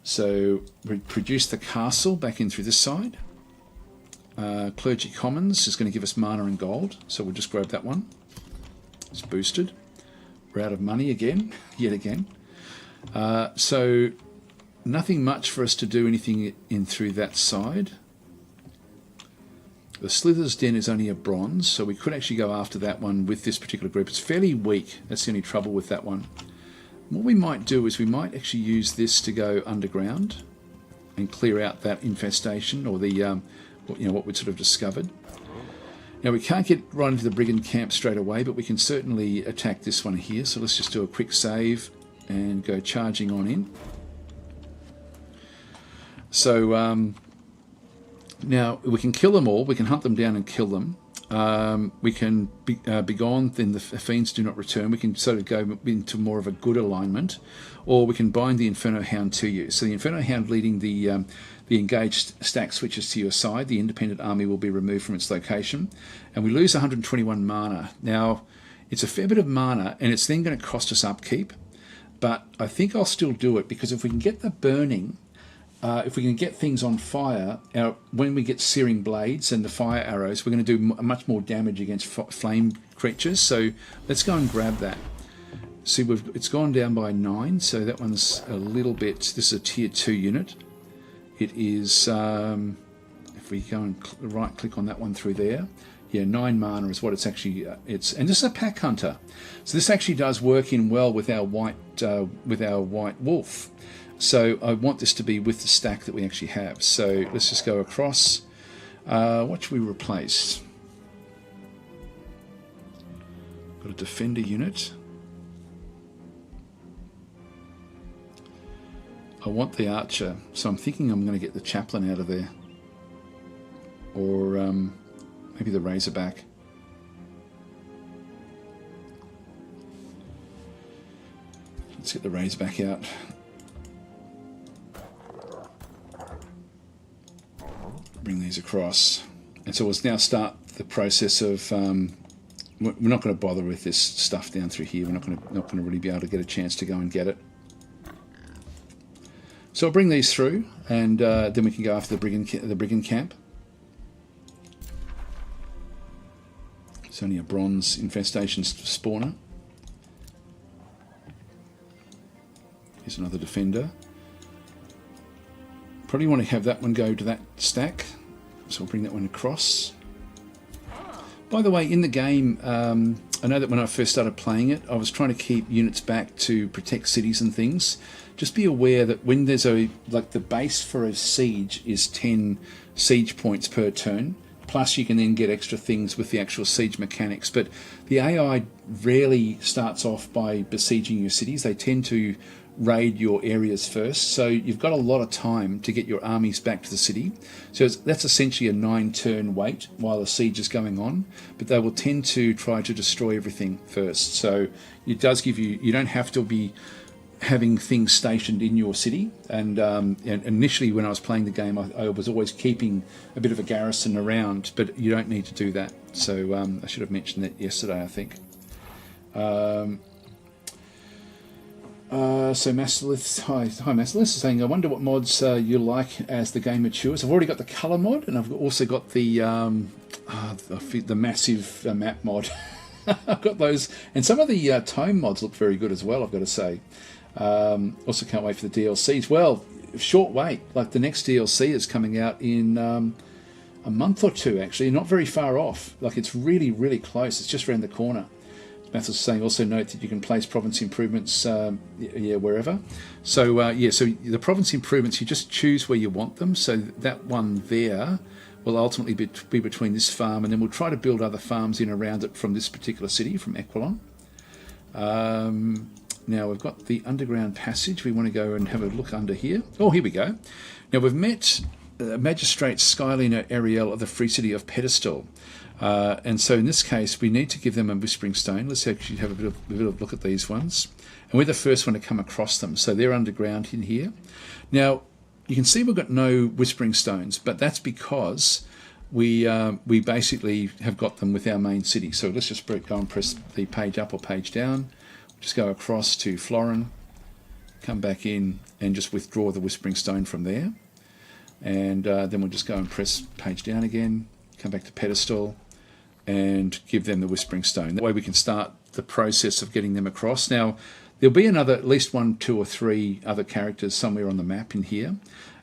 So we produce the castle back in through this side. Clergy Commons is going to give us mana and gold. So we'll just grab that one. It's boosted. We're out of money again, yet again. So nothing much for us to do anything in through that side. The Slither's Den is only a bronze, so we could actually go after that one with this particular group. It's fairly weak. That's the only trouble with that one. What we might do is we might actually use this to go underground and clear out that infestation, or the what we'd sort of discovered. Now we can't get right into the brigand camp straight away, but we can certainly attack this one here. So let's just do a quick save and go charging on in. So now we can kill them all. We can hunt them down and kill them. We can be gone, then the fiends do not return. We can sort of go into more of a good alignment, or we can bind the Inferno Hound to you. So the Inferno Hound leading the engaged stack switches to your side. The independent army will be removed from its location, and we lose 121 mana. Now, it's a fair bit of mana, and it's then going to cost us upkeep, but I think I'll still do it, because if we can get the burning, if we can get things on fire, when we get searing blades and the fire arrows, we're going to do much more damage against flame creatures. So let's go and grab that. See, it's gone down by 9, so that one's a little bit. This is a tier 2 unit. It is, if we go and right click on that one through there, yeah, 9 mana is what it's actually. And this is a pack hunter, so this actually does work in well with our white wolf. So I want this to be with the stack that we actually have. So let's just go across. What should we replace? Got a defender unit. I want the archer, so I'm thinking I'm going to get the chaplain out of there. Or maybe the razorback. Let's get the razorback out. Bring these across, and so we'll now start the process of we're not going to bother with this stuff down through here. We're not going to really be able to get a chance to go and get it. So I'll bring these through, and then we can go after the brigand camp. It's only a bronze infestation spawner. Here's another defender. Probably want to have that one go to that stack, so I'll bring that one across. By the way, in the game, I know that when I first started playing it, I was trying to keep units back to protect cities and things. Just be aware that when there's the base for a siege is 10 siege points per turn, plus you can then get extra things with the actual siege mechanics. But the AI rarely starts off by besieging your cities. They tend to raid your areas first, so you've got a lot of time to get your armies back to the city. So that's essentially a 9-turn wait while the siege is going on, but they will tend to try to destroy everything first. So it does give you don't have to be having things stationed in your city. And initially when I was playing the game, I was always keeping a bit of a garrison around, but you don't need to do that. So I should have mentioned that yesterday, I think. So Masterlith, hi Masterlith, is saying, I wonder what mods you like as the game matures. I've already got the colour mod, and I've also got the massive map mod. I've got those, and some of the tome mods look very good as well, I've got to say. Also can't wait for the DLCs. Well, short wait, like the next DLC is coming out in a month or two, actually, not very far off. Like, it's really, really close. It's just around the corner. Maths is saying, also note that you can place province improvements wherever. So so the province improvements, you just choose where you want them. So that one there will ultimately be between this farm, and then we'll try to build other farms in around it from this particular city, from Equilon. Now we've got the underground passage. We want to go and have a look under here. Oh, here we go. Now we've met Magistrate Skylina Ariel of the Free City of Pedestal. And so in this case, we need to give them a Whispering Stone. Let's actually have a bit of look at these ones. And we're the first one to come across them. So they're underground in here. Now, you can see we've got no Whispering Stones, but that's because we basically have got them with our main city. So let's just go and press the page up or page down. Just go across to Florin, come back in, and just withdraw the Whispering Stone from there. And then we'll just go and press page down again, come back to Pedestal, and give them the Whispering Stone. That way we can start the process of getting them across. Now, there'll be at least 1, 2, or 3 other characters somewhere on the map in here.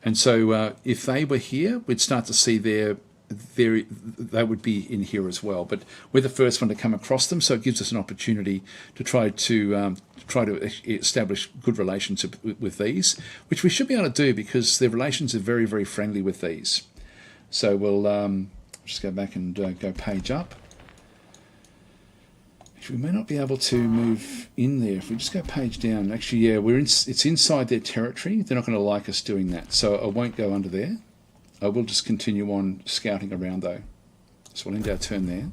And so if they were here, we'd start to see their they would be in here as well. But we're the first one to come across them, so it gives us an opportunity to try to establish good relations with these, which we should be able to do because their relations are very, very friendly with these. So we'll just go back and go page up. Actually, we may not be able to move in there. If we just go page down, actually, yeah, it's inside their territory. They're not going to like us doing that, so I won't go under there. I will just continue on scouting around though. So we'll end our turn there.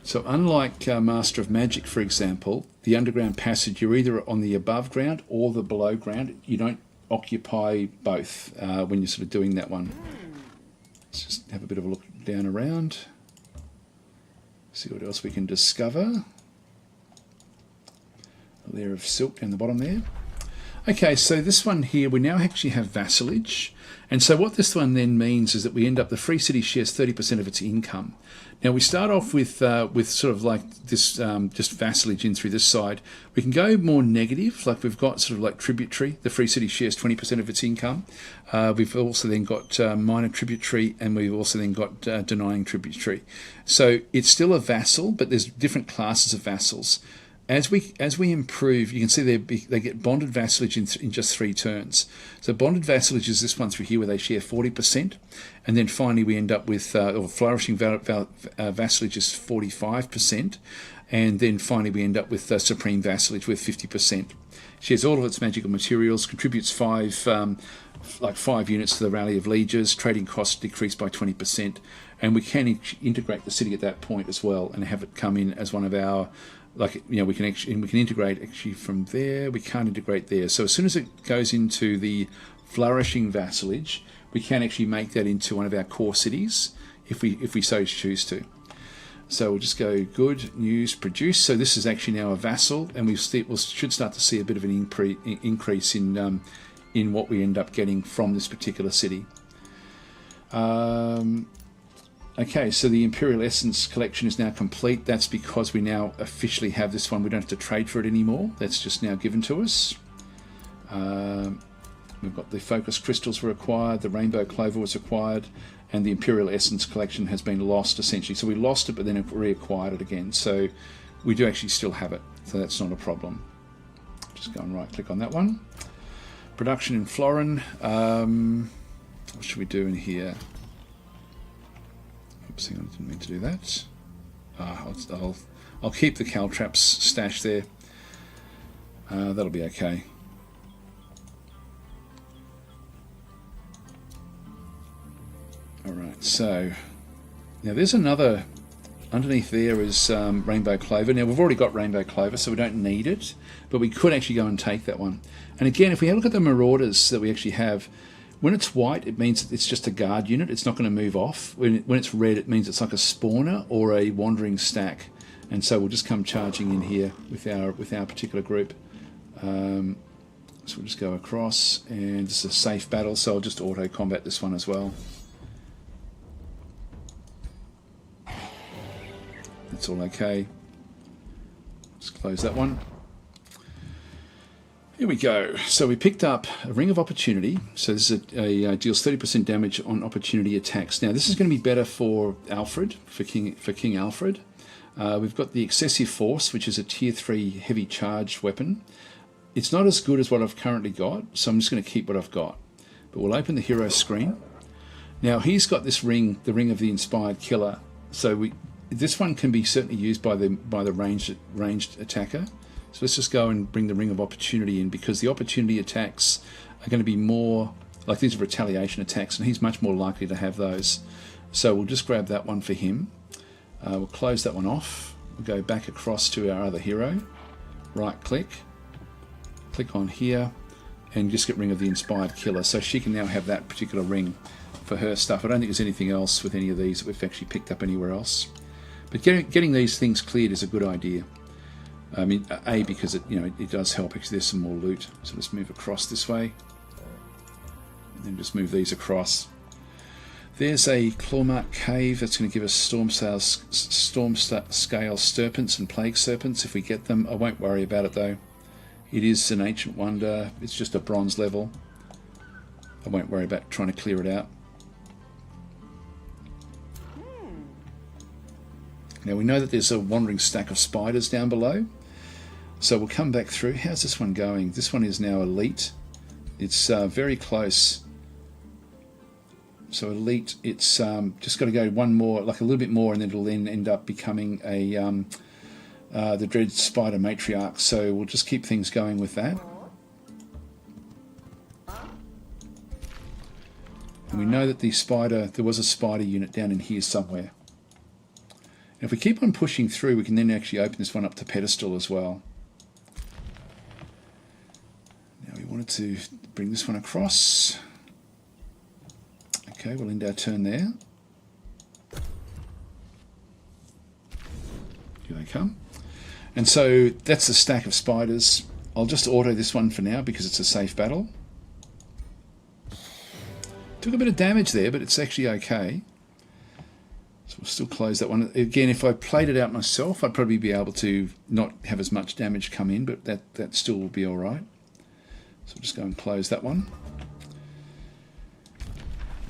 So unlike Master of Magic, for example, the underground passage, you're either on the above ground or the below ground. You don't occupy both when you're sort of doing that one. Let's just have a bit of a look down around. See what else we can discover. A layer of silk down the bottom there. Okay, so this one here, we now actually have vassalage. And so what this one then means is that we end up, the Free City shares 30% of its income. Now we start off with sort of like this, just vassalage in through this side. We can go more negative, like we've got sort of like tributary. The Free City shares 20% of its income. We've also then got minor tributary, and we've also then got denying tributary. So it's still a vassal, but there's different classes of vassals. As we improve, you can see they get bonded vassalage in just 3 turns. So bonded vassalage is this one through here where they share 40%, and then finally we end up with or flourishing vassalage is 45%, and then finally we end up with supreme vassalage with 50%. Shares all of its magical materials, contributes 5 units to the Rally of Lieges. Trading costs decreased by 20%, and we can integrate the city at that point as well and have it come in as one of our. Like, you know, we can integrate actually from there. We can't integrate there. So as soon as it goes into the flourishing vassalage, we can actually make that into one of our core cities if we so choose to. So we'll just go good, news, produce. So this is actually now a vassal, and we should start to see a bit of an increase in what we end up getting from this particular city. Okay, so the Imperial Essence collection is now complete. That's because we now officially have this one. We don't have to trade for it anymore. That's just now given to us. We've got the Focus Crystals were acquired, the Rainbow Clover was acquired, and the Imperial Essence collection has been lost, essentially. So we lost it, but then reacquired it again. So we do actually still have it, so that's not a problem. Just go and right-click on that one. Production in Florin. What should we do in here? Oops, hang on, I didn't mean to do that. I'll keep the caltraps stashed there. That'll be okay. Alright, so now there's another, underneath there is Rainbow Clover. Now we've already got Rainbow Clover, so we don't need it, but we could actually go and take that one. And again, if we have a look at the Marauders that we actually have, when it's white, it means it's just a guard unit. It's not going to move off. When it's red, it means it's like a spawner or a wandering stack. And so we'll just come charging in here with our particular group. So we'll just go across, and this is a safe battle, so I'll just auto combat this one as well. That's all okay. Let's close that one. Here we go. So we picked up a Ring of Opportunity. So this is a deals 30% damage on opportunity attacks. Now this is going to be better for Alfred, for King Alfred. We've got the Excessive Force, which is a tier 3 heavy charged weapon. It's not as good as what I've currently got, so I'm just going to keep what I've got. But we'll open the hero screen. Now he's got this ring, the Ring of the Inspired Killer. So this one can be certainly used by the ranged attacker. So let's just go and bring the Ring of Opportunity in, because the opportunity attacks are going to be more, like these are retaliation attacks, and he's much more likely to have those. So we'll just grab that one for him. We'll close that one off. We'll go back across to our other hero. Right click. Click on here and just get Ring of the Inspired Killer. So she can now have that particular ring for her stuff. I don't think there's anything else with any of these that we've actually picked up anywhere else. But getting these things cleared is a good idea. I mean, because it does help. Actually, there's some more loot. So let's move across this way, and then just move these across. There's a Clawmark Cave that's going to give us storm scale serpents and plague serpents if we get them. I won't worry about it though. It is an Ancient Wonder. It's just a bronze level. I won't worry about trying to clear it out. Now we know that there's a wandering stack of spiders down below. So we'll come back through. How's this one going? This one is now elite. It's very close. So elite, it's just got to go one more, like a little bit more, and then it'll then end up becoming a the Dread Spider Matriarch. So we'll just keep things going with that. And we know that there was a spider unit down in here somewhere. And if we keep on pushing through, we can then actually open this one up to pedestal as well. Now we wanted to bring this one across. Okay, we'll end our turn there. Here they come. And so that's the stack of spiders. I'll just auto this one for now because it's a safe battle. Took a bit of damage there, but it's actually okay. So we'll still close that one. Again, if I played it out myself, I'd probably be able to not have as much damage come in, but that still will be all right. So we'll just go and close that one.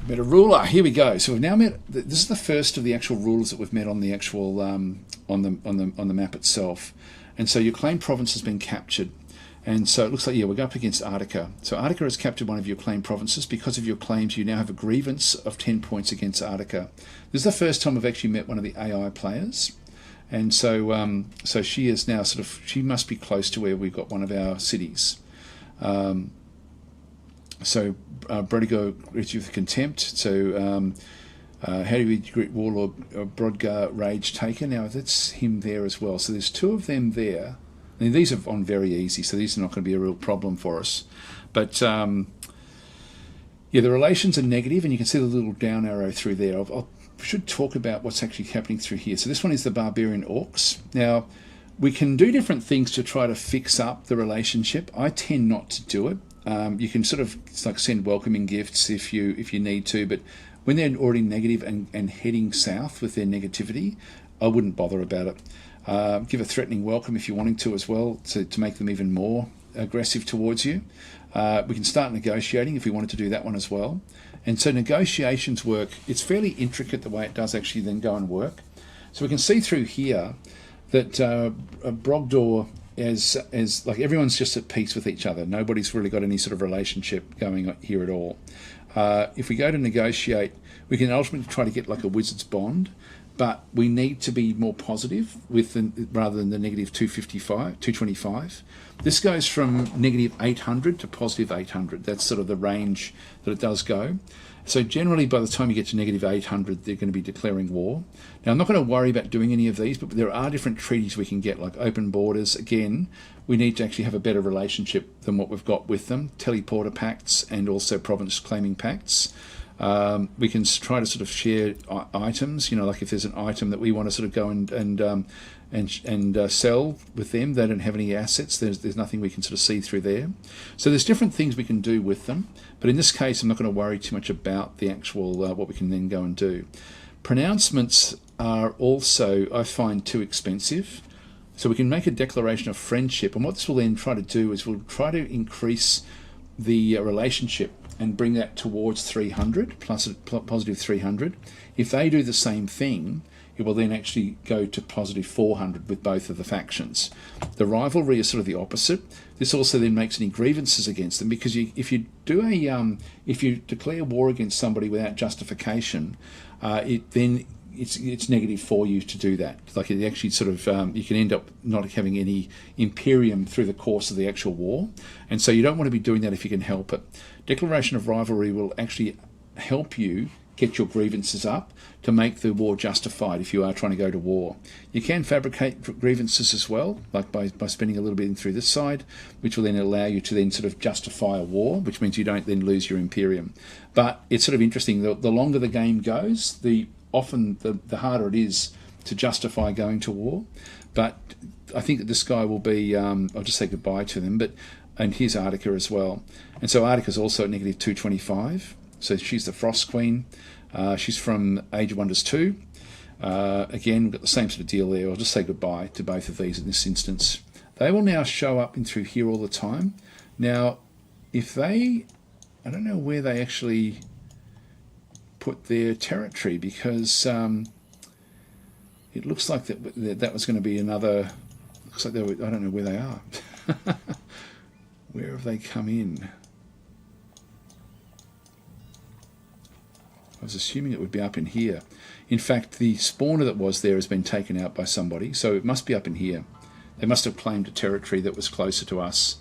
Met a ruler. Here we go. So we've now met. This is the first of the actual rulers that we've met on the actual on the map itself. And so your claimed province has been captured. And so it looks like, yeah, we're up against Artica. So Artica has captured one of your claimed provinces. Because of your claims, you now have a grievance of 10 points against Artica. This is the first time I've actually met one of the AI players. And so so she is now she must be close to where we've got one of our cities. So Brodigo greets you with contempt. So how do we greet Warlord Brodgar Rage Taker? Now that's him there as well. So there's two of them there. And these are on very easy, so these are not going to be a real problem for us. But yeah, the relations are negative, and you can see the little down arrow through there. I should talk about what's actually happening through here. So this one is the Barbarian Orcs. Now, we can do different things to try to fix up the relationship. I tend not to do it. You can sort of send welcoming gifts if you need to, but when they're already negative and heading south with their negativity, I wouldn't bother about it. Give a threatening welcome if you're wanting to as well, to make them even more aggressive towards you. We can start negotiating if we wanted to do that one as well. And so negotiations work. It's fairly intricate the way it does actually then go and work. So we can see through here that Brogdor is like everyone's just at peace with each other. Nobody's really got any sort of relationship going on here at all. If we go to negotiate, we can ultimately try to get like a wizard's bond. But we need to be more positive rather than the negative 225. This goes from negative 800 to positive 800. That's sort of the range that it does go. So generally, by the time you get to negative 800, they're going to be declaring war. Now, I'm not going to worry about doing any of these, but there are different treaties we can get, like open borders. Again, we need to actually have a better relationship than what we've got with them. Teleporter pacts and also province claiming pacts. We can try to sort of share items, like if there's an item that we want to sort of go and sell with them, they don't have any assets, there's nothing we can sort of see through there. So there's different things we can do with them, but in this case I'm not going to worry too much about the actual what we can then go and do. Pronouncements are also, I find, too expensive. So we can make a declaration of friendship, and what this will then try to do is we'll try to increase the relationship and bring that towards 300, plus positive 300. If they do the same thing, it will then actually go to positive 400 with both of the factions. The rivalry is sort of the opposite. This also then makes any grievances against them, because if you declare war against somebody without justification, it's negative for you to do that. Like it actually sort of you can end up not having any Imperium through the course of the actual war, and so you don't want to be doing that if you can help it. Declaration of rivalry will actually help you get your grievances up to make the war justified if you are trying to go to war. You can fabricate grievances as well, like by spending a little bit in through this side, which will then allow you to then sort of justify a war, which means you don't then lose your Imperium. But it's sort of interesting, the longer the game goes, the harder it is to justify going to war. But I think that this guy will be, I'll just say goodbye to them, and here's Artica as well. And so Artica's also at negative 225. So she's the Frost Queen. She's from Age of Wonders 2. Again, we've got the same sort of deal there. I'll just say goodbye to both of these in this instance. they will now show up in through here all the time. Now, if they, I don't know where they actually put their territory, because it looks like that was going to be another, looks like they were, I don't know where they are. Where have they come in? I was assuming it would be up in here. In fact, the spawner that was there has been taken out by somebody, so it must be up in here. They must have claimed a territory that was closer to us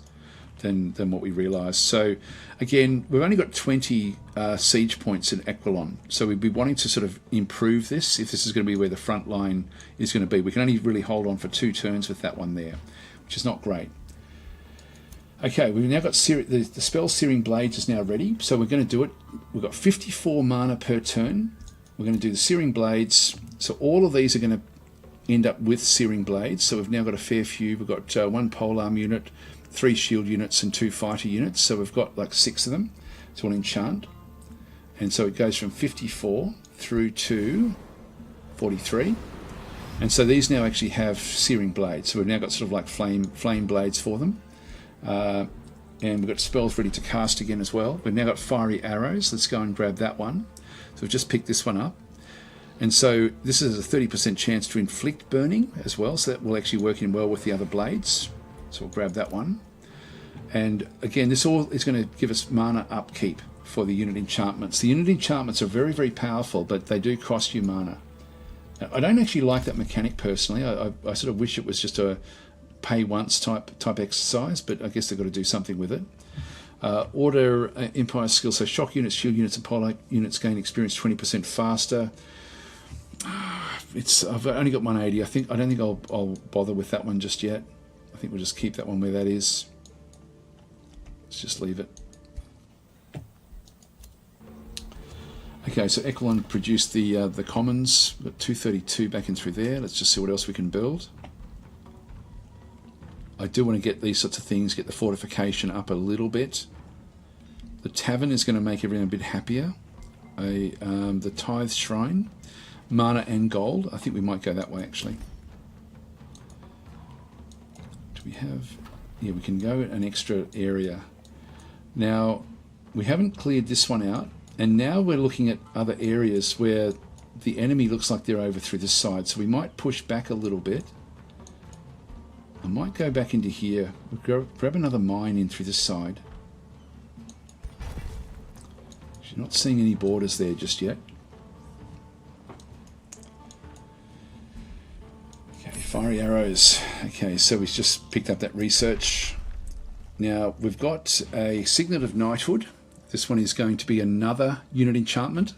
than what we realised. So again, we've only got 20 siege points in Aquilon, so we'd be wanting to sort of improve this if this is going to be where the front line is going to be. We can only really hold on for 2 turns with that one there, which is not great. Okay, we've now got the spell Searing Blades is now ready, so we're going to do it. We've got 54 mana per turn. We're going to do the Searing Blades, so all of these are going to end up with Searing Blades. So we've now got a fair few. We've got 1 polearm unit, 3 shield units and 2 fighter units, so we've got like 6 of them. It's all enchant, and so it goes from 54 through to 43, and so these now actually have Searing Blades. So we've now got sort of like flame blades for them. And we've got spells ready to cast again as well. We've now got Fiery Arrows. Let's go and grab that one. So we've just picked this one up. And so this is a 30% chance to inflict burning as well. So that will actually work in well with the other blades. So we'll grab that one. And again, this all is going to give us mana upkeep for the unit enchantments. The unit enchantments are very, very powerful, but they do cost you mana. Now, I don't actually like that mechanic personally. I sort of wish it was just a pay once type exercise, but I guess they've got to do something with it. Order Empire skills, so shock units, shield units, and pole units gain experience 20% faster. I've only got 180. I don't think I'll bother with that one just yet. I think we'll just keep that one where that is. Let's just leave it. Okay, so Aquilon produced the commons. We've got 232 back in through there. Let's just see what else we can build. I do want to get these sorts of things, get the fortification up a little bit. The tavern is going to make everyone a bit happier. The tithe shrine, mana and gold. I think we might go that way actually. Do we have? Yeah, we can go an extra area. Now, we haven't cleared this one out, and now we're looking at other areas where the enemy looks like they're over through this side. So we might push back a little bit. I might go back into here. We'll grab another mine in through this side. You're not seeing any borders there just yet. Okay, fiery arrows. Okay, so we've just picked up that research. Now we've got a Signet of Knighthood. This one is going to be another unit enchantment.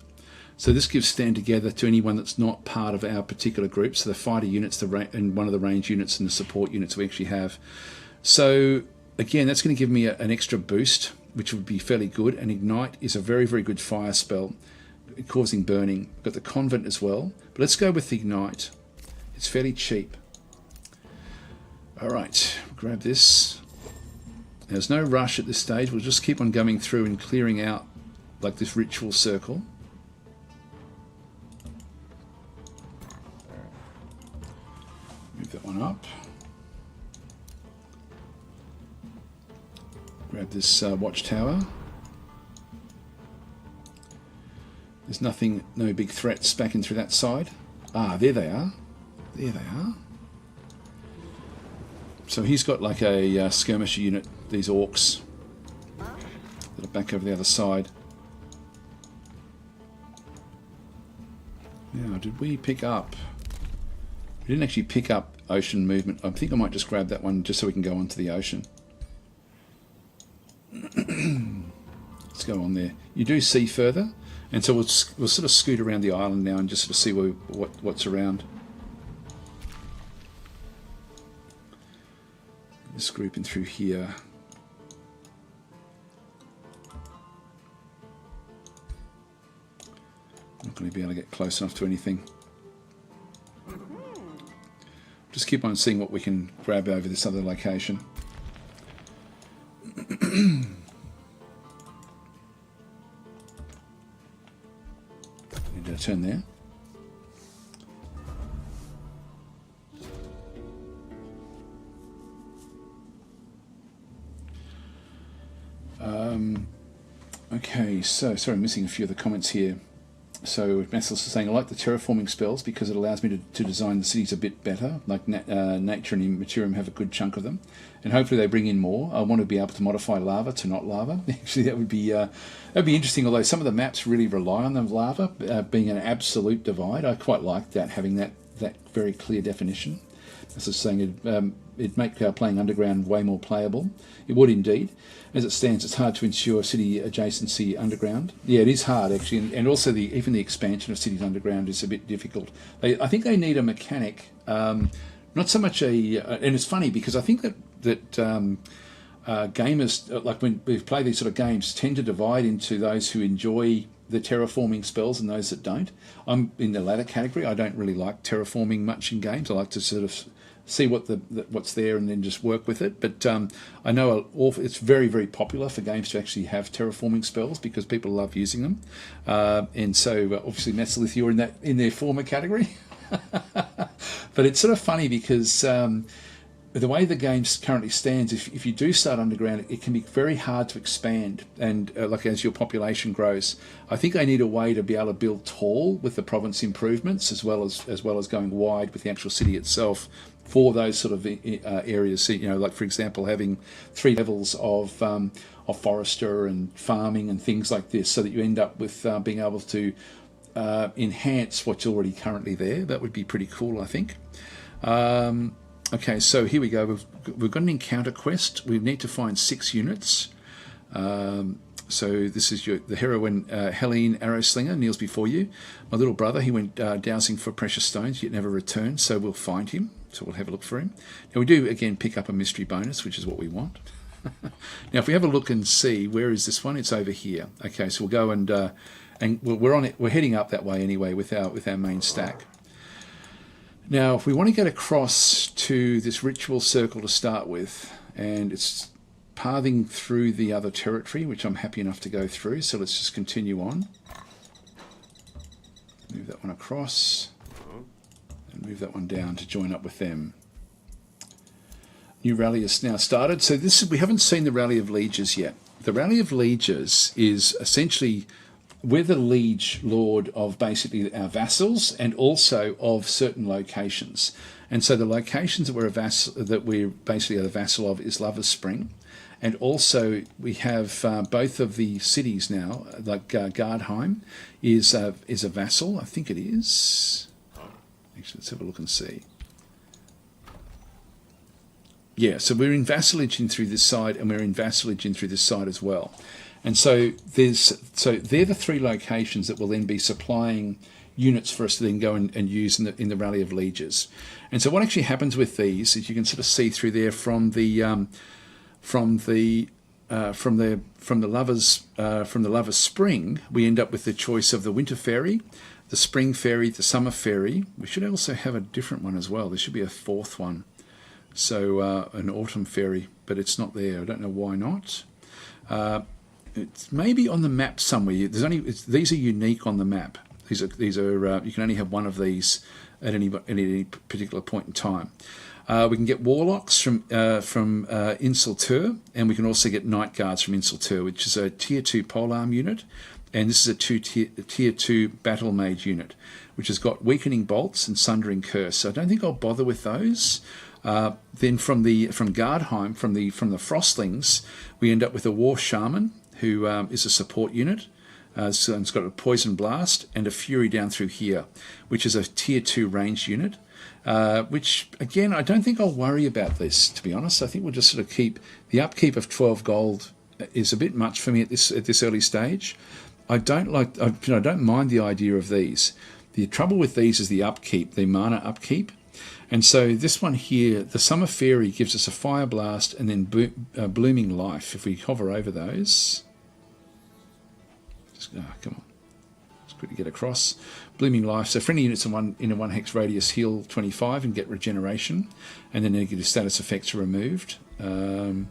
So this gives Stand Together to anyone that's not part of our particular group. So the fighter units, and one of the range units and the support units we actually have. So again, that's going to give me an extra boost, which would be fairly good. And Ignite is a very, very good fire spell, causing burning. We've got the Convent as well. But let's go with Ignite. It's fairly cheap. All right, grab this. There's no rush at this stage. We'll just keep on going through and clearing out like this ritual circle. Move that one up. Grab this watchtower. There's nothing, no big threats back in through that side. Ah, there they are. There they are. So he's got like a skirmisher unit, these orcs that are back over the other side. Now, did we pick up? We didn't actually pick up ocean movement. I think I might just grab that one just so we can go onto the ocean. Let's go on there. You do see further, and so we'll sort of scoot around the island now and just sort of see what's around. Just grouping through here. Not going to be able to get close enough to anything. Just keep on seeing what we can grab over this other location. Need to turn there. Okay, so sorry, I'm missing a few of the comments here. So Mathis is saying, I like the terraforming spells because it allows me to design the cities a bit better, like Nature and Immaturium have a good chunk of them. And hopefully they bring in more. I want to be able to modify lava to not lava. Actually, that'd be interesting, although some of the maps really rely on the lava being an absolute divide. I quite like that, having that very clear definition. As I was saying, it'd make playing underground way more playable. It would indeed. As it stands, it's hard to ensure city adjacency underground. Yeah, it is hard actually, and also even the expansion of cities underground is a bit difficult. I think they need a mechanic, not so much and it's funny because I think that gamers, like when we play these sort of games, tend to divide into those who enjoy the terraforming spells and those that don't. I'm in the latter category. I don't really like terraforming much in games. I like to sort of see what's there and then just work with it. But I know it's very, very popular for games to actually have terraforming spells because people love using them. And so obviously Mesolith, you're in their former category. But it's sort of funny because the way the game currently stands, if you do start underground, it can be very hard to expand. And like as your population grows, I think they need a way to be able to build tall with the province improvements as well as going wide with the actual city itself for those sort of areas. You know, like for example, having 3 levels of forester and farming and things like this, so that you end up with being able to enhance what's already currently there. That would be pretty cool, I think. Okay, so here we go. We've got an encounter quest. We need to find 6 units. So this is the heroine, Helene Arrowslinger, kneels before you. My little brother, he went dowsing for precious stones, yet never returned, so we'll find him. So we'll have a look for him. Now we do, again, pick up a mystery bonus, which is what we want. Now if we have a look and see, where is this one? It's over here. Okay, so we'll go and we're on it. We're heading up that way anyway with our main stack. Now, if we want to get across to this ritual circle to start with, and it's pathing through the other territory, which I'm happy enough to go through, so let's just continue on. Move that one across, and move that one down to join up with them. New rally has now started. So we haven't seen the Rally of Lieges yet. The Rally of Lieges is essentially, we're the liege lord of basically our vassals and also of certain locations. And so the locations that we're basically the vassal of is Lover's Spring. And also we have both of the cities now, like Gardheim is a vassal. I think it is. Actually, let's have a look and see. Yeah, so we're in vassalage in through this side, and we're in vassalage in through this side as well. And so they're the 3 locations that will then be supplying units for us to then go and use in the Rally of Lieges. And so what actually happens with these is you can sort of see through there from the Lover's Spring, we end up with the choice of the Winter Ferry, the Spring Ferry, the Summer Ferry. We should also have a different one as well. There should be a 4th one. So an Autumn Ferry, but it's not there. I don't know why not. It's maybe on the map somewhere. These are unique on the map. These are you can only have one of these at any particular point in time. We can get Warlocks from Insultur, and we can also get Night Guards from Insultur, which is a Tier 2 polearm unit, and this is a Tier 2 Battle Mage unit, which has got Weakening Bolts and Sundering Curse. So I don't think I'll bother with those. Then from Gardheim, from the Frostlings, we end up with a War Shaman, who is a support unit. So it's got a Poison Blast and a Fury down through here, which is a Tier 2 ranged unit. Which, again, I don't think I'll worry about this, to be honest. I think we'll just sort of keep... The upkeep of 12 gold is a bit much for me at this early stage. I don't mind the idea of these. The trouble with these is the upkeep, the mana upkeep. And so this one here, the Summer Fairy, gives us a Fire Blast and then Blooming Life. If we hover over those... come on. Let's quickly get across. Blooming Life. So friendly units in a 1 hex radius heal 25 and get regeneration. And then negative status effects are removed. The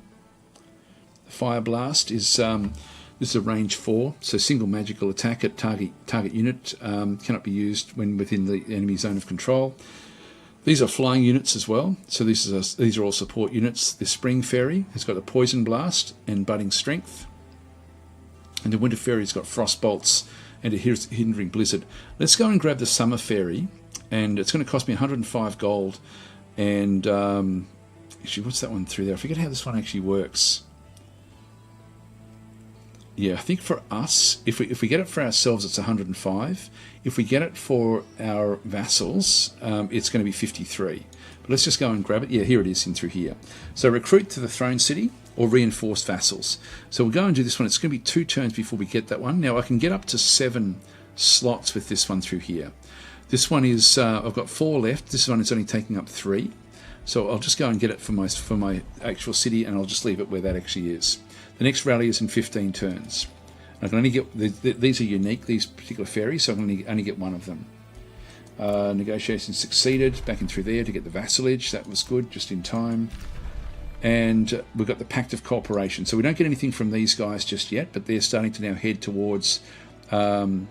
Fire Blast is... this is a range 4, so single magical attack at target unit cannot be used when within the enemy zone of control. These are flying units as well, so these are all support units. The Spring Fairy has got a Poison Blast and Budding Strength. And the Winter Fairy's got Frost Bolts and a Hindering Blizzard. Let's go and grab the Summer Fairy, and it's going to cost me 105 gold. And actually, what's that one through there? I forget how this one actually works. Yeah, I think for us, if we get it for ourselves, it's 105. If we get it for our vassals, it's going to be 53. But let's just go and grab it. Yeah, here it is in through here. So recruit to the Throne City or reinforce vassals. So we'll go and do this one. It's going to be 2 turns before we get that one. Now I can get up to 7 slots with this one through here. This one is, I've got 4 left. This one is only taking up 3. So I'll just go and get it for my actual city, and I'll just leave it where that actually is. The next rally is in 15 turns. I can only get, these are unique, these particular fairies, so I can only get one of them. Negotiations succeeded, back in through there to get the vassalage. That was good, just in time. And we've got the Pact of Cooperation. So we don't get anything from these guys just yet, but they're starting to now head towards vassalation.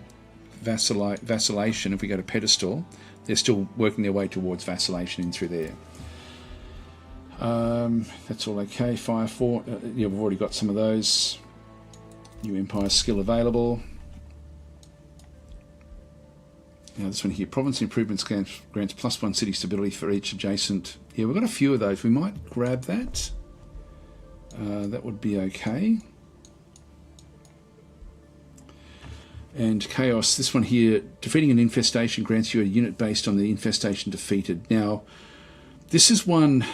If we go to pedestal, they're still working their way towards vassalation in through there. That's all okay. Fire 4, yeah, we've already got some of those. New Empire skill available. Now this one here, Province Improvements grants +1 city stability for each adjacent. Yeah, we've got a few of those. We might grab that. That would be okay. And Chaos, this one here, defeating an infestation grants you a unit based on the infestation defeated. Now, this is one,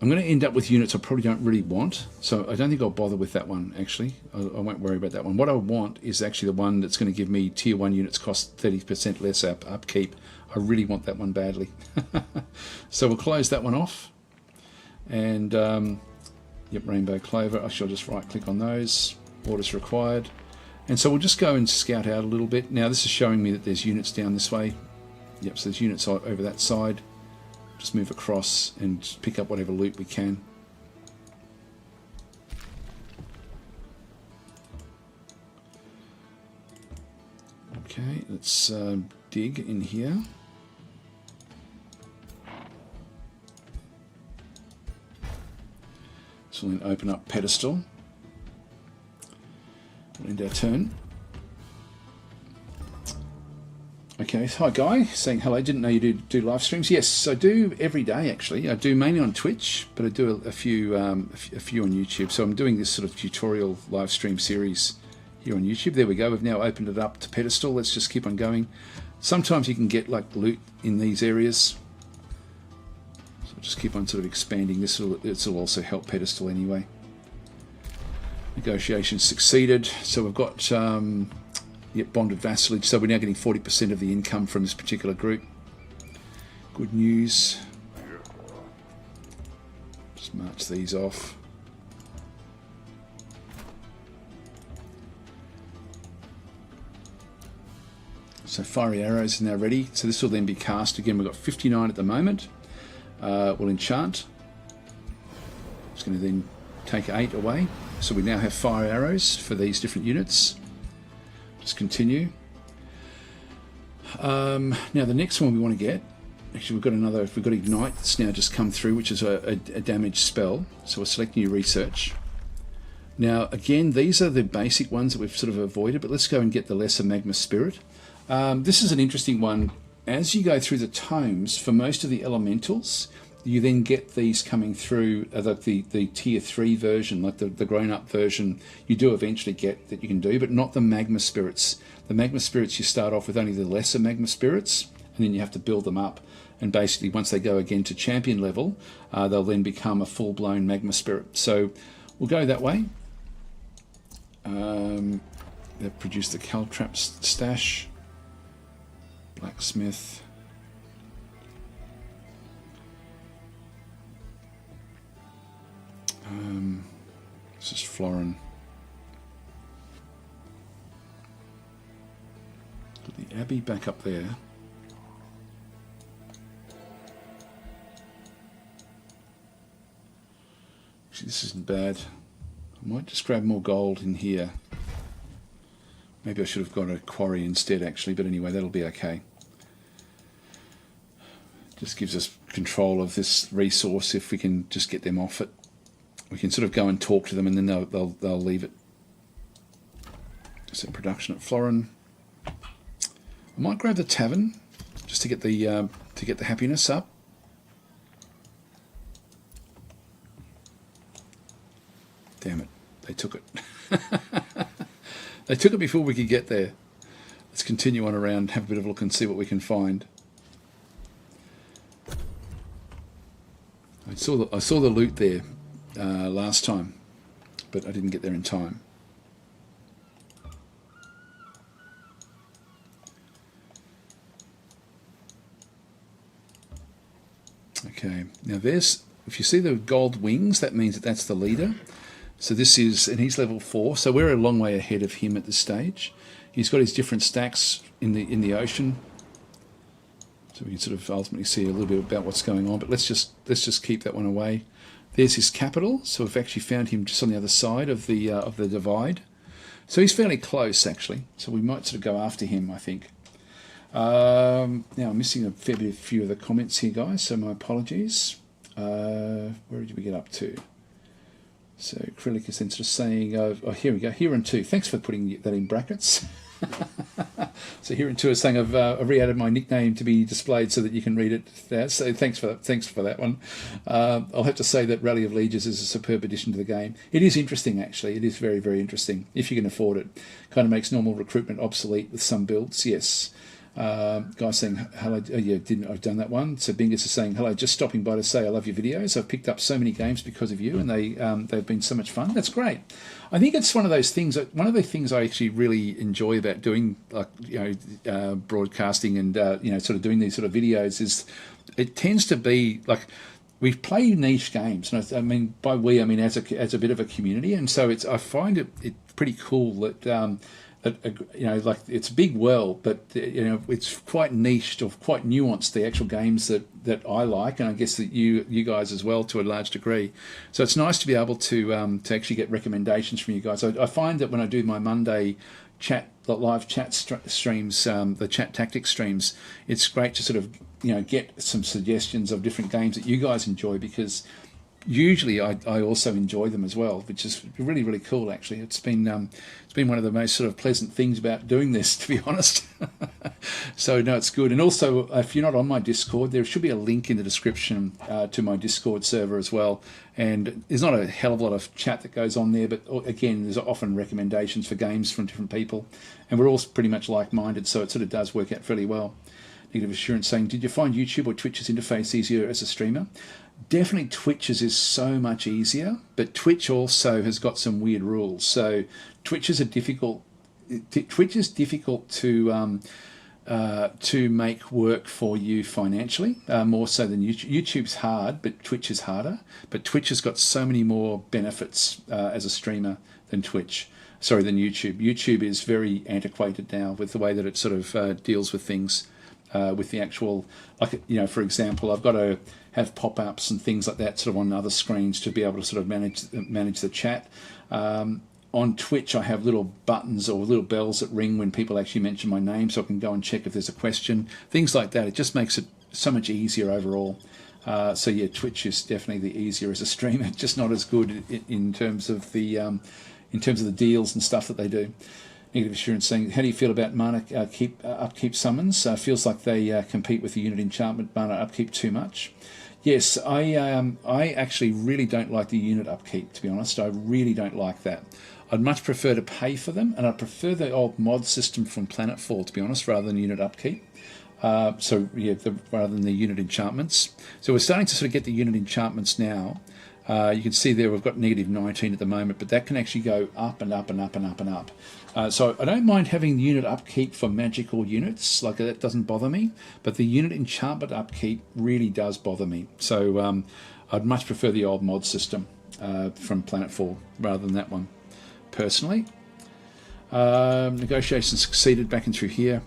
I'm going to end up with units I probably don't really want, so I don't think I'll bother with that one, actually. I won't worry about that one. What I want is actually the one that's going to give me tier 1 units cost 30% less upkeep. I really want that one badly. So we'll close that one off. And, yep, Rainbow Clover. I shall just right-click on those. Orders required. And so we'll just go and scout out a little bit. Now this is showing me that there's units down this way. Yep, so there's units over that side. Just move across and pick up whatever loot we can. Okay, let's dig in here. So we'll then open up pedestal. We'll end our turn. Okay, hi Guy, saying hello. Didn't know you do live streams. Yes, I do every day actually. I do mainly on Twitch, but I do a few on YouTube. So I'm doing this sort of tutorial live stream series here on YouTube. There we go. We've now opened it up to pedestal. Let's just keep on going. Sometimes you can get like loot in these areas. So I'll just keep on sort of expanding. This will also help pedestal anyway. Negotiations succeeded. So we've got bonded vassalage. So we're now getting 40% of the income from this particular group. Good news. Just march these off. So fiery arrows are now ready. So this will then be cast. Again, we've got 59 at the moment. We'll enchant. It's going to then take 8 away. So we now have fire arrows for these different units. Just continue. Now the next one we want to get, actually we've got Ignite that's now just come through, which is a damage spell. So we're selecting new research. Now again, these are the basic ones that we've sort of avoided, but let's go and get the Lesser Magma Spirit. This is an interesting one. As you go through the tomes, for most of the elementals, you then get these coming through, like the tier 3 version, like the grown-up version, you do eventually get that you can do, but not the magma spirits. The magma spirits, you start off with only the lesser magma spirits, and then you have to build them up. And basically, once they go again to champion level, they'll then become a full-blown magma spirit. So we'll go that way. They've produced the Caltrap stash. Blacksmith. This is Florin. Got the Abbey back up there. Actually, this isn't bad. I might just grab more gold in here. Maybe I should have got a quarry instead actually, but anyway, that'll be okay. Just gives us control of this resource if we can just get them off it. We can sort of go and talk to them and then they'll leave it. So production at Florin. I might grab the tavern just to get the happiness up. Damn it, they took it. They took it before we could get there. Let's continue on around, have a bit of a look and see what we can find. I saw the loot there last time, but I didn't get there in time. Okay, now there's, if you see the gold wings, that means that that's the leader. So this is, and he's level 4, so we're a long way ahead of him at this stage. He's got his different stacks in the ocean, so we can sort of ultimately see a little bit about what's going on. But let's just keep that one away. There's his capital, so we've actually found him just on the other side of the divide. So he's fairly close actually. So we might sort of go after him, I think. Now I'm missing a few of the comments here, guys. So my apologies. Where did we get up to? So Acrylic is then sort of saying, oh, here we go, Huron 2. Thanks for putting that in brackets. So Huron 2 is saying, I've re-added my nickname to be displayed so that you can read it there. So thanks for that one. I'll have to say that Rally of Lieges is a superb addition to the game. It is interesting, actually. It is very, very interesting, if you can afford it. Kind of makes normal recruitment obsolete with some builds, yes. Guy saying hello. Oh, yeah, I've done that one. So Bingus is saying hello. Just stopping by to say I love your videos. I've picked up so many games because of you, and they've been so much fun. That's great. I think it's one of those things. One of the things I actually really enjoy about doing, like broadcasting and sort of doing these sort of videos is it tends to be like we play niche games. And I mean by we I mean as a bit of a community, and so I find it pretty cool that. Like it's a big world, but it's quite niched or quite nuanced, the actual games that I like, and I guess that you guys as well to a large degree. So it's nice to be able to actually get recommendations from you guys. I find that when I do my Monday live chat streams, the chat tactics streams, it's great to sort of get some suggestions of different games that you guys enjoy, because usually I also enjoy them as well, which is really, really cool actually. It's been one of the most sort of pleasant things about doing this, to be honest. So no, it's good. And also, if you're not on my Discord, there should be a link in the description to my Discord server as well. And there's not a hell of a lot of chat that goes on there, but again, there's often recommendations for games from different people, and we're all pretty much like-minded, so it sort of does work out fairly well. Negative Assurance saying, did you find YouTube or Twitch's interface easier as a streamer? Definitely Twitch's is so much easier, but Twitch also has got some weird rules. So Twitch is difficult to make work for you financially, more so than YouTube. YouTube's hard, but Twitch is harder. But Twitch has got so many more benefits as a streamer than than YouTube. YouTube is very antiquated now with the way that it sort of deals with things. With the actual, for example, I've got to have pop-ups and things like that sort of on other screens to be able to sort of manage the chat. On Twitch, I have little buttons or little bells that ring when people actually mention my name, so I can go and check if there's a question, things like that. It just makes it so much easier overall. So yeah, Twitch is definitely the easier as a streamer, just not as good in terms of the deals and stuff that they do. Negative Assurance saying, how do you feel about mana upkeep summons? Feels like they compete with the unit enchantment mana upkeep too much. Yes, I actually really don't like the unit upkeep, to be honest. I really don't like that. I'd much prefer to pay for them, and I prefer the old mod system from Planetfall, to be honest, rather than unit upkeep. Rather than the unit enchantments. So we're starting to sort of get the unit enchantments now. You can see there we've got negative 19 at the moment, but that can actually go up and up and up and up and up. So I don't mind having the unit upkeep for magical units, like that doesn't bother me, but the unit enchantment upkeep really does bother me. So I'd much prefer the old mod system from Planetfall rather than that one, personally. Negotiations succeeded back and through here.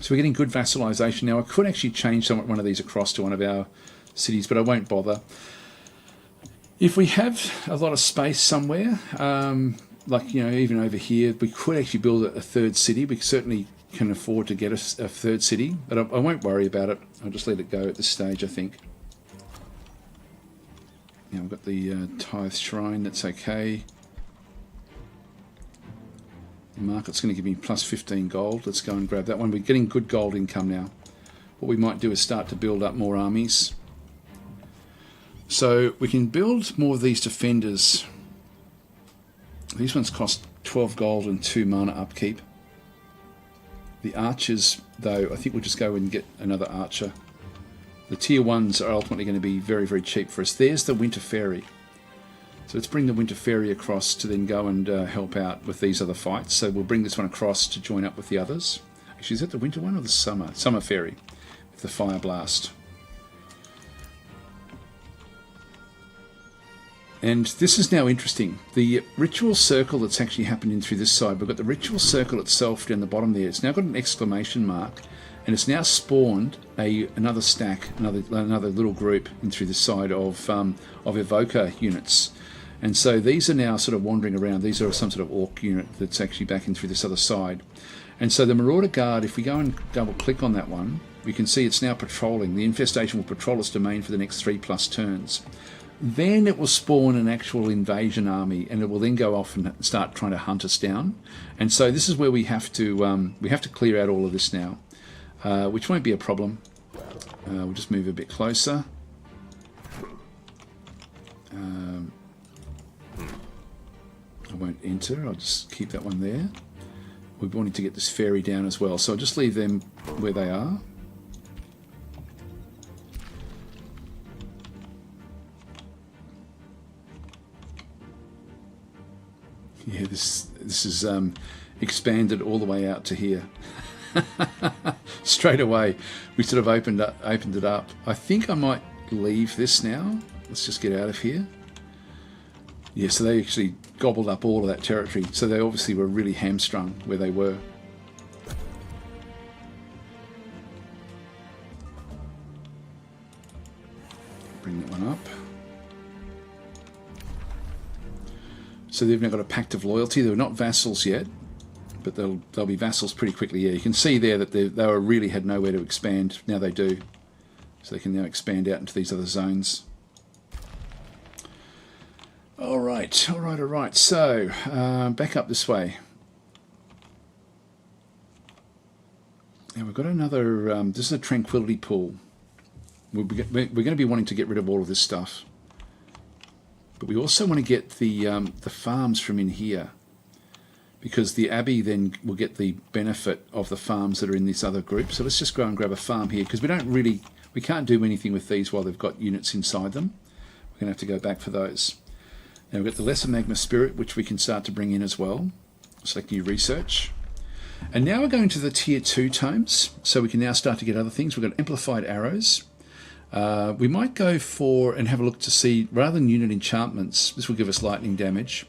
So we're getting good vassalization now. I could actually change one of these across to one of our cities, but I won't bother. If we have a lot of space somewhere, even over here, we could actually build a third city. We certainly can afford to get a third city, but I won't worry about it. I'll just let it go at this stage, I think. Now we've got the Tithe Shrine, that's okay. The market's going to give me plus 15 gold. Let's go and grab that one. We're getting good gold income now. What we might do is start to build up more armies. So we can build more of these defenders. These ones cost 12 gold and 2 mana upkeep. The archers, though, I think we'll just go and get another archer. The tier 1s are ultimately going to be very, very cheap for us. There's the Winter Fairy. So let's bring the Winter Fairy across to then go and help out with these other fights. So we'll bring this one across to join up with the others. Actually, is that the Winter one or the Summer? Summer Fairy with the Fire Blast. And this is now interesting. The ritual circle that's actually happening through this side, we've got the ritual circle itself down the bottom there. It's now got an exclamation mark, and it's now spawned another stack, another little group in through this side of evoker units. And so these are now sort of wandering around. These are some sort of orc unit that's actually back in through this other side. And so the Marauder Guard, if we go and double click on that one, we can see it's now patrolling. The infestation will patrol its domain for the next 3+ turns. Then it will spawn an actual invasion army, and it will then go off and start trying to hunt us down. And so this is where we have to clear out all of this now, which won't be a problem. We'll just move a bit closer. I won't enter. I'll just keep that one there. We're wanting to get this fairy down as well, so I'll just leave them where they are. Yeah, this is expanded all the way out to here. Straight away, we sort of opened it up. I think I might leave this now. Let's just get out of here. Yeah, so they actually gobbled up all of that territory. So they obviously were really hamstrung where they were. Bring that one up. So they've now got a pact of loyalty. They're not vassals yet, but they'll be vassals pretty quickly. Yeah, you can see there that they really had nowhere to expand. Now they do. So they can now expand out into these other zones. All right. So back up this way. Now we've got another. This is a tranquility pool. We're going to be wanting to get rid of all of this stuff. But we also want to get the farms from in here, because the Abbey then will get the benefit of the farms that are in this other group. So let's just go and grab a farm here, because we can't do anything with these while they've got units inside them. We're going to have to go back for those. Now we've got the Lesser Magma Spirit, which we can start to bring in as well. Select new research. And now we're going to the tier 2 tomes, so we can now start to get other things. We've got Amplified Arrows. We might go for and have a look to see, rather than unit enchantments, this will give us lightning damage.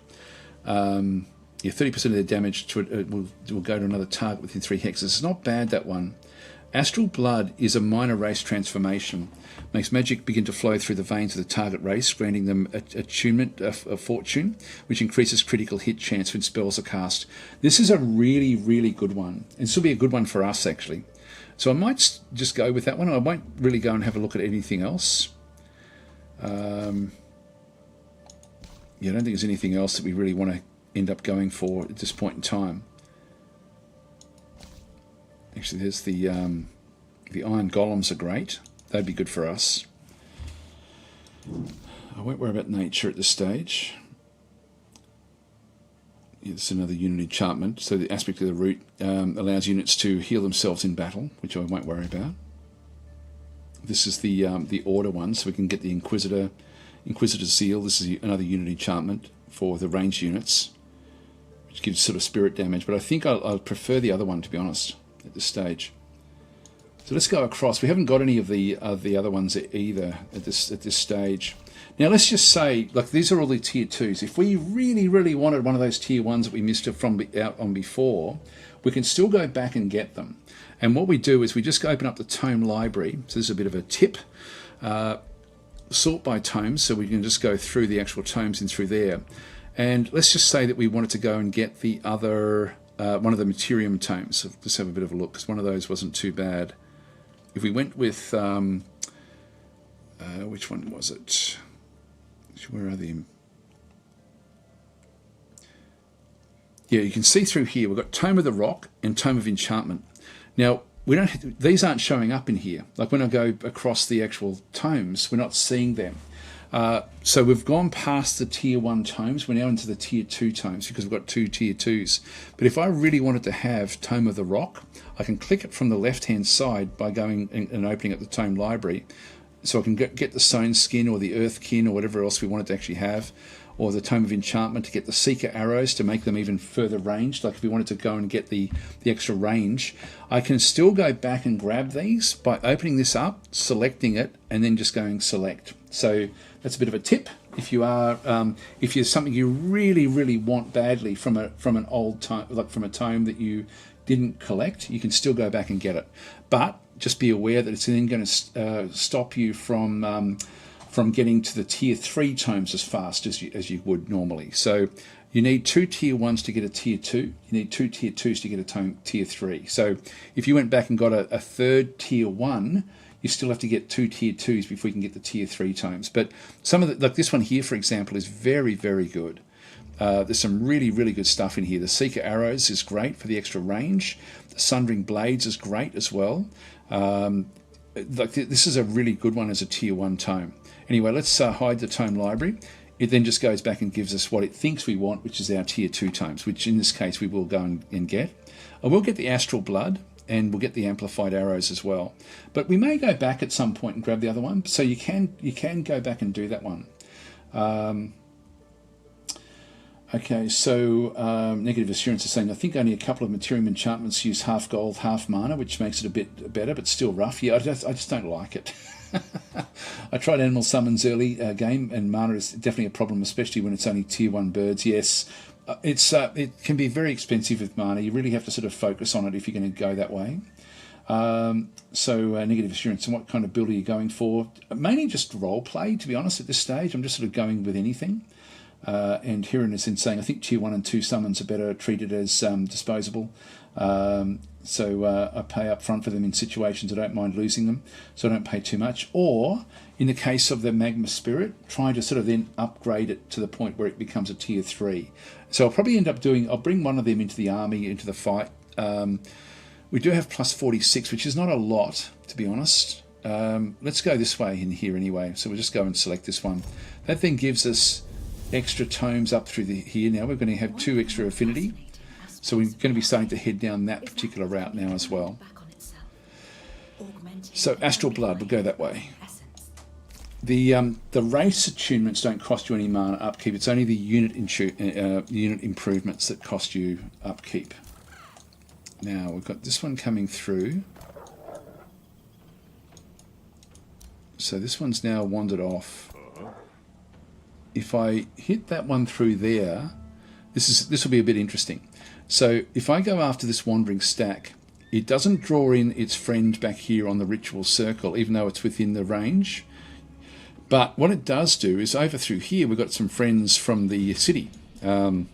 30% of their damage will go to another target within 3 hexes. It's not bad, that one. Astral Blood is a minor race transformation. Makes magic begin to flow through the veins of the target race, granting them attunement of fortune, which increases critical hit chance when spells are cast. This is a really, really good one. And this will be a good one for us, actually. So I might just go with that one. I won't really go and have a look at anything else. I don't think there's anything else that we really want to end up going for at this point in time. Actually, there's the Iron Golems are great. That'd be good for us. I won't worry about nature at this stage. Yeah, this is another unit enchantment. So the aspect of the root allows units to heal themselves in battle, which I won't worry about. This is the Order one, so we can get the Inquisitor's Zeal. This is another unit enchantment for the ranged units, which gives sort of spirit damage. But I think I'll prefer the other one, to be honest, at this stage. So let's go across. We haven't got any of the other ones either at this stage. Now let's just say, like, these are all the tier 2s. If we really, really wanted one of those tier 1s that we missed out on before, we can still go back and get them. And what we do is we just open up the tome library. So this is a bit of a tip. Sort by tomes, so we can just go through the actual tomes in through there. And let's just say that we wanted to go and get the other one of the Materium tomes. So let's have a bit of a look, because one of those wasn't too bad. If we went with which one was it? Where are they? Yeah, you can see through here, we've got Tome of the Rock and Tome of Enchantment. Now, these aren't showing up in here. Like when I go across the actual tomes, we're not seeing them. So we've gone past the tier 1 tomes. We're now into the tier 2 tomes because we've got 2 tier 2s. But if I really wanted to have Tome of the Rock, I can click it from the left-hand side by going and opening up the tome library. So I can get the Stone Skin or the Earth Kin or whatever else we wanted to actually have, or the Tome of Enchantment to get the Seeker Arrows to make them even further ranged. Like if we wanted to go and get the extra range, I can still go back and grab these by opening this up, selecting it, and then just going select. So that's a bit of a tip. If you are, if there's something you really, really want badly from an old tome, like from a tome that you didn't collect, you can still go back and get it. But just be aware that it's then going to stop you from getting to the tier 3 tomes as fast as you would normally. So you need 2 tier 1s to get a tier 2. You need 2 tier 2s to get a tier 3. So if you went back and got a third tier 1, you still have to get 2 tier 2s before you can get the tier 3 tomes. But some of the, like this one here, for example, is very, very good. There's some really, really good stuff in here. The Seeker Arrows is great for the extra range. The Sundering Blades is great as well. Like this is a really good one as a tier 1 tome. Anyway, let's hide the tome library. It then just goes back and gives us what it thinks we want, which is our tier 2 tomes, which in this case we will go and get. I will get the Astral Blood, and we'll get the Amplified Arrows as well. But we may go back at some point and grab the other one. So you can go back and do that one. Okay, so Negative Assurance is saying, I think only a couple of Materium enchantments use half gold, half mana, which makes it a bit better, but still rough. Yeah, I just don't like it. I tried Animal Summons early game, and mana is definitely a problem, especially when it's only tier 1 birds. Yes, it can be very expensive with mana. You really have to sort of focus on it if you're going to go that way. So Negative Assurance, and what kind of build are you going for? Mainly just role play, to be honest, at this stage. I'm just sort of going with anything. And Hiran is in saying, I think tier 1 and 2 summons are better treated as disposable. So I pay up front for them in situations I don't mind losing them, so I don't pay too much. Or, in the case of the Magma Spirit, trying to sort of then upgrade it to the point where it becomes a tier 3. So I'll probably end up I'll bring one of them into the army, into the fight. We do have plus 46, which is not a lot, to be honest. Let's go this way in here anyway. So we'll just go and select this one. That then gives us extra tomes up through here now. We're going to have 2 extra affinity. So we're going to be starting to head down that particular route now as well. So Astral Blood, we'll go that way. The race attunements don't cost you any mana upkeep. It's only the unit improvements that cost you upkeep. Now we've got this one coming through. So this one's now wandered off. If I hit that one through there, this will be a bit interesting. So if I go after this wandering stack, it doesn't draw in its friend back here on the ritual circle, even though it's within the range. But what it does do is over through here, we've got some friends from the city that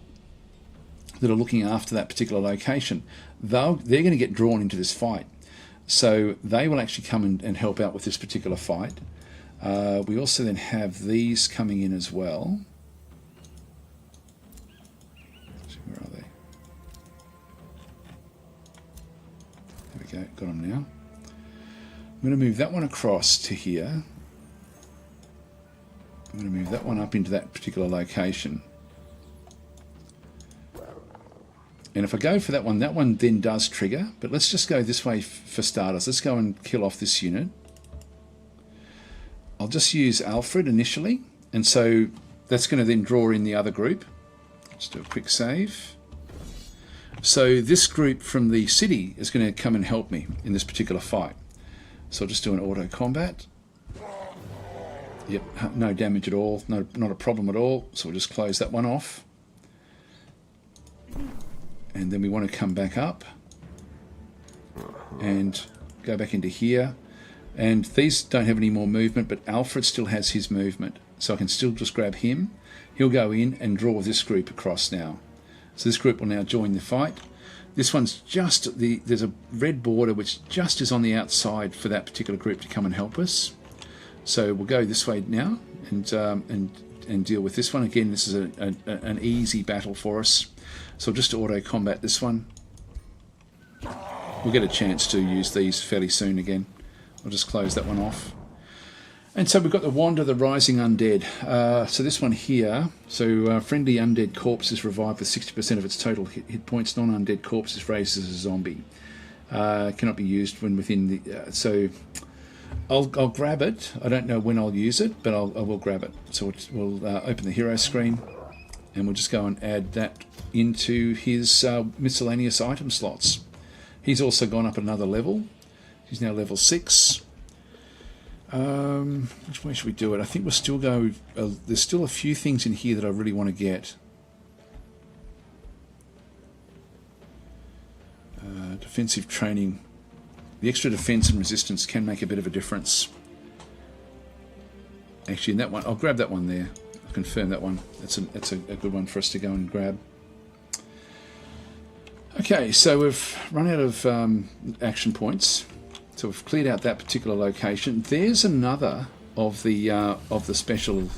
are looking after that particular location. They're going to get drawn into this fight. So they will actually come and help out with this particular fight. We also then have these coming in as well. Where are they? There we go, got them now. I'm going to move that one across to here. I'm going to move that one up into that particular location. And if I go for that one then does trigger. But let's just go this way for starters. Let's go and kill off this unit. I'll just use Alfred initially. And so that's going to then draw in the other group. Let's do a quick save. So this group from the city is going to come and help me in this particular fight. So I'll just do an auto combat. Yep, no damage at all, not a problem at all. So we'll just close that one off. And then we want to come back up and go back into here. And these don't have any more movement, but Alfred still has his movement. So I can still just grab him. He'll go in and draw this group across now. So this group will now join the fight. This one's just, there's a red border which just is on the outside for that particular group to come and help us. So we'll go this way now and and deal with this one. Again, this is an easy battle for us. So I'll just auto combat this one. We'll get a chance to use these fairly soon again. I'll just close that one off. And so we've got the Wand of the Rising Undead. So this one here, so friendly undead corpse is revived with 60% of its total hit points. Non-undead corpse is raised as a zombie. Cannot be used when within the... so I'll grab it. I don't know when I'll use it, but I will grab it. So we'll open the hero screen, and we'll just go and add that into his miscellaneous item slots. He's also gone up another level. He's now level 6. Which way should we do it? I think we'll still go... there's still a few things in here that I really want to get. Defensive training. The extra defense and resistance can make a bit of a difference. Actually, in that one, I'll grab that one there. I'll confirm that one. That's a good one for us to go and grab. Okay, so we've run out of action points. So we've cleared out that particular location. There's another of the special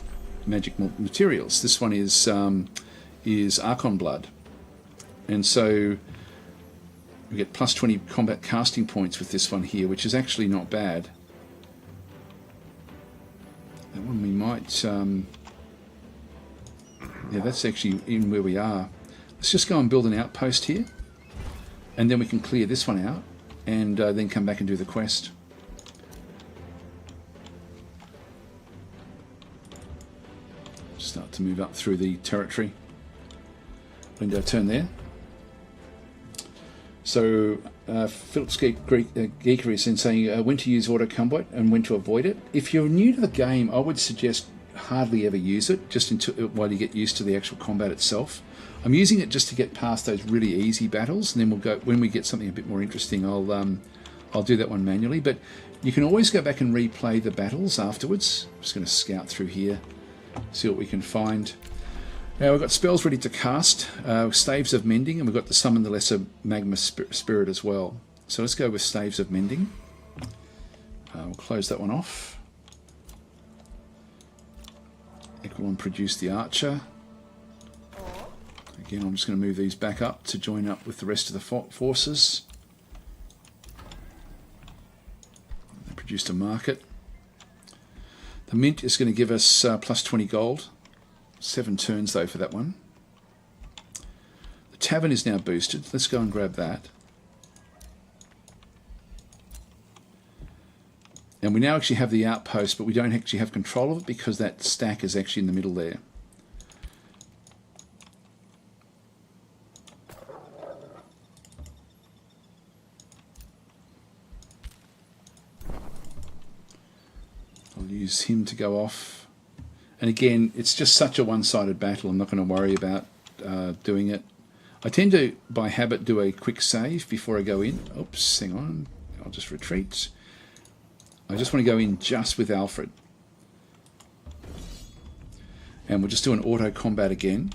magic materials. This one is Archon Blood, and so we get plus 20 combat casting points with this one here, which is actually not bad. That one we might... yeah, that's actually in where we are. Let's just go and build an outpost here, and then we can clear this one out, and then come back and do the quest. Start to move up through the territory. Window turn there. So Philip's Geekery is saying when to use auto combat and when to avoid it. If you're new to the game, I would suggest hardly ever use it, just while you get used to the actual combat itself. I'm using it just to get past those really easy battles, and then we'll go when we get something a bit more interesting. I'll do that one manually, but you can always go back and replay the battles afterwards. I'm just going to scout through here, see what we can find. Now we've got spells ready to cast, Staves of Mending, and we've got the Summon the Lesser Magma Spirit as well. So let's go with Staves of Mending. We'll close that one off. Equilon produce the Archer. Again, I'm just going to move these back up to join up with the rest of the forces. They produced a market. The Mint is going to give us plus 20 gold. 7 turns though for that one. The Tavern is now boosted. Let's go and grab that. And we now actually have the outpost, but we don't actually have control of it because that stack is actually in the middle there. I'll use him to go off. And again, it's just such a one-sided battle. I'm not going to worry about doing it. I tend to, by habit, do a quick save before I go in. Oops, hang on. I'll just retreat. I just want to go in just with Alfred. And we'll just do an auto combat again.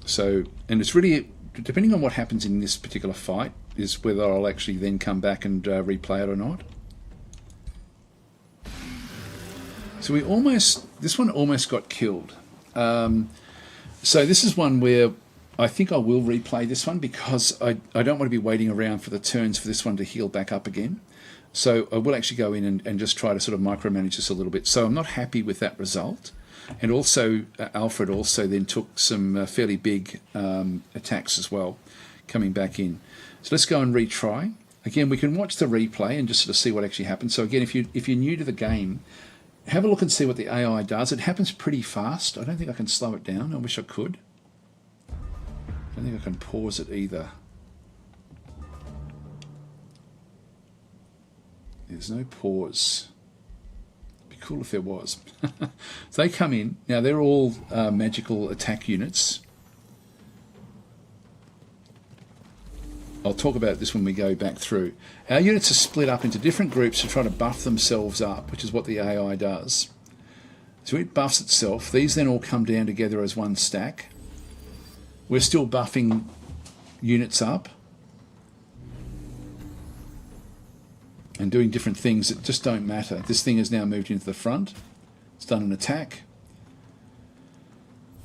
So, and it's really, depending on what happens in this particular fight, is whether I'll actually then come back and replay it or not. So this one almost got killed. So this is one where I think I will replay this one because I don't want to be waiting around for the turns for this one to heal back up again. So I will actually go in and just try to sort of micromanage this a little bit. So I'm not happy with that result. And also Alfred also then took some fairly big attacks as well, coming back in. So let's go and retry. Again, we can watch the replay and just sort of see what actually happens. So again, if you're new to the game, have a look and see what the AI does. It happens pretty fast. I don't think I can slow it down. I wish I could. I don't think I can pause it either. There's no pause. It'd be cool if there was. So they come in. Now they're all magical attack units. I'll talk about this when we go back through. Our units are split up into different groups to try to buff themselves up, which is what the AI does. So it buffs itself. These then all come down together as one stack. We're still buffing units up and doing different things that just don't matter. This thing has now moved into the front. It's done an attack.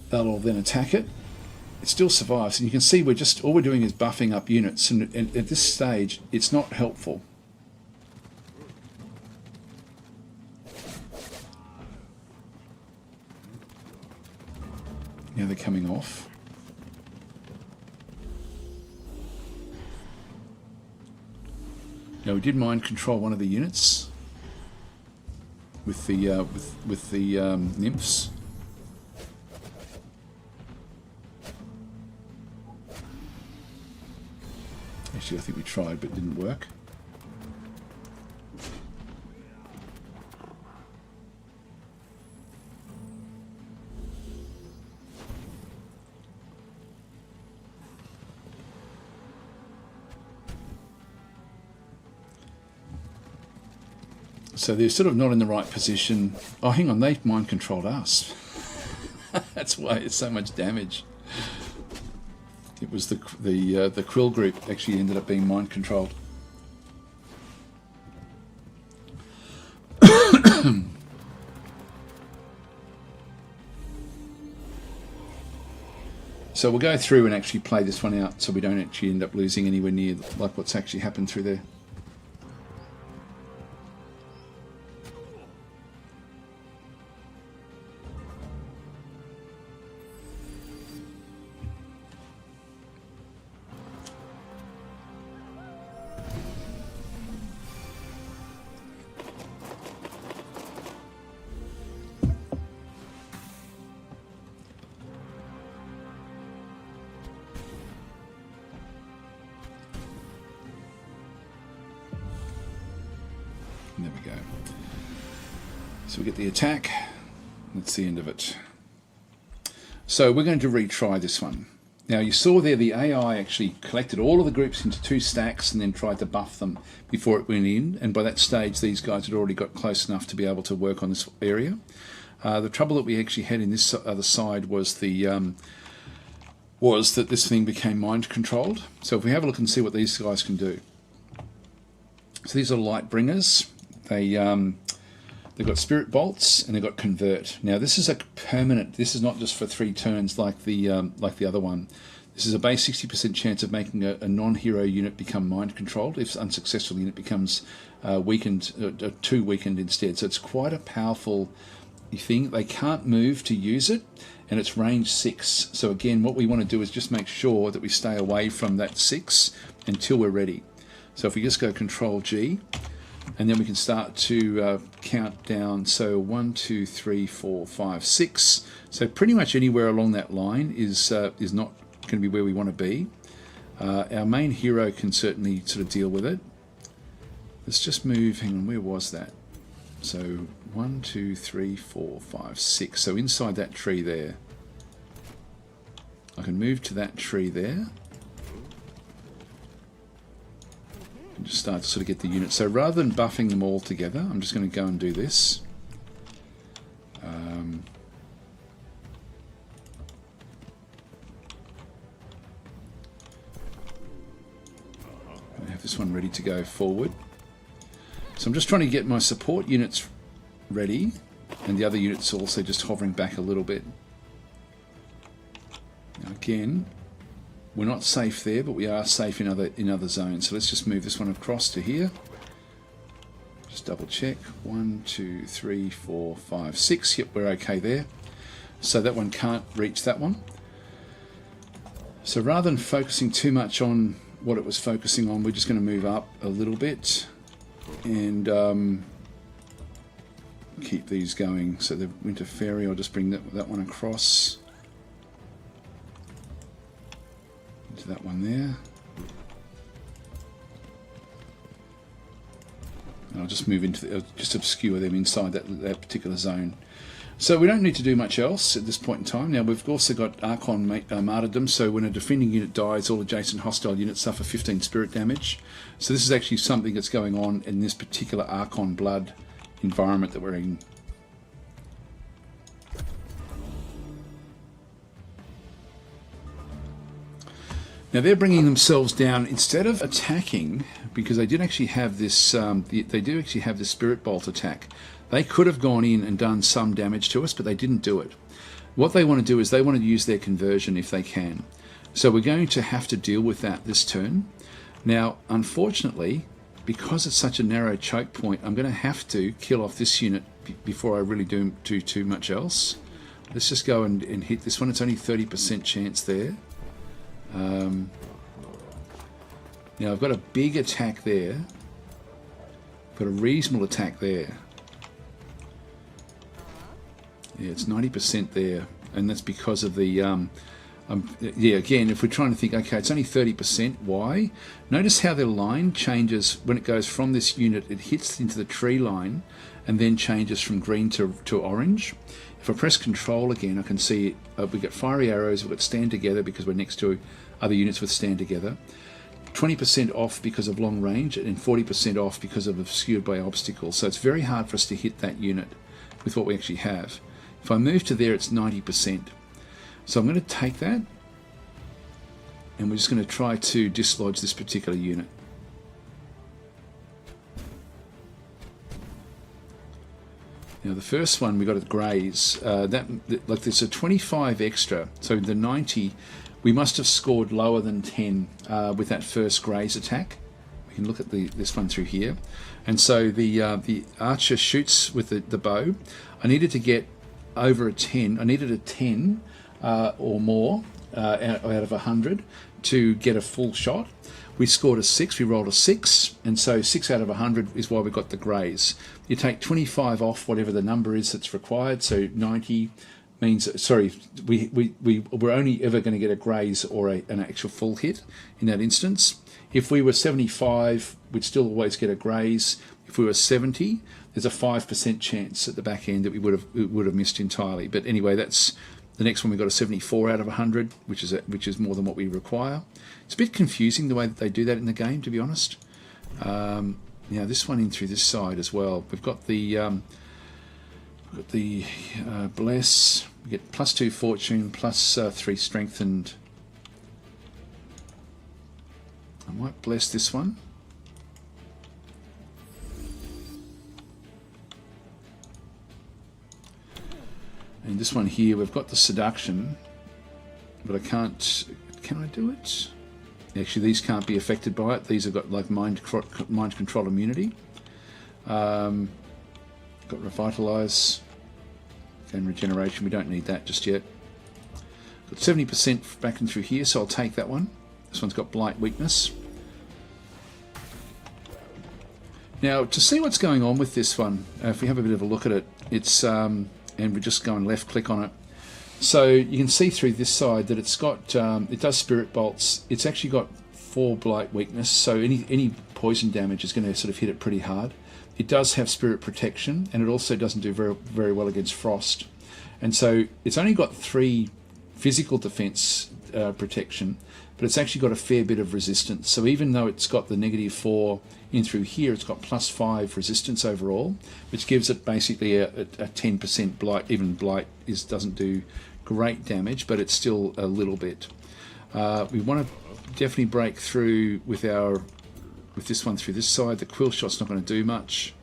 They'll then attack it. It still survives, and you can see all we're doing is buffing up units, and at this stage it's not helpful. Now they're coming off. Now we did mind control one of the units with the nymphs. Actually, I think we tried, but it didn't work. So they're sort of not in the right position. Oh, hang on, they mind controlled us. That's why it's so much damage. It was the Krill group actually ended up being mind controlled. So we'll go through and actually play this one out so we don't actually end up losing anywhere near like what's actually happened through there. There we go. So we get the attack. That's the end of it. So we're going to retry this one. Now you saw there the AI actually collected all of the groups into 2 stacks and then tried to buff them before it went in. And by that stage, these guys had already got close enough to be able to work on this area. The trouble that we actually had in this other side was that this thing became mind controlled. So if we have a look and see what these guys can do. So these are light bringers. They've got spirit bolts and they've got convert. Now this is a permanent. This is not just for 3 turns like the other one. This is a base 60% chance of making a non-hero unit become mind controlled. If unsuccessful, the unit becomes weakened, 2 weakened instead. So it's quite a powerful thing. They can't move to use it, and it's range 6. So again, what we want to do is just make sure that we stay away from that 6 until we're ready. So if we just go Control G. And then we can start to count down. So 1, 2, 3, 4, 5, 6. So pretty much anywhere along that line is not going to be where we want to be. Our main hero can certainly sort of deal with it. Let's just move. Hang on, where was that? So 1, 2, 3, 4, 5, 6. So inside that tree there, I can move to that tree there. And just start to sort of get the unit. So rather than buffing them all together, I'm just going to go and do this. I have this one ready to go forward. So I'm just trying to get my support units ready, and the other units also just hovering back a little bit. Now again, we're not safe there, but we are safe in other zones. So let's just move this one across to here. Just double check. 1, 2, 3, 4, 5, 6. Yep, we're okay there. So that one can't reach that one. So rather than focusing too much on what it was focusing on, we're just going to move up a little bit and keep these going. So the Winter Fairy, I'll just bring that one across. To that one there. And I'll just move into just obscure them inside that particular zone. So we don't need to do much else at this point in time. Now we've also got Archon Martyrdom, so when a defending unit dies, all adjacent hostile units suffer 15 spirit damage. So this is actually something that's going on in this particular Archon Blood environment that we're in. Now they're bringing themselves down instead of attacking, because they did actually have this. They do actually have this Spirit Bolt attack. They could have gone in and done some damage to us, but they didn't do it. What they want to do is they want to use their conversion if they can. So we're going to have to deal with that this turn. Now, unfortunately, because it's such a narrow choke point, I'm going to have to kill off this unit before I really do too much else. Let's just go and hit this one. It's only 30% chance there. Now I've got a big attack there. Got a reasonable attack there. Yeah, it's 90% there, and that's because of the yeah, again, if we're trying to think, okay, it's only 30%, why? Notice how the line changes when it goes from this unit, it hits into the tree line and then changes from green to orange. If I press control again, I can see we've got fiery arrows, we've got stand together because we're next to other units with stand together. 20% off because of long range and 40% off because of obscured by obstacles. So it's very hard for us to hit that unit with what we actually have. If I move to there, it's 90%. So I'm going to take that and we're just going to try to dislodge this particular unit. Now the first one we got at Greys, like there's a 25 extra, so the 90, we must have scored lower than 10 with that first Greys attack. We can look at this one through here, and so the archer shoots with the bow. I needed to get over a 10. I needed a 10 or more out of 100 to get a full shot. We scored a 6, we rolled a 6, and so 6 out of 100 is why we got the Greys. You take 25 off whatever the number is that's required, so 90 means, sorry, we're only ever going to get a Greys or an actual full hit in that instance. If we were 75, we'd still always get a Greys. If we were 70, there's a 5% chance at the back end that we would have missed entirely. But anyway, that's the next one. We got a 74 out of 100, which is more than what we require. It's a bit confusing the way that they do that in the game, to be honest. Now this one in through this side as well. We've got the bless. We get +2 fortune, +3 strength, and I might bless this one. And this one here, we've got the seduction, but I can't. Can I do it? Actually, these can't be affected by it. These have got like mind control immunity. Got revitalize and regeneration. We don't need that just yet. Got 70% back and through here, so I'll take that one. This one's got blight weakness. Now, to see what's going on with this one, if we have a bit of a look at it, it's and we just go and left click on it. So you can see through this side that it's got, it does spirit bolts. It's actually got 4 blight weakness, so any poison damage is going to sort of hit it pretty hard. It does have spirit protection, and it also doesn't do very, very well against frost. And so it's only got 3 physical defense protection, but it's actually got a fair bit of resistance. So even though it's got the -4 in through here, it's got +5 resistance overall, which gives it basically a 10% blight. Even blight doesn't do great damage, but it's still a little bit. We want to definitely break through with this one through this side. The quill shot's not going to do much.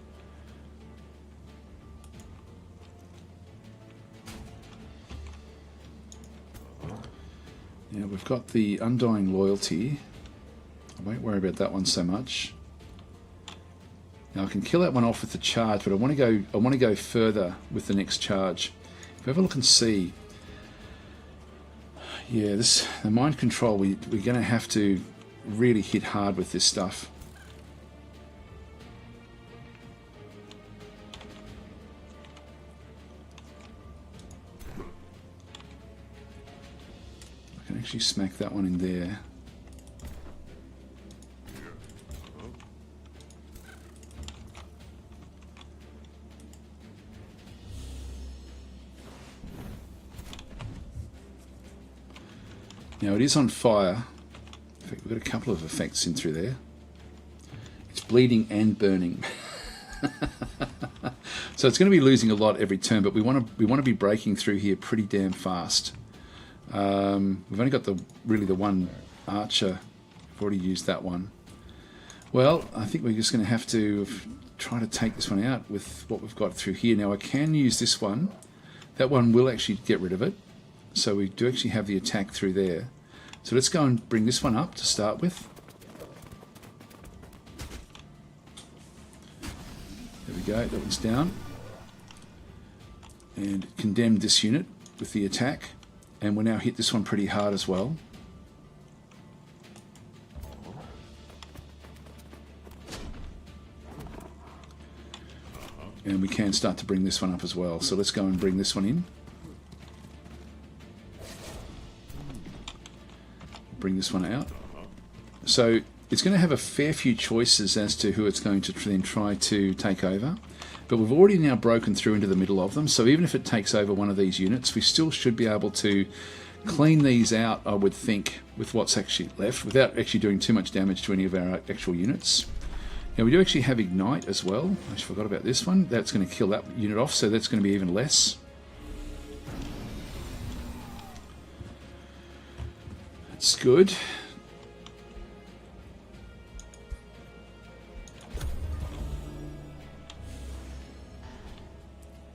Now we've got the Undying Loyalty. I won't worry about that one so much. Now I can kill that one off with the charge, but I want to go further with the next charge. If we have a look and see, yeah, the mind control, we're going to have to really hit hard with this stuff. I can actually smack that one in there. Now it is on fire. In fact, we've got a couple of effects in through there. It's bleeding and burning. So it's going to be losing a lot every turn, but we want to be breaking through here pretty damn fast. We've only got the one archer. We've already used that one. Well, I think we're just going to have to try to take this one out with what we've got through here. Now I can use this one. That one will actually get rid of it. So we do actually have the attack through there. So let's go and bring this one up to start with. There we go, that one's down. And condemned this unit with the attack. And we'll now hit this one pretty hard as well. And we can start to bring this one up as well. So let's go and bring this one in. Bring this one out. So it's going to have a fair few choices as to who it's going to then try to take over. But we've already now broken through into the middle of them. So even if it takes over one of these units, we still should be able to clean these out, I would think, with what's actually left, without actually doing too much damage to any of our actual units. Now we do actually have Ignite as well. I just forgot about this one. That's going to kill that unit off, so that's going to be even less. That's good.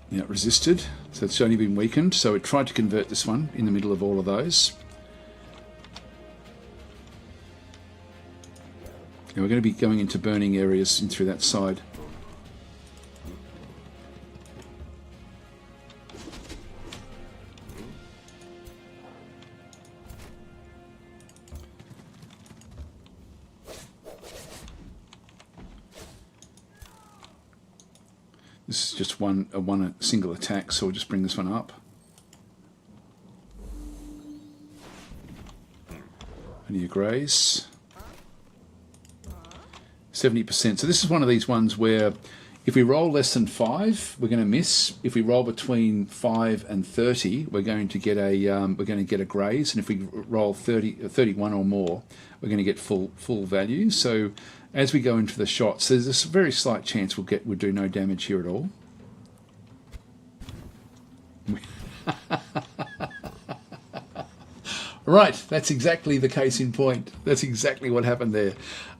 Now it resisted, so it's only been weakened. So it tried to convert this one in the middle of all of those. Now we're going to be going into burning areas in through that side. This is just a single attack, so we'll just bring this one up. Only a graze. 70%. So this is one of these ones where if we roll less than 5, we're going to miss. If we roll between 5 and 30, we're going to get a graze, and if we roll 31 or more, we're going to get full value. So as we go into the shots, there's a very slight chance we'll do no damage here at all. Right, that's exactly the case in point. That's exactly what happened there.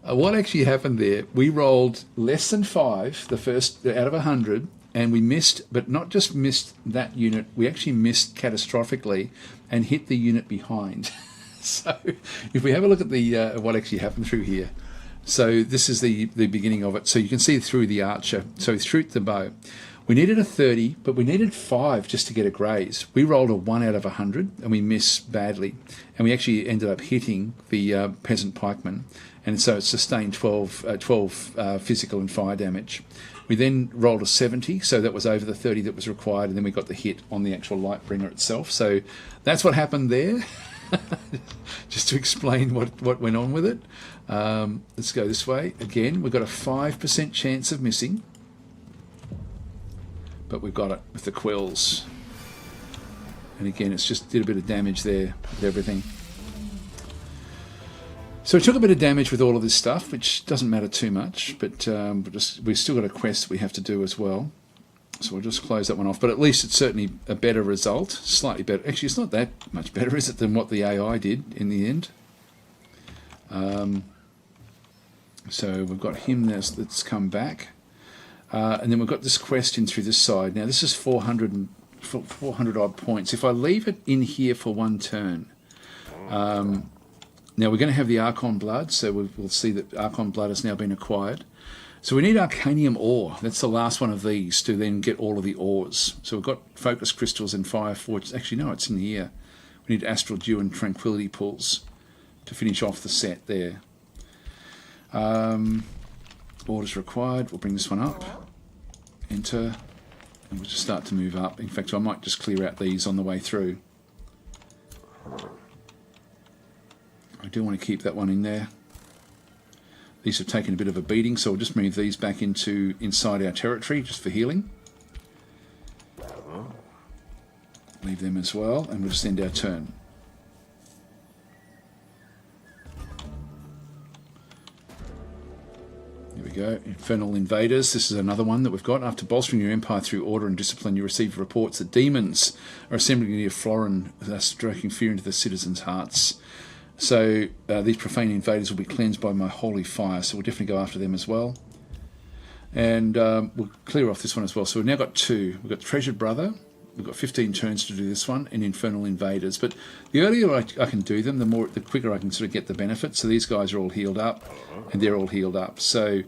What actually happened there, we rolled less than 5, the first out of 100, and we missed, but not just missed that unit, we actually missed catastrophically and hit the unit behind. So if we have a look at the what actually happened through here. So this is the beginning of it. So you can see through the archer. So shoot the bow. We needed a 30, but we needed 5 just to get a graze. We rolled a 1 out of 100, and we missed badly. And we actually ended up hitting the peasant pikeman. And so it sustained 12 physical and fire damage. We then rolled a 70, so that was over the 30 that was required, and then we got the hit on the actual Lightbringer itself. So that's what happened there. Just to explain what went on with it. Let's go this way. Again, we've got a 5% chance of missing. But we've got it with the quills. And again, it's just did a bit of damage there with everything. So we took a bit of damage with all of this stuff, which doesn't matter too much, but we've still got a quest we have to do as well. So we'll just close that one off. But at least it's certainly a better result, slightly better. Actually, it's not that much better, is it, than what the AI did in the end? So we've got him that's come back. And then we've got this quest in through this side. Now this is 400 odd points. If I leave it in here for one turn, now we're going to have the Archon Blood, so we'll see that Archon Blood has now been acquired. So we need Arcanium Ore. That's the last one of these to then get all of the ores. So we've got Focus Crystals and Fire Forge. Actually, no, it's in here. We need Astral Dew and Tranquility Pools to finish off the set there. Orders required. We'll bring this one up. Enter. And we'll just start to move up. In fact, I might just clear out these on the way through. I do want to keep that one in there. These have taken a bit of a beating, so we'll just move these back inside our territory just for healing. Leave them as well, and we'll just end our turn. Here we go. Infernal Invaders. This is another one that we've got. After bolstering your empire through order and discipline, you receive reports that demons are assembling near Florin, thus striking fear into the citizens' hearts. So these profane invaders will be cleansed by my holy fire, so we'll definitely go after them as well. And we'll clear off this one as well. So we've now got 2. We've got the Treasured Brother, we've got 15 turns to do this one in Infernal Invaders. But the earlier I can do them, the quicker I can sort of get the benefit. So these guys are all healed up, and they're all healed up. So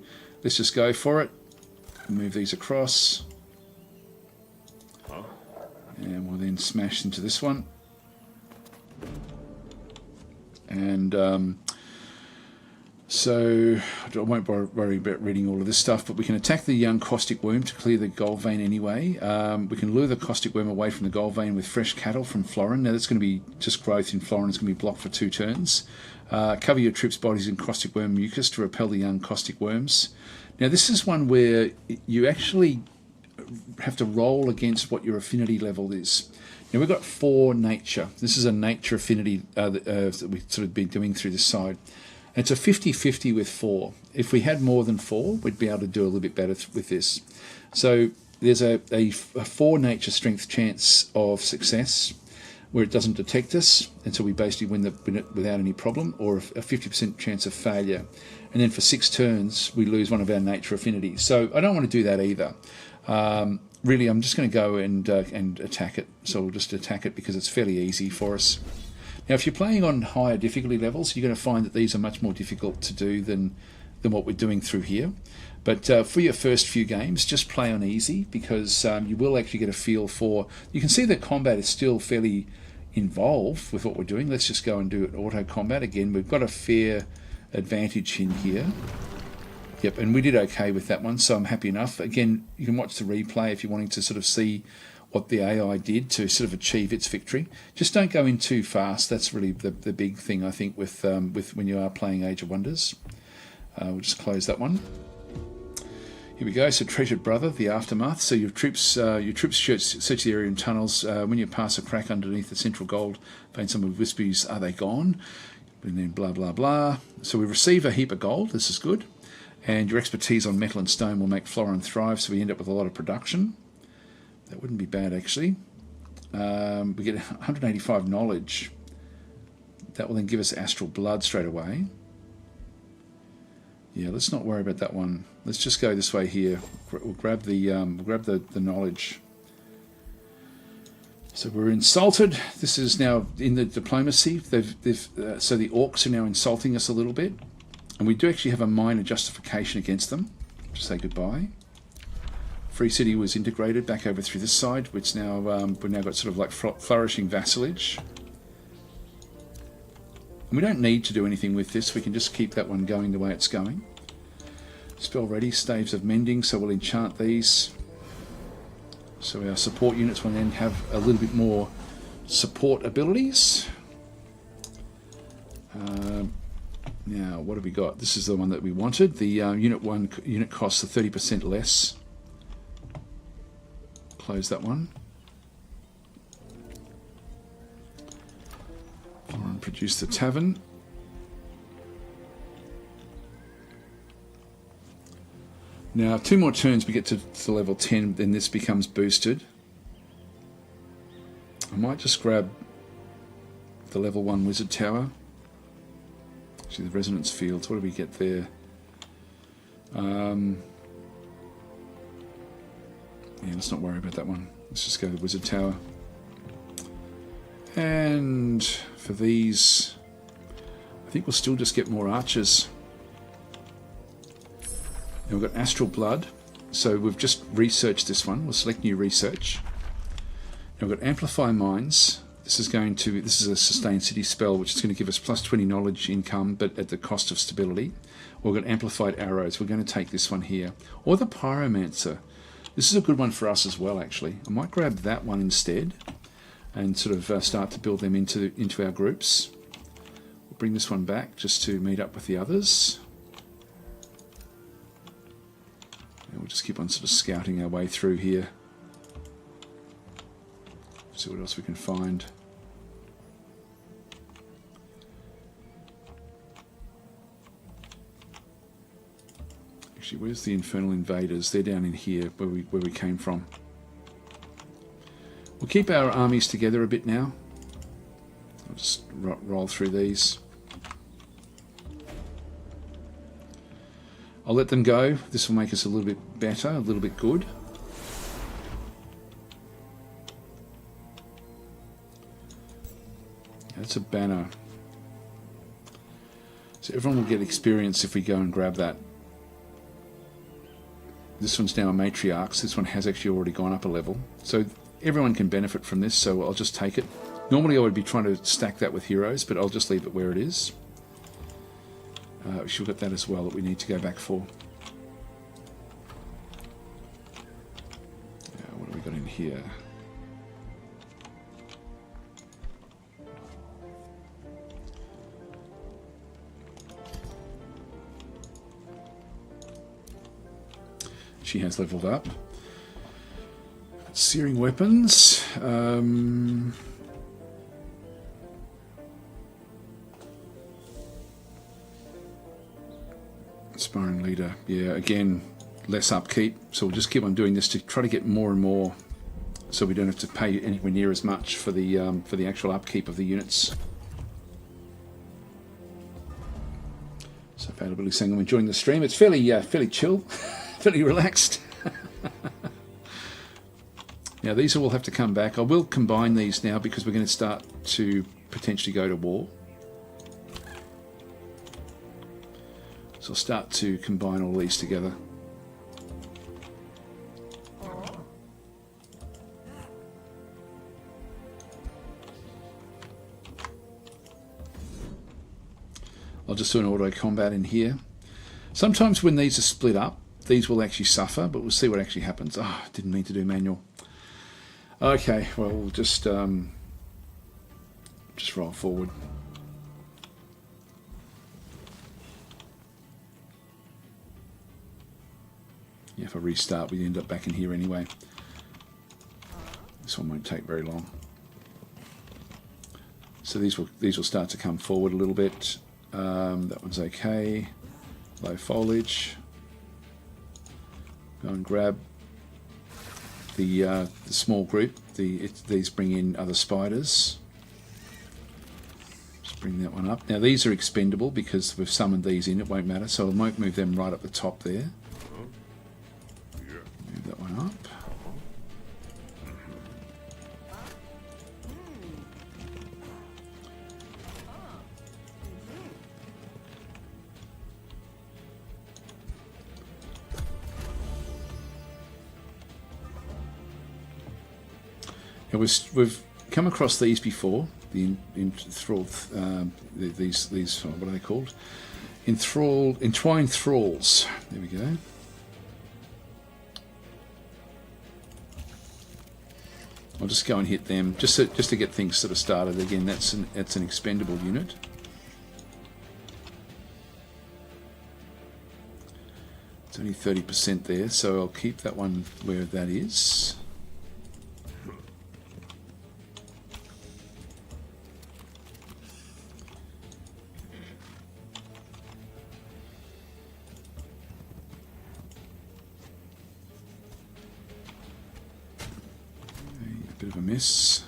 let's just go for it. Move these across. And we'll then smash into this one. And so I won't worry about reading all of this stuff, but we can attack the young Caustic Worm to clear the Gold Vein anyway. We can lure the Caustic Worm away from the Gold Vein with fresh cattle from Florin. Now that's going to be just growth in Florin. It's going to be blocked for 2 turns. Cover your troops' bodies in Caustic Worm mucus to repel the young Caustic Worms. Now this is one where you actually have to roll against what your affinity level is. Now we've got 4 nature. This is a nature affinity that we've sort of been doing through this side. It's a 50-50 with 4. If we had more than 4, we'd be able to do a little bit better with this. So there's a 4 nature strength chance of success where it doesn't detect us, and so we basically win it without any problem, or a 50% chance of failure. And then for 6 turns, we lose one of our nature affinities. So I don't want to do that either. Really, I'm just going to go and attack it. So we'll just attack it because it's fairly easy for us. Now, if you're playing on higher difficulty levels, you're going to find that these are much more difficult to do than what we're doing through here. But for your first few games, just play on easy because you will actually get a feel for... You can see that combat is still fairly involved with what we're doing. Let's just go and do it auto combat. Again, we've got a fair advantage in here. Yep, and we did okay with that one, so I'm happy enough. Again, you can watch the replay if you're wanting to sort of see what the AI did to sort of achieve its victory. Just don't go in too fast. That's really the big thing, I think, with when you are playing Age of Wonders. We'll just close that one. Here we go. So, Treasured Brother, the aftermath. So your troops search the area in tunnels. When you pass a crack underneath the central gold vein, some of Wispy's are they gone? And then blah blah blah. So we receive a heap of gold. This is good. And your expertise on metal and stone will make Florin thrive. So we end up with a lot of production. That wouldn't be bad, actually. We get 185 knowledge. That will then give us astral blood straight away. Yeah, let's not worry about that one. Let's just go this way here. We'll grab the knowledge. So we're insulted. This is now in the diplomacy. So the orcs are now insulting us a little bit, and we do actually have a minor justification against them. Just say goodbye. Free City was integrated back over through this side, which now we've now got sort of like flourishing vassalage. And we don't need to do anything with this. We can just keep that one going the way it's going. Spell ready, Staves of Mending, so we'll enchant these. So our support units will then have a little bit more support abilities. Now, what have we got? This is the one that we wanted. The unit costs are 30% less. Close that one. And produce the tavern. Now, 2 more turns we get to level 10, then this becomes boosted. I might just grab the level 1 wizard tower. Actually, the resonance fields, what do we get there? Yeah, let's not worry about that one. Let's just go to the wizard tower. And for these, I think we'll still just get more archers. And we've got Astral Blood. So we've just researched this one. We'll select new research. Now we've got Amplify Minds. This is a sustained city spell, which is going to give us plus 20 knowledge income, but at the cost of stability. We've got Amplified Arrows. We're going to take this one here. Or the Pyromancer. This is a good one for us as well, actually. I might grab that one instead and sort of start to build them into our groups. We'll bring this one back just to meet up with the others. And we'll just keep on sort of scouting our way through here. See what else we can find. Actually, where's the Infernal Invaders? They're down in here, where we came from. We'll keep our armies together a bit now. I'll just roll through these. I'll let them go. This will make us a little bit better, a little bit good. What's a banner? So everyone will get experience if we go and grab that. This one's now a matriarch. This one has actually already gone up a level. So everyone can benefit from this, so I'll just take it. Normally I would be trying to stack that with heroes, but I'll just leave it where it is. We've got that as well that we need to go back for. What have we got in here? She has leveled up. Searing weapons. Inspiring leader. Yeah, again, less upkeep. So we'll just keep on doing this to try to get more and more, so we don't have to pay anywhere near as much for the actual upkeep of the units. So Availability saying I'm enjoying the stream. It's fairly chill, fairly relaxed. Now these will have to come back. I will combine these now because we're going to start to potentially go to war. So I'll start to combine all these together. I'll just do an auto combat in here. Sometimes when these are split up, these will actually suffer, but we'll see what actually happens. Oh, didn't mean to do manual. Okay, well, we'll just roll forward. Yeah, if I restart, we end up back in here anyway. This one won't take very long. So these will start to come forward a little bit. That one's okay. Low foliage. Go and grab the small group. These bring in other spiders. Just bring that one up. Now these are expendable because we've summoned these in. It won't matter, so I won't move them right up the top there. Move that one up. We've come across these before. The enthralled, these what are they called? Entwined thralls. There we go. I'll just go and hit them just to get things sort of started. Again, that's an expendable unit. It's only 30% there, so I'll keep that one where that is. Bit of a miss.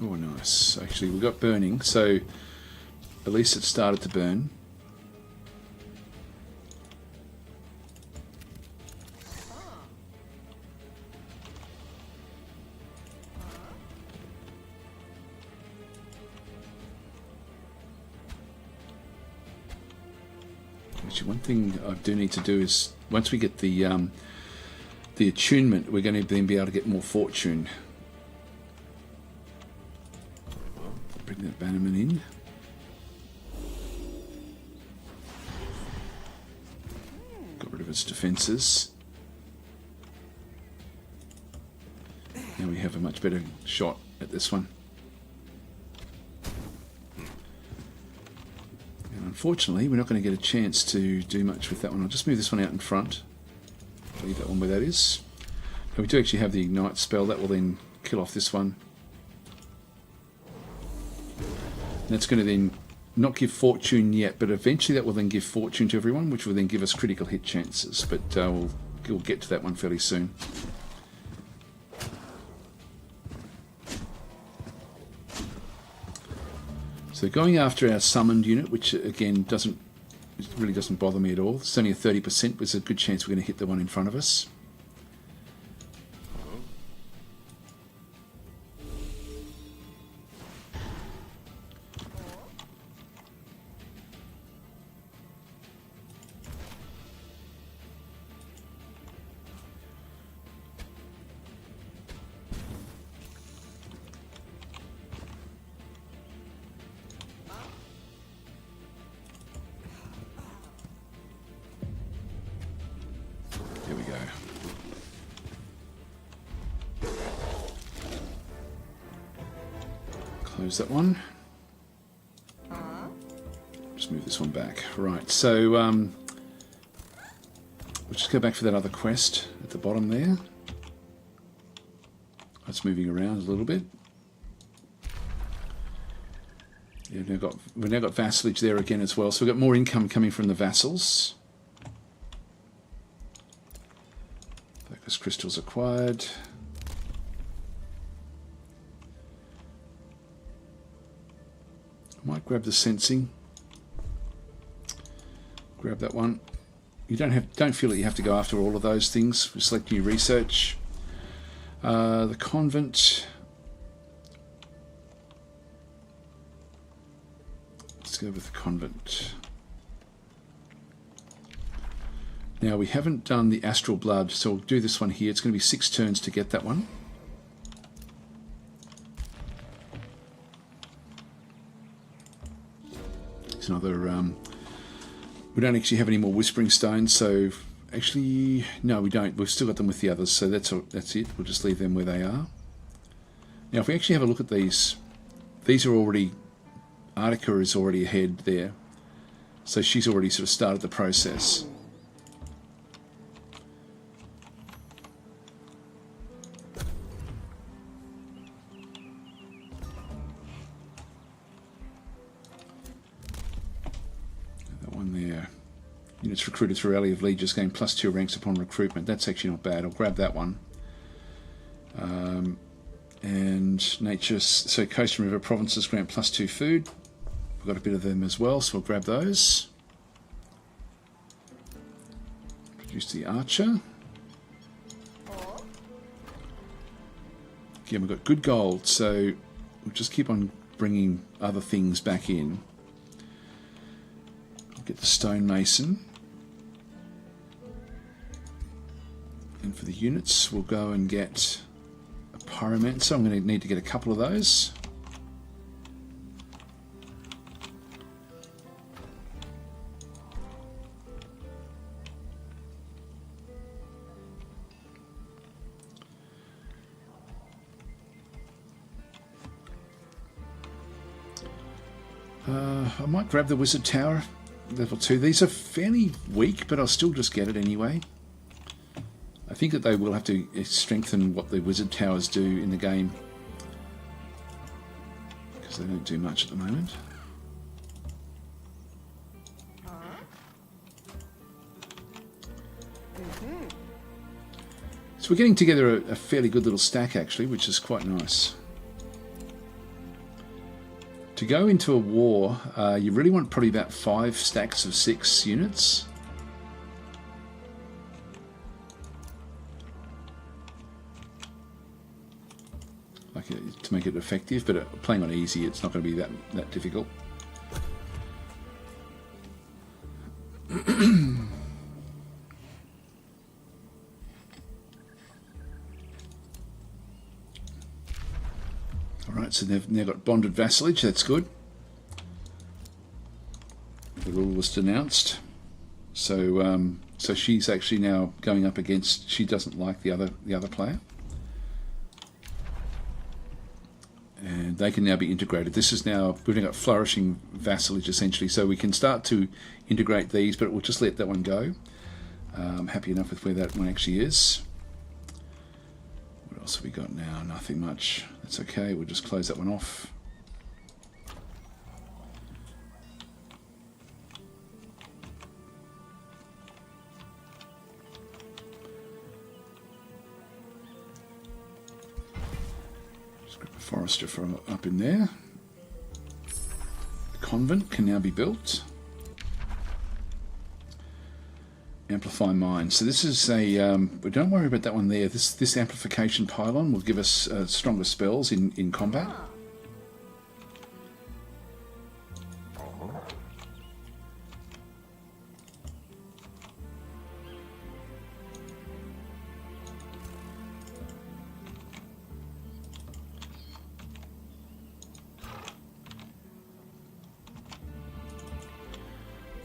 Oh, nice. Actually, we got burning, so at least it started to burn. One thing I do need to do is once we get the attunement, we're going to then be able to get more fortune. Bring that bannerman in. Got rid of its defences. Now we have a much better shot at this one. Unfortunately, we're not going to get a chance to do much with that one. I'll just move this one out in front. Leave that one where that is. And we do actually have the Ignite spell. That will then kill off this one. And that's going to then not give fortune yet, but eventually that will then give fortune to everyone, which will then give us critical hit chances. But we'll get to that one fairly soon. So going after our summoned unit, which again It really doesn't bother me at all. It's only a 30%, but there's a good chance we're going to hit the one in front of us. Here we go. Close that one. Just move this one back. Right, so we'll just go back for that other quest at the bottom there. It's moving around a little bit. Yeah, we've now got vassalage there again as well, so we've got more income coming from the vassals. Focus crystals acquired. I might grab the sensing. Grab that one. You don't feel that you have to go after all of those things. We select new research. The convent. Let's go with the convent. Now we haven't done the astral blood, so we'll do this one here. It's going to be 6 turns to get that one. It's another. We don't actually have any more whispering stones, so actually no, we don't. We've still got them with the others, so that's it. We'll just leave them where they are. Now, if we actually have a look at these are already. Artica is already ahead there, so she's already sort of started the process. Units recruited through Alley of Legis gain +2 ranks upon recruitment. That's actually not bad. I'll grab that one. And nature, so coast and river provinces grant +2 food. We've got a bit of them as well, so we'll grab those. Produce the archer. Again, we've got good gold, so we'll just keep on bringing other things back in. I'll get the stonemason. And for the units, we'll go and get a pyromancer. I'm going to need to get a couple of those. I might grab the wizard tower, level 2. These are fairly weak, but I'll still just get it anyway. I think that they will have to strengthen what the wizard towers do in the game, because they don't do much at the moment. So we're getting together a fairly good little stack actually, which is quite nice. To go into a war, you really want probably about 5 stacks of 6 units. To make it effective, but playing on easy, it's not going to be that difficult. Alright, so they've now got bonded vassalage, that's good. The rule was denounced. So so she's actually now going up against, she doesn't like the other player. And they can now be integrated. This is now, we've now got flourishing vassalage essentially, so we can start to integrate these, but we'll just let that one go. I'm happy enough with where that one actually is. What else have we got now? Nothing much. That's okay, we'll just close that one off. Forester from up in there. The convent can now be built. Amplify mine. So this is a, but don't worry about that one there. This amplification pylon will give us stronger spells in combat.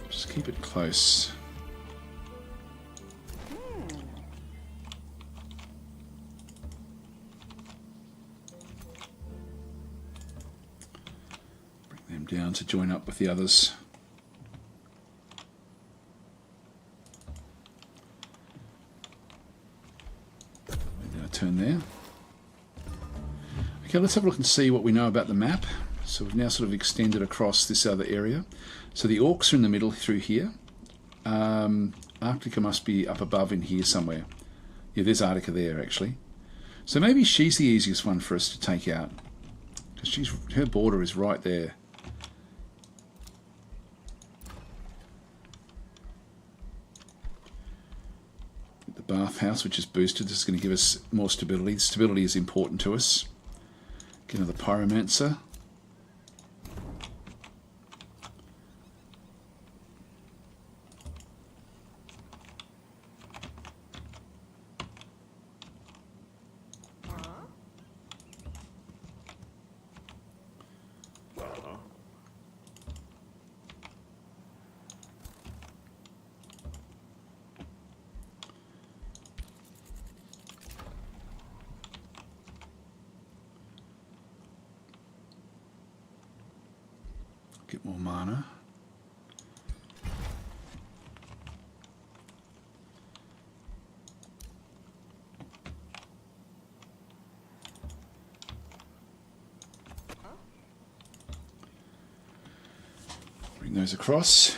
Just keep it close. Bring them down to join up with the others. Maybe I turn there. Okay, let's have a look and see what we know about the map. So we've now sort of extended across this other area. So the orcs are in the middle through here. Arctica must be up above in here somewhere. Yeah, there's Arctica there actually. So maybe she's the easiest one for us to take out, because her border is right there. The bathhouse, which is boosted, this is going to give us more stability. Stability is important to us. Get another pyromancer. Get more mana. Bring those across.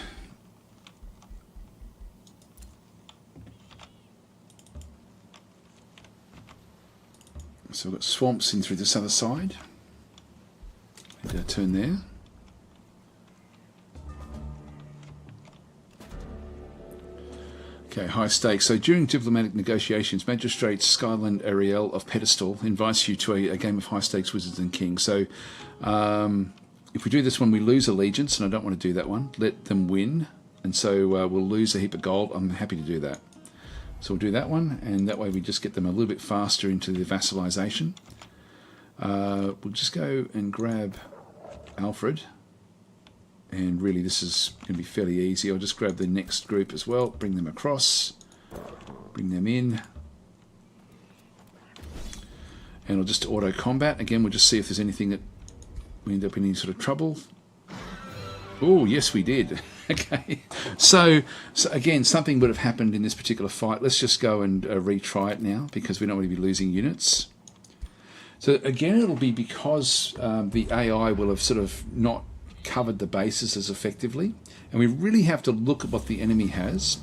So we've got swamps in through this other side. And turn there. Okay, high stakes. So during diplomatic negotiations, Magistrate Skyland Ariel of Pedestal invites you to a game of high stakes Wizards and Kings. So if we do this one, we lose allegiance, and I don't want to do that one. Let them win, and so we'll lose a heap of gold. I'm happy to do that. So we'll do that one, and that way we just get them a little bit faster into the vassalization. We'll just go and grab Alfred. And really this is going to be fairly easy. I'll just grab the next group as well, bring them across, bring them in. And I'll just auto combat. Again, we'll just see if there's anything that we end up in any sort of trouble. Oh, yes we did. Okay. So again, something would have happened in this particular fight. Let's just go and retry it now, because we don't want to be losing units. So again, it'll be because the AI will have sort of not covered the bases as effectively, and we really have to look at what the enemy has.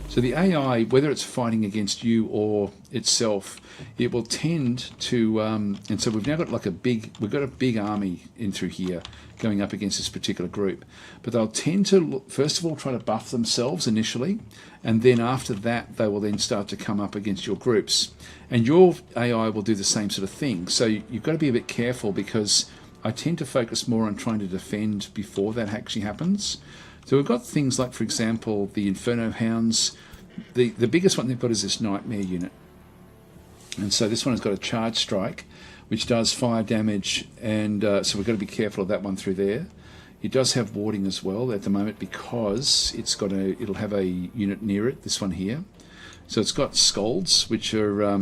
So the AI, whether it's fighting against you or itself, it will tend to and so we've now got a big army in through here going up against this particular group, but they'll tend to first of all try to buff themselves initially, and then after that they will then start to come up against your groups, and your AI will do the same sort of thing. So you've got to be a bit careful, because I tend to focus more on trying to defend before that actually happens. So we've got things like, for example, the Inferno Hounds. The biggest one they've got is this Nightmare unit. And so this one has got a charge strike, which does fire damage, and so we've got to be careful of that one through there. It does have warding as well at the moment, because it'll have a unit near it, this one here. So it's got Scolds, which are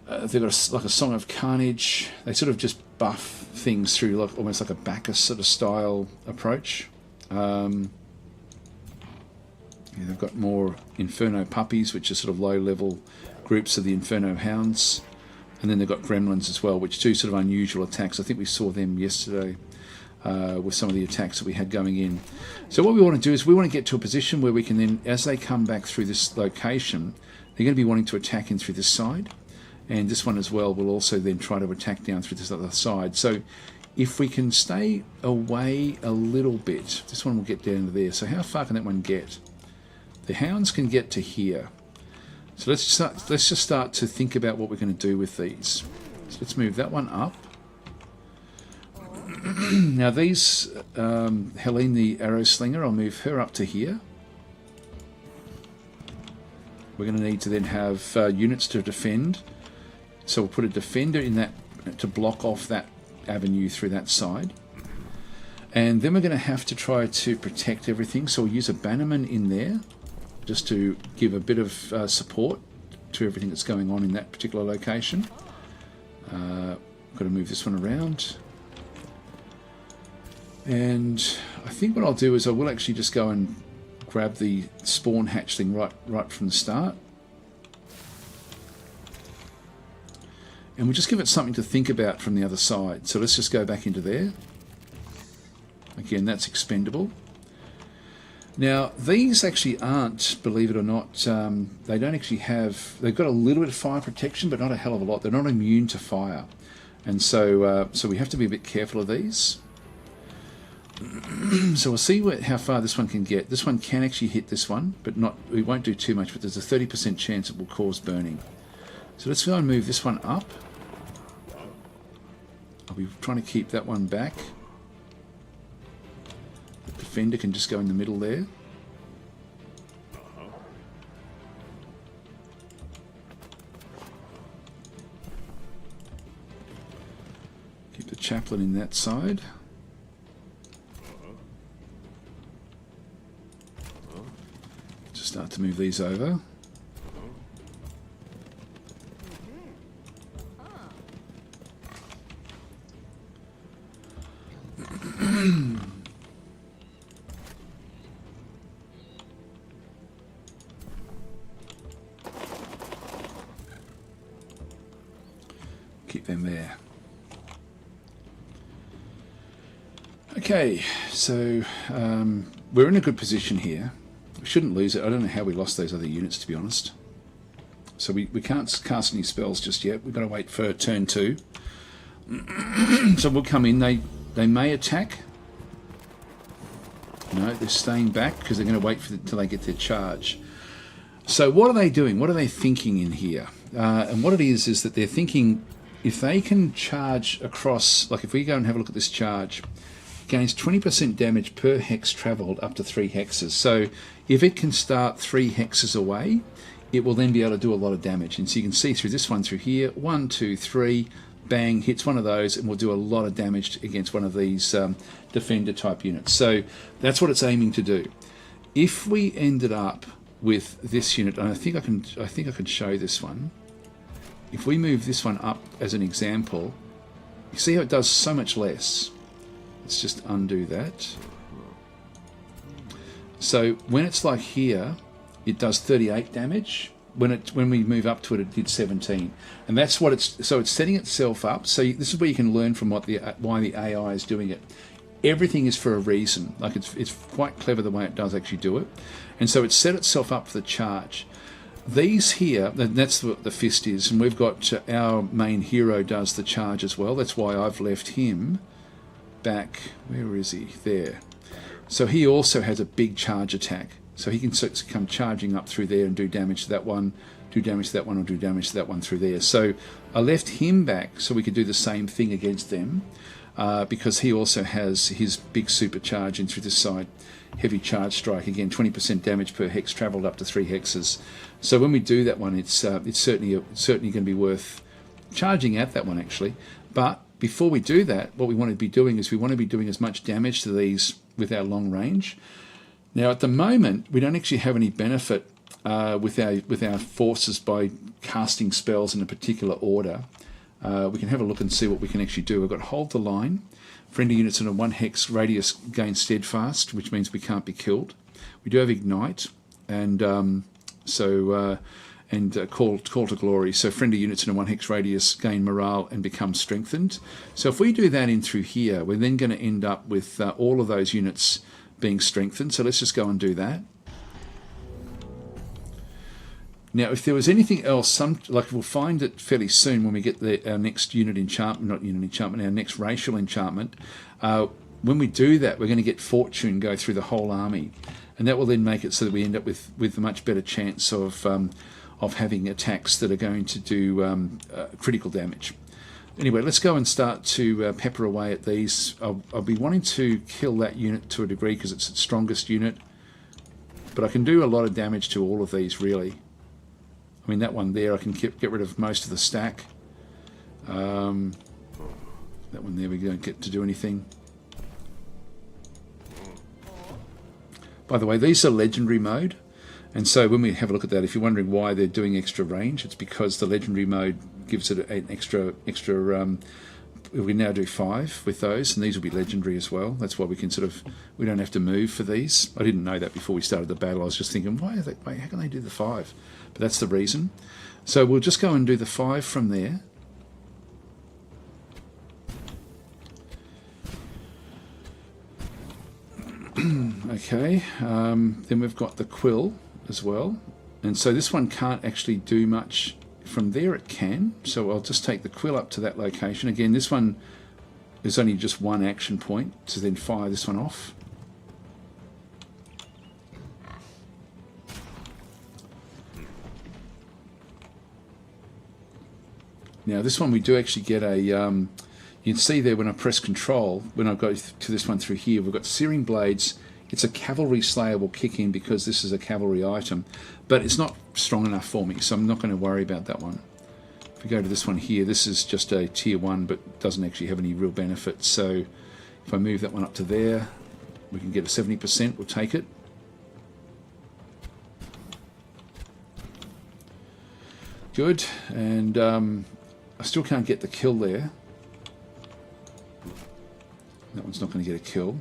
they've got like a Song of Carnage. They sort of just buff things through almost like a Bacchus sort of style approach. Yeah, they've got more Inferno Puppies, which are sort of low level groups of the Inferno Hounds, and then they've got Gremlins as well, which do sort of unusual attacks. I think we saw them yesterday with some of the attacks that we had going in. So what we want to do is we want to get to a position where we can then, as they come back through this location, they're going to be wanting to attack in through this side. And this one as well will also then try to attack down through this other side. So if we can stay away a little bit, this one will get down to there. So how far can that one get? The hounds can get to here. So let's just start to think about what we're going to do with these. So let's move that one up. Now these, Helene the arrow slinger, I'll move her up to here. We're going to need to then have units to defend. So we'll put a defender in that to block off that avenue through that side. And then we're going to have to try to protect everything. So we'll use a bannerman in there just to give a bit of support to everything that's going on in that particular location. Got to move this one around. And I think what I'll do is I will actually just go and grab the spawn hatchling right from the start. And we'll just give it something to think about from the other side. So let's just go back into there. Again, that's expendable. Now, these actually aren't, believe it or not, they don't actually have, they've got a little bit of fire protection, but not a hell of a lot. They're not immune to fire. And so so we have to be a bit careful of these. So we'll see how far this one can get. This one can actually hit this one, but not. We won't do too much, but there's a 30% chance it will cause burning. So let's go and move this one up. I'll be trying to keep that one back. The defender can just go in the middle there. Keep the chaplain in that side. Start to move these over. Keep them there. Okay, so we're in a good position here. We shouldn't lose it. I don't know how we lost those other units, to be honest. So we can't cast any spells just yet. We've got to wait for turn 2. So we'll come in. They may attack. No, they're staying back because they're going to wait until they get their charge. So what are they doing? What are they thinking in here? And what it is that they're thinking if they can charge across, like if we go and have a look at this charge, gains 20% damage per hex travelled up to 3 hexes. So if it can start 3 hexes away, it will then be able to do a lot of damage. And so you can see through this one through here, 1, 2, 3, bang, hits one of those and will do a lot of damage against one of these defender type units. So that's what it's aiming to do. If we ended up with this unit, and I think I can show this one. If we move this one up as an example, you see how it does so much less. Let's just undo that. So when it's like here, it does 38 damage. When we move up to it, it did 17, and that's what it's. So it's setting itself up. So this is where you can learn from why the AI is doing it. Everything is for a reason. Like it's quite clever the way it does actually do it, and so it's set itself up for the charge. These here, that's what the fist is, and we've got our main hero does the charge as well. That's why I've left him back. Where is he? There. So he also has a big charge attack. So he can come charging up through there and do damage to that one, do damage to that one, or do damage to that one through there. So I left him back so we could do the same thing against them, because he also has his big supercharge in through this side. Heavy charge strike, again, 20% damage per hex travelled up to 3 hexes. So when we do that one, it's certainly going to be worth charging at that one, actually. But before we do that, what we want to be doing is we want to be doing as much damage to these with our long range. Now, at the moment, we don't actually have any benefit with our forces by casting spells in a particular order. We can have a look and see what we can actually do. We've got hold the line. Friendly units in a 1 hex radius gain steadfast, which means we can't be killed. We do have ignite, and call to glory. So friendly units in a 1 hex radius gain morale and become strengthened. So if we do that in through here, we're then going to end up with all of those units being strengthened. So let's just go and do that. Now, if there was anything else, like we'll find it fairly soon when we get our next unit enchantment, our next racial enchantment. When we do that, we're going to get fortune go through the whole army. and that will then make it so that we end up with a much better chance of having attacks that are going to do critical damage. Anyway, let's go and start to pepper away at these. I'll be wanting to kill that unit to a degree because it's its strongest unit, but I can do a lot of damage to all of these, really. I mean, that one there, I can get rid of most of the stack. That one there, we don't get to do anything. By the way, these are legendary mode, and so when we have a look at that, if you're wondering why they're doing extra range, it's because the legendary mode gives it an extra. We now do 5 with those, and these will be legendary as well. That's why we don't have to move for these. I didn't know that before we started the how can they do the 5? But that's the reason. So we'll just go and do the 5 from there. Okay, then we've got the quill as well, and so this one can't actually do much. From there it can, so I'll just take the quill up to that location. Again, this one is only just one action point to then fire this one off. Now this one we do actually get a, you can see there when I press control, when I go to this one through here, we've got Searing Blades. It's a Cavalry Slayer will kick in because this is a cavalry item, but it's not strong enough for me, so I'm not going to worry about that one. If we go to this one here, this is just a tier 1, but doesn't actually have any real benefit, so if I move that one up to there, we can get a 70%, we'll take it. Good, and I still can't get the kill there. That one's not going to get a kill.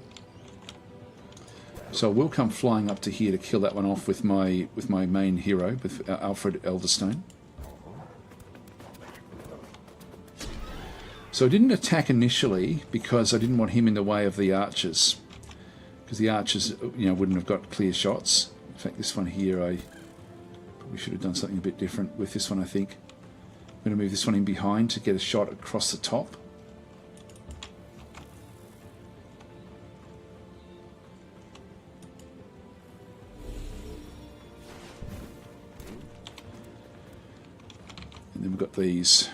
So I will come flying up to here to kill that one off with my main hero, with Alfred Elderstone. So I didn't attack initially because I didn't want him in the way of the archers, because the archers, wouldn't have got clear shots. In fact, this one here, I probably should have done something a bit different with this one. I think I'm going to move this one in behind to get a shot across the top. And then we've got these.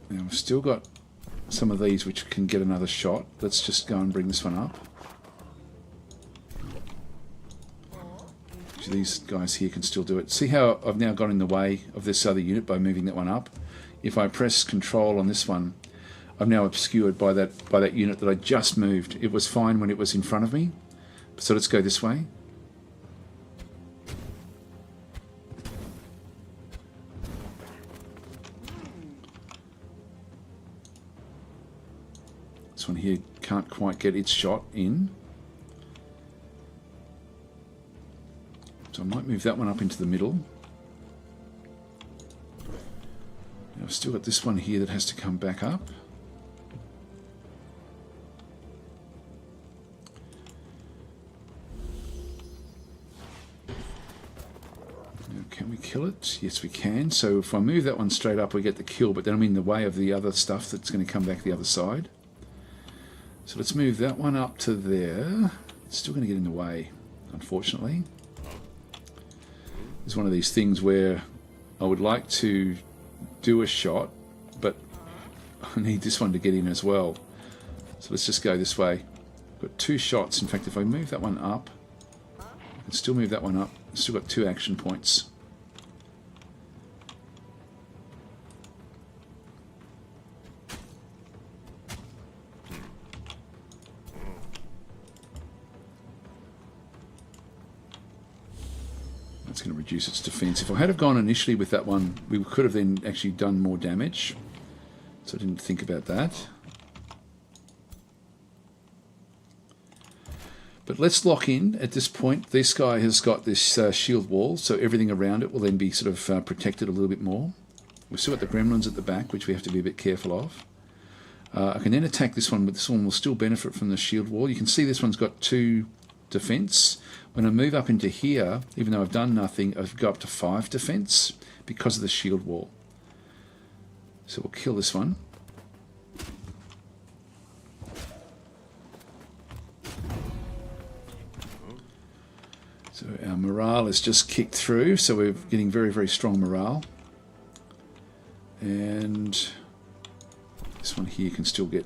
Now we've still got some of these which can get another shot. Let's just go and bring this one up. These guys here can still do it. See how I've now got in the way of this other unit by moving that one up? If I press control on this one, I'm now obscured by that unit that I just moved. It was fine when it was in front of me. So let's go this way. This one here can't quite get its shot in. So I might move that one up into the middle. Now I've still got this one here that has to come back up. Now, can we kill it? Yes, we can. So if I move that one straight up, we get the kill, but then I'm in the way of the other stuff that's going to come back the other side. So let's move that one up to there. It's still going to get in the way, unfortunately. It's one of these things where I would like to do a shot, but I need this one to get in as well. So let's just go this way. I've got 2 shots. In fact, if I move that one up, I can still move that one up. I've still got 2 action points. It's going to reduce its defense. If I had have gone initially with that one, we could have then actually done more damage. So I didn't think about that. But let's lock in at this point. This guy has got this shield wall, so everything around it will then be sort of protected a little bit more. We've still got the gremlins at the back, which we have to be a bit careful of. I can then attack this one, but this one will still benefit from the shield wall. You can see this one's got 2 defense. When I move up into here, even though I've done nothing, I've got up to 5 defense because of the shield wall. So we'll kill this one. So our morale is just kicked through, so we're getting very, very strong morale. And this one here can still get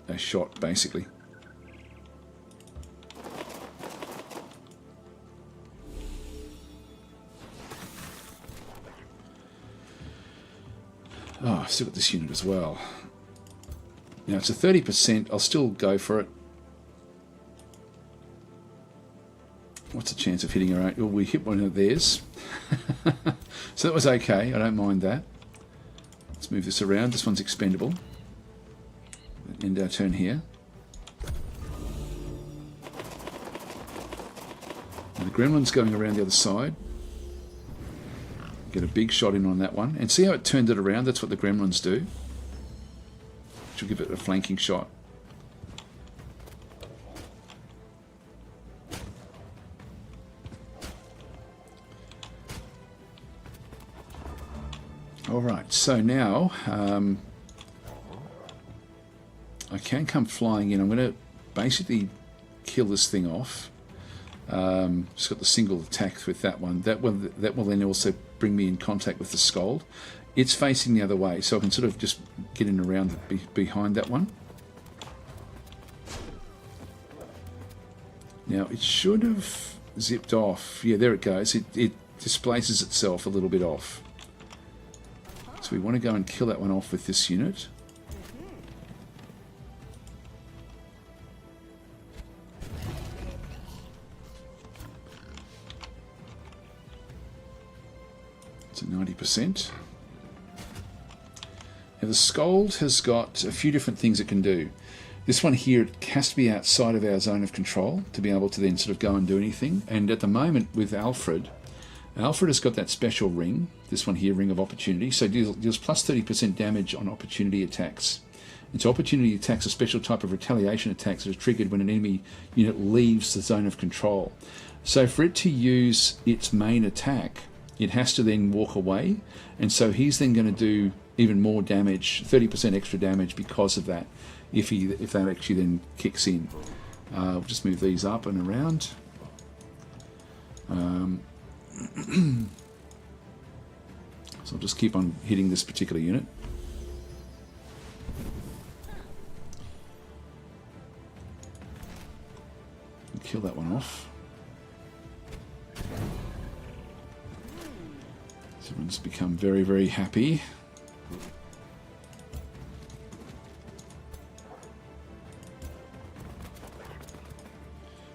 a shot, basically. Oh, I've still got this unit as well. Now it's a 30%, I'll still go for it. What's the chance of hitting her? Well, we hit one of theirs. So that was okay, I don't mind that. Let's move this around, this one's expendable. End our turn here. Now the gremlin's going around the other side. Get a big shot in on that one. And see how it turned it around? That's what the gremlins do. Which will give it a flanking shot. Alright, so now I can come flying in. I'm going to basically kill this thing off. Just got the single attack with that one. That will then also bring me in contact with the Skald. It's facing the other way, so I can sort of just get in around behind that one. Now it should have zipped off. Yeah, there it goes. It displaces itself a little bit off. So we want to go and kill that one off with this unit. It's a 90%. Now the Skald has got a few different things it can do. This one here, it has to be outside of our zone of control to be able to then sort of go and do anything. And at the moment with Alfred has got that special ring, this one here, Ring of Opportunity, so deals plus 30% damage on opportunity attacks. And so opportunity attacks are a special type of retaliation attacks that are triggered when an enemy unit leaves the zone of control. So for it to use its main attack, it has to then walk away, and so he's then going to do even more damage, 30% extra damage because of that, if that actually then kicks in. We'll just move these up and around. So I'll just keep on hitting this particular unit. Kill that one off. So everyone's become very, very happy.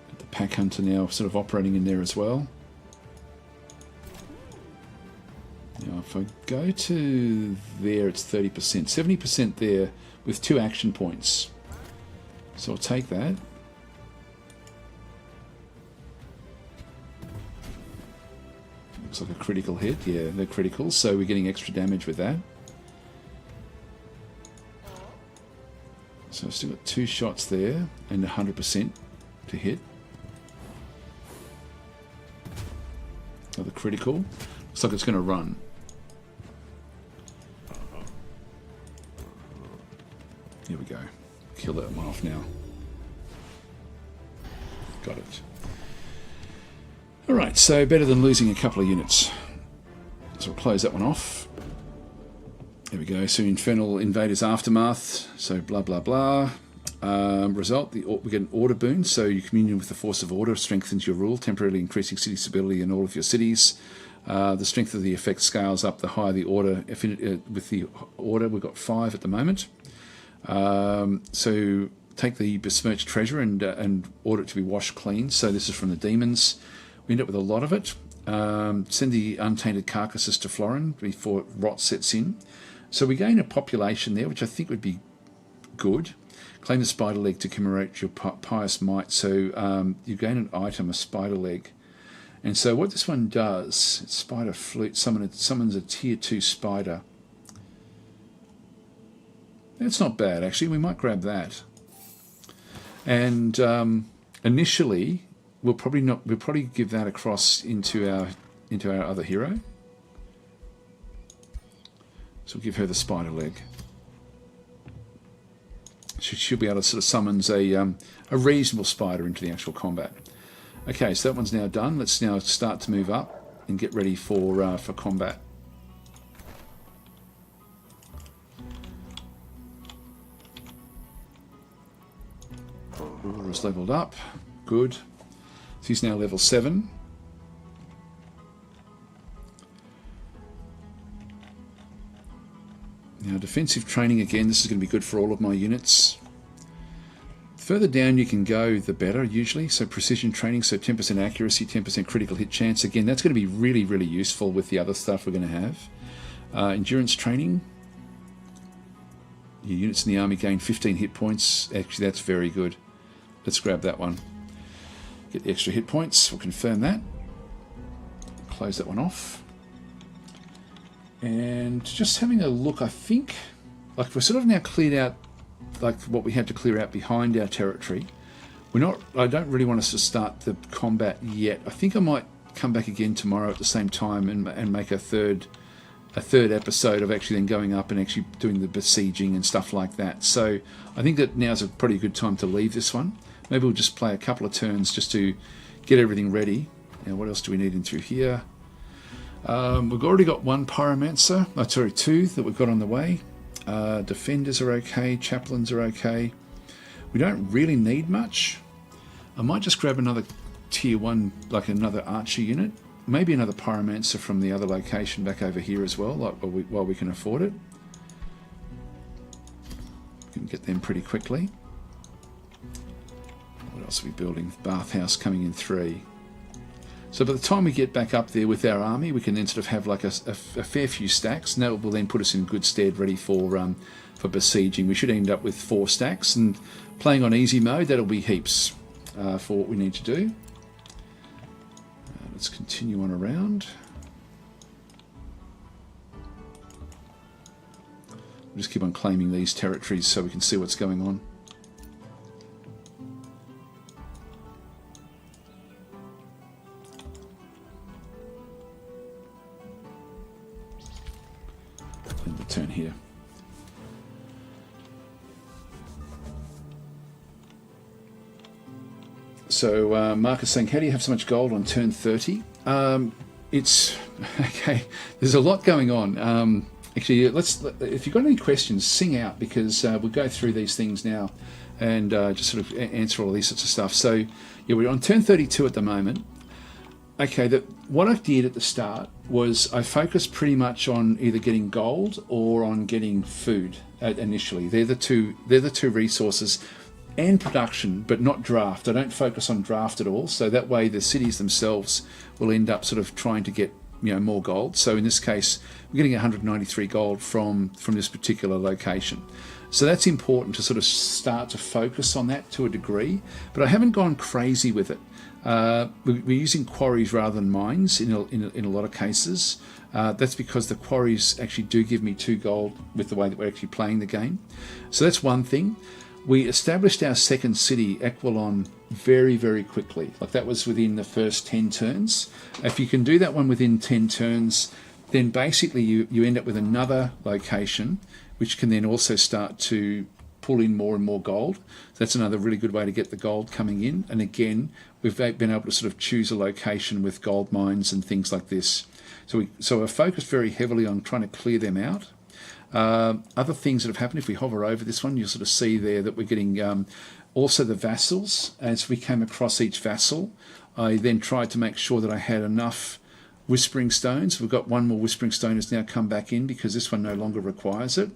Got the pack hunter now sort of operating in there as well. Now if I go to there, it's 30%. 70% there with 2 action points. So I'll take that. Looks like a critical hit. Yeah, they're critical, so we're getting extra damage with that. So I've still got 2 shots there and 100% to hit. Another critical. Looks like it's going to run. Here we go. Kill that one off now. Got it. Alright, so better than losing a couple of units. So we'll close that one off. There we go. So Infernal Invaders Aftermath. So blah blah blah. Result, we get an order boon. So your communion with the force of order strengthens your rule, temporarily increasing city stability in all of your cities. The strength of the effect scales up the higher the order. With the order, we've got 5 at the moment. So take the besmirched treasure and order it to be washed clean. So this is from the demons. We end up with a lot of it. Send the untainted carcasses to Florin before rot sets in. So we gain a population there, which I think would be good. Claim the spider leg to commemorate your pious might. So you gain an item, a spider leg. And so what this one does, it's Spider Flute, summons a tier 2 spider. That's not bad, actually. We might grab that. And initially, we'll probably give that across into our other hero. So we'll give her the spider leg. She'll be able to sort of summons a reasonable spider into the actual combat. Okay, so that one's now done. Let's now start to move up and get ready for combat. Ruler is leveled up. Good. So he's now level 7. Now defensive training, again, this is going to be good for all of my units. Further down you can go, the better usually. So precision training, so 10% accuracy, 10% critical hit chance. Again, that's going to be really, really useful with the other stuff we're going to have. Endurance training. Your units in the army gain 15 hit points. Actually, that's very good. Let's grab that one. Get the extra hit points. We'll confirm that. Close that one off. And just having a look, I think, like we're sort of now cleared out like what we had to clear out behind our territory. I don't really want us to start the combat yet. I think I might come back again tomorrow at the same time and make a third episode of actually then going up and actually doing the besieging and stuff like that. So I think that now's a pretty good time to leave this one. Maybe we'll just play a couple of turns just to get everything ready. Now, what else do we need in through here? We've already got one pyromancer, two that we've got on the way. Defenders are okay, chaplains are okay. We don't really need much. I might just grab another tier 1, like another archer unit. Maybe another pyromancer from the other location back over here as well, like while we can afford it. We can get them pretty quickly. What else are we building? Bathhouse coming in 3. So by the time we get back up there with our army, we can then sort of have like a fair few stacks, and that will then put us in good stead ready for besieging. We should end up with 4 stacks, and playing on easy mode, that'll be heaps for what we need to do. Let's continue on around. We'll just keep on claiming these territories so we can see what's going on. And we'll turn here. So Mark is saying, how do you have so much gold on turn 30? It's okay. There's a lot going on. Actually, if you've got any questions, sing out, because we'll go through these things now and just sort of answer all these sorts of stuff. So yeah, we're on turn 32 at the moment. Okay, what I did at the start was I focused pretty much on either getting gold or on getting food initially. They're the two resources. And production, but not draft. I don't focus on draft at all, so that way the cities themselves will end up sort of trying to get more gold. So in this case, we're getting 193 gold from this particular location. So that's important to sort of start to focus on that to a degree, but I haven't gone crazy with it. We're using quarries rather than mines in a lot of cases. That's because the quarries actually do give me 2 gold with the way that we're actually playing the game. So that's one thing. We established our second city, Aquilon, very, very quickly. Like that was within the first 10 turns. If you can do that one within 10 turns, then basically you end up with another location, which can then also start to pull in more and more gold. That's another really good way to get the gold coming in. And again, we've been able to sort of choose a location with gold mines and things like this. So we're focused very heavily on trying to clear them out. Other things that have happened, if we hover over this one, you'll sort of see there that we're getting also the vassals. As we came across each vassal, I then tried to make sure that I had enough Whispering Stones. We've got one more Whispering Stone has now come back in because this one no longer requires it.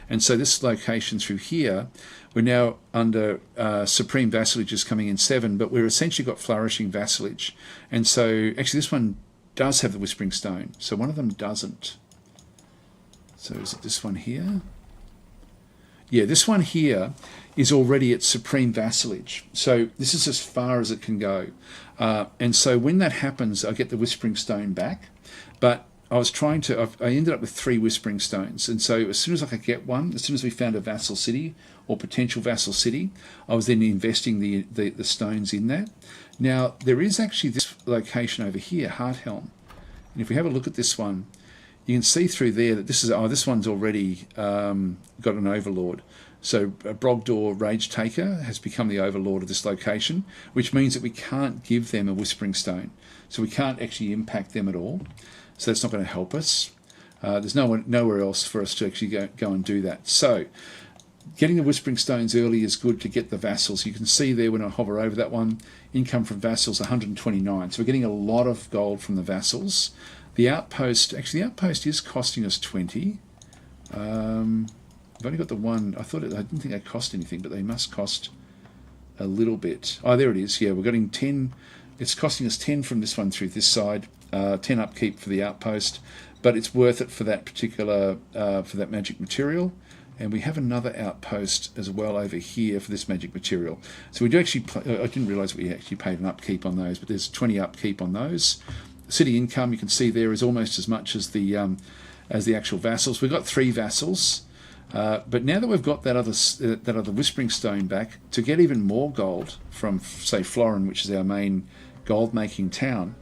And so this location through here, we're now under Supreme Vassalage is coming in 7, but we're essentially got Flourishing Vassalage. And so actually this one does have the Whispering Stone, so one of them doesn't. So is it this one here? Yeah, this one here is already at Supreme Vassalage. So this is as far as it can go. And so when that happens, I get the Whispering Stone back. But I ended up with 3 Whispering Stones. And so as soon as I could get one, as soon as we found a vassal city or potential vassal city, I was then investing the stones in that. Now, there is actually this location over here, Hearthelm. And if we have a look at this one, you can see through there that this one's already got an overlord. So Brogdor Rage Taker has become the overlord of this location, which means that we can't give them a Whispering Stone. So we can't actually impact them at all. So that's not going to help us. There's nowhere else for us to actually go and do that. So getting the Whispering Stones early is good to get the vassals. You can see there when I hover over that one, income from vassals 129. So we're getting a lot of gold from the vassals. The outpost, actually the outpost is costing us 20. I've only got the one. I didn't think they cost anything, but they must cost a little bit. Oh, there it is. Yeah, we're getting 10. It's costing us 10 from this one through this side, 10 upkeep for the outpost, but it's worth it for that particular, for that magic material. And we have another outpost as well over here for this magic material. So we do actually, I didn't realise we actually paid an upkeep on those, but there's 20 upkeep on those. City income, you can see there, is almost as much as the actual vassals. We've got 3 vassals, but now that we've got that other Whispering Stone back, to get even more gold from, say, Florin, which is our main gold-making town,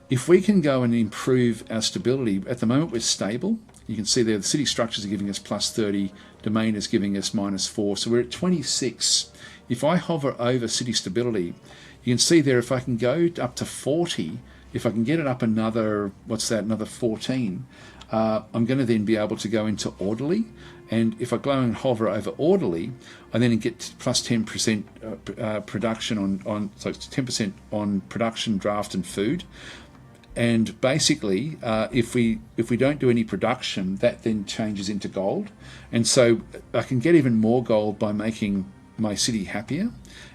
if we can go and improve our stability, at the moment we're stable. You can see there the city structures are giving us plus 30, domain is giving us minus 4, so we're at 26. If I hover over city stability, you can see there if I can go up to 40, if I can get it up another, another 14, I'm going to then be able to go into orderly. And if I go and hover over orderly, I then get plus 10% production so it's 10% on production, draft, and food. And basically, if we don't do any production, that then changes into gold. And so I can get even more gold by making my city happier.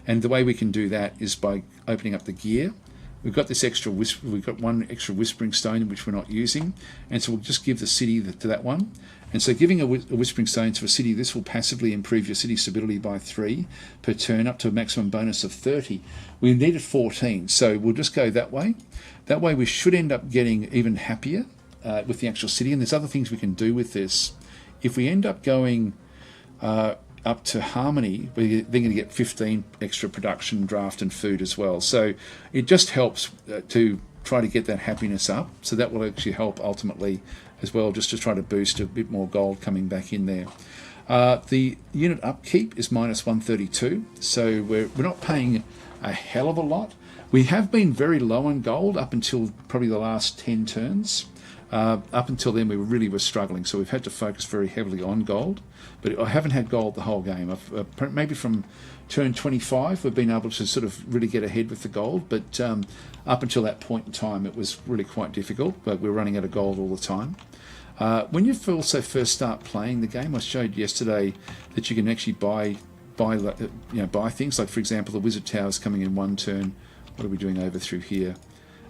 And the way we can do that is by opening up the gear. We've got this we've got one extra Whispering Stone which we're not using, and so we'll just give the city to that one. And so giving a Whispering Stone to a city, this will passively improve your city stability by 3 per turn, up to a maximum bonus of 30. We needed 14, so we'll just go that way. That way we should end up getting even happier with the actual city, and there's other things we can do with this. If we end up going up to Harmony, we're then going to get 15 extra production, draft, and food as well. So it just helps to try to get that happiness up. So that will actually help ultimately as well, just to try to boost a bit more gold coming back in there. The unit upkeep is minus 132, so we're not paying a hell of a lot. We have been very low on gold up until probably the last 10 turns. Up until then, we really were struggling, so we've had to focus very heavily on gold. But I haven't had gold the whole game. Maybe from turn 25, we've been able to sort of really get ahead with the gold. But up until that point in time, it was really quite difficult. But we're running out of gold all the time. When you also first start playing the game, I showed yesterday that you can actually buy things. Like, for example, the Wizard Tower is coming in one turn. What are we doing over through here?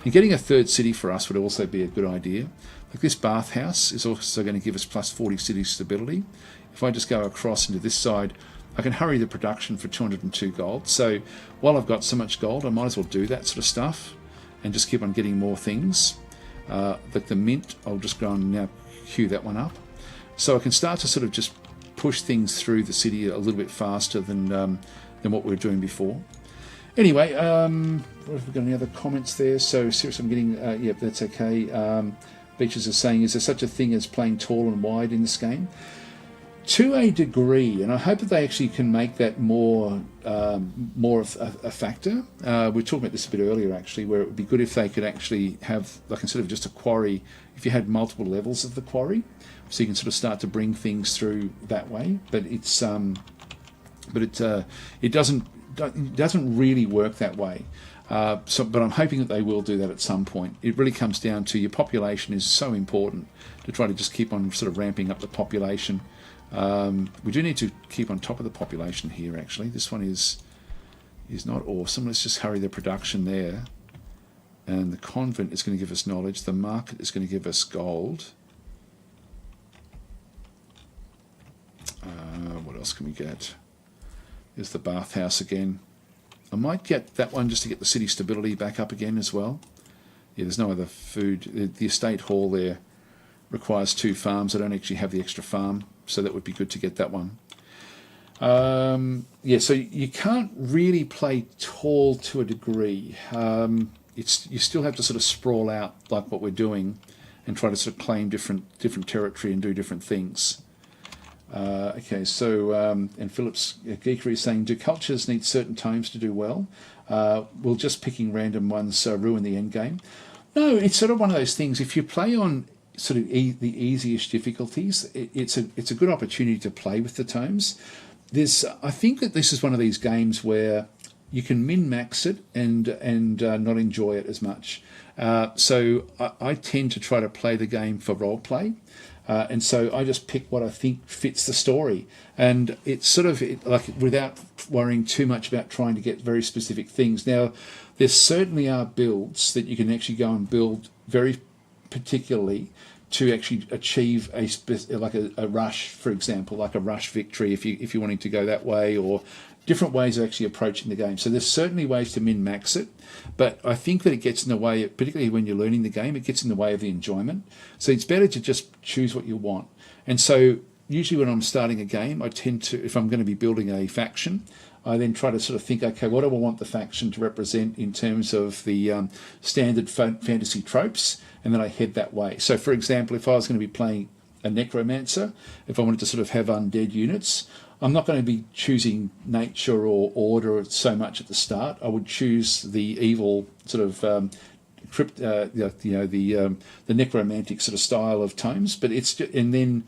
And getting a third city for us would also be a good idea. Like this bathhouse is also going to give us plus 40 city stability. If I just go across into this side, I can hurry the production for 202 gold. So while I've got so much gold, I might as well do that sort of stuff and just keep on getting more things. Like the mint, I'll just go and now queue that one up. So I can start to sort of just push things through the city a little bit faster than what we were doing before. Anyway, have we got any other comments there? So, seriously, I'm getting... yep, that's okay. Beaches are saying, is there such a thing as playing tall and wide in this game? To a degree, and I hope that they actually can make that more of a factor. We were talking about this a bit earlier, actually, where it would be good if they could actually have, like, instead of just a quarry, if you had multiple levels of the quarry, so you can sort of start to bring things through that way. But it's... it doesn't really work that way. But I'm hoping that they will do that at some point. It really comes down to your population is so important to try to just keep on sort of ramping up the population. We do need to keep on top of the population here, actually. This one is not awesome. Let's just hurry the production there. And the convent is going to give us knowledge. The market is going to give us gold. What else can we get? There's the bathhouse again. I might get that one just to get the city stability back up again as well. Yeah, there's no other food. The estate hall there requires 2 farms. I don't actually have the extra farm, so that would be good to get that one. Yeah, so you can't really play tall to a degree. You still have to sort of sprawl out like what we're doing and try to sort of claim different territory and do different things. Okay, so and Phillips Geekery is saying, do cultures need certain tomes to do well? Will just picking random ones ruin the end game? No, it's sort of one of those things. If you play on sort of the easiest difficulties, it's a good opportunity to play with the tomes. I think that this is one of these games where you can min-max it and not enjoy it as much. So I tend to try to play the game for role play. And so I just pick what I think fits the story, and it's sort of like without worrying too much about trying to get very specific things. Now, there certainly are builds that you can actually go and build very particularly to actually achieve a rush, for example, like a rush victory if you're wanting to go that way, or different ways of actually approaching the game. So there's certainly ways to min-max it, but I think that it gets in the way, particularly when you're learning the game, it gets in the way of the enjoyment. So it's better to just choose what you want. And so usually when I'm starting a game, I tend to, if I'm going to be building a faction, I then try to sort of think, okay, what do I want the faction to represent in terms of the standard fantasy tropes, and then I head that way. So for example, if I was going to be playing a necromancer, if I wanted to sort of have undead units, I'm not going to be choosing nature or order so much at the start. I would choose the evil sort of the necromantic sort of style of tomes. But and then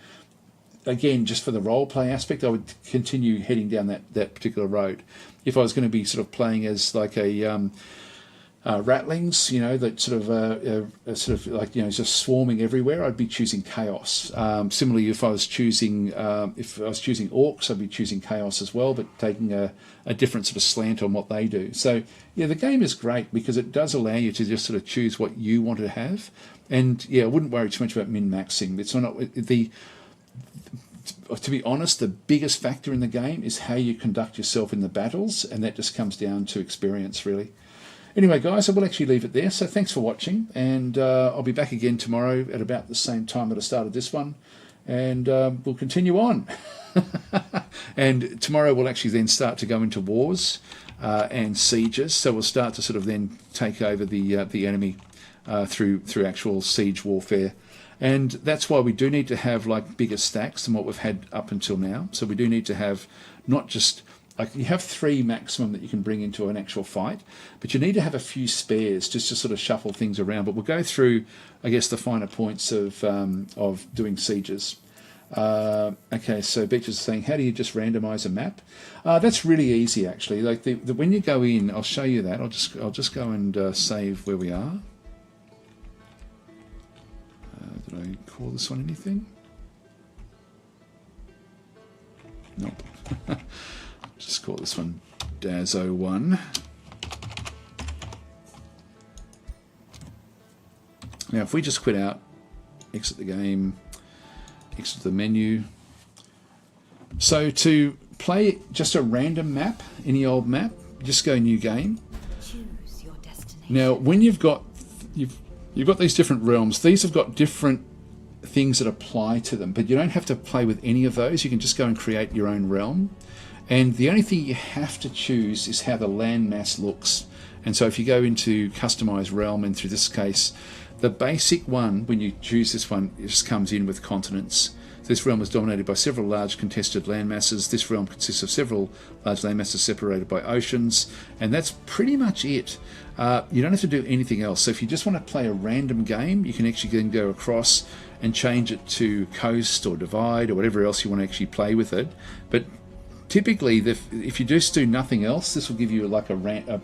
again, just for the role play aspect, I would continue heading down that particular road. If I was going to be sort of playing as like a ratlings, that sort of like just swarming everywhere, I'd be choosing chaos. Similarly, if I was choosing orcs, I'd be choosing chaos as well, but taking a different sort of slant on what they do. So yeah, the game is great because it does allow you to just sort of choose what you want to have, and I wouldn't worry too much about min-maxing. It's not to be honest, the biggest factor in the game is how you conduct yourself in the battles, and that just comes down to experience, really. Anyway, guys, I will actually leave it there. So thanks for watching, and I'll be back again tomorrow at about the same time that I started this one, and we'll continue on. And tomorrow we'll actually then start to go into wars and sieges. So we'll start to sort of then take over the enemy through actual siege warfare. And that's why we do need to have like bigger stacks than what we've had up until now. So we do need to have not just like you have 3 maximum that you can bring into an actual fight, but you need to have a few spares just to sort of shuffle things around. But we'll go through, I guess, the finer points of doing sieges. Okay, so Beach is saying, how do you just randomize a map? That's really easy, actually. Like when you go in, I'll show you that. I'll just go and save where we are. Did I call this one anything? Nope. Just call this one Dazo1. Now, if we just quit out, exit the game, exit the menu. So to play just a random map, any old map, just go new game. Choose your destination. Now, when you've got these different realms, these have got different things that apply to them, but you don't have to play with any of those. You can just go and create your own realm. And the only thing you have to choose is how the landmass looks. And so if you go into customize realm, and through this case, the basic one, when you choose this one, it just comes in with continents. This realm is dominated by several large contested landmasses. This realm consists of several large landmasses separated by oceans. And that's pretty much it. You don't have to do anything else. So if you just want to play a random game, you can actually then go across and change it to coast or divide or whatever else you want to actually play with it. But typically, if you just do nothing else, this will give you like a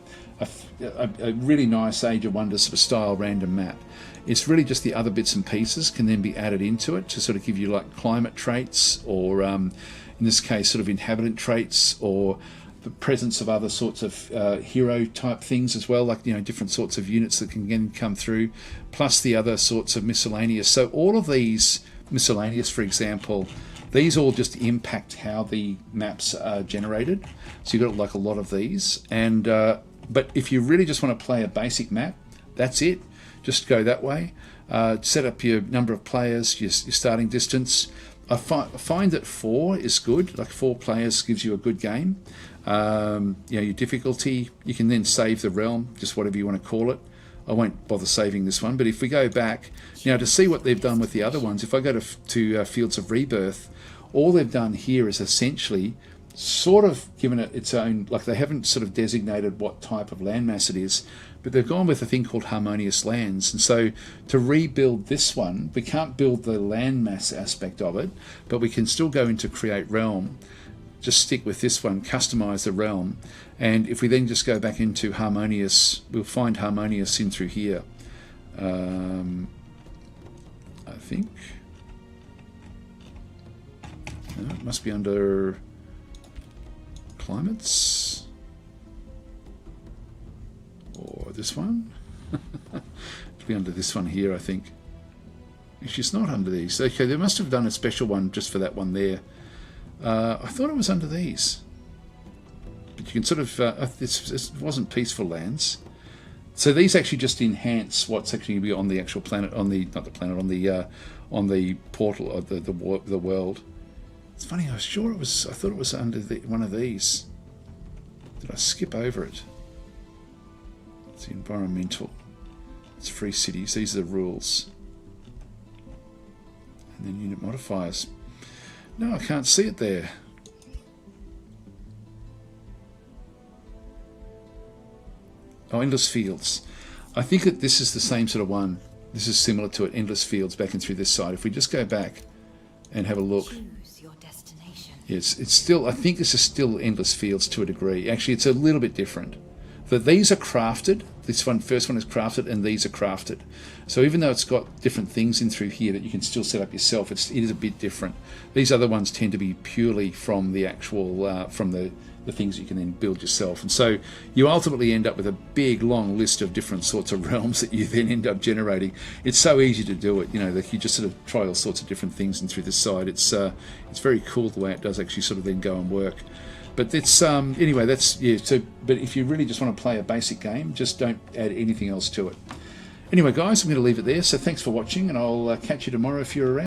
really nice Age of Wonders sort of style random map. It's really just the other bits and pieces can then be added into it to sort of give you like climate traits, or in this case sort of inhabitant traits, or the presence of other sorts of hero type things as well, like different sorts of units that can again come through, plus the other sorts of miscellaneous. So all of these miscellaneous, for example, these all just impact how the maps are generated. So you've got like a lot of these, and but if you really just want to play a basic map, that's it. Just go that way. Set up your number of players, your starting distance. I find that 4 is good. Like 4 players gives you a good game. Your difficulty, you can then save the realm, just whatever you want to call it. I won't bother saving this one, but if we go back now to see what they've done with the other ones, if I go to Fields of Rebirth, all they've done here is essentially sort of given it its own, like they haven't sort of designated what type of landmass it is, but they've gone with a thing called harmonious lands. And so to rebuild this one, we can't build the landmass aspect of it, but we can still go into create realm, just stick with this one, customize the realm. And if we then just go back into harmonious, we'll find harmonious in through here. I think no, it must be under climates, or this one. It'll be under this one here, I think. Actually, it's not under these. Okay, they must have done a special one just for that one there. I thought it was under these, but you can sort of it wasn't peaceful lands. So these actually just enhance what's actually going to be on the actual planet, on the not the planet, on the portal of the world. It's funny. I was sure it was. I thought it was under one of these. Did I skip over it? It's the environmental. It's free cities. These are the rules. And then unit modifiers. No, I can't see it there. Oh, endless fields. I think that this is the same sort of one. This is similar to it. Endless fields back and through this side. If we just go back and have a look. Choose your destination. Yes, it's still, I think this is still endless fields to a degree. Actually, it's a little bit different. But these are crafted. This one, first one is crafted, and these are crafted. So even though it's got different things in through here that you can still set up yourself, it is a bit different. These other ones tend to be purely from the actual, from the things you can then build yourself. And so you ultimately end up with a big, long list of different sorts of realms that you then end up generating. It's so easy to do it, you know, that you just sort of try all sorts of different things in through this side. It's very cool the way it does actually sort of then go and work. But it's anyway, that's yeah. So, but if you really just want to play a basic game, just don't add anything else to it. Anyway, guys, I'm going to leave it there. So thanks for watching, and I'll catch you tomorrow if you're around.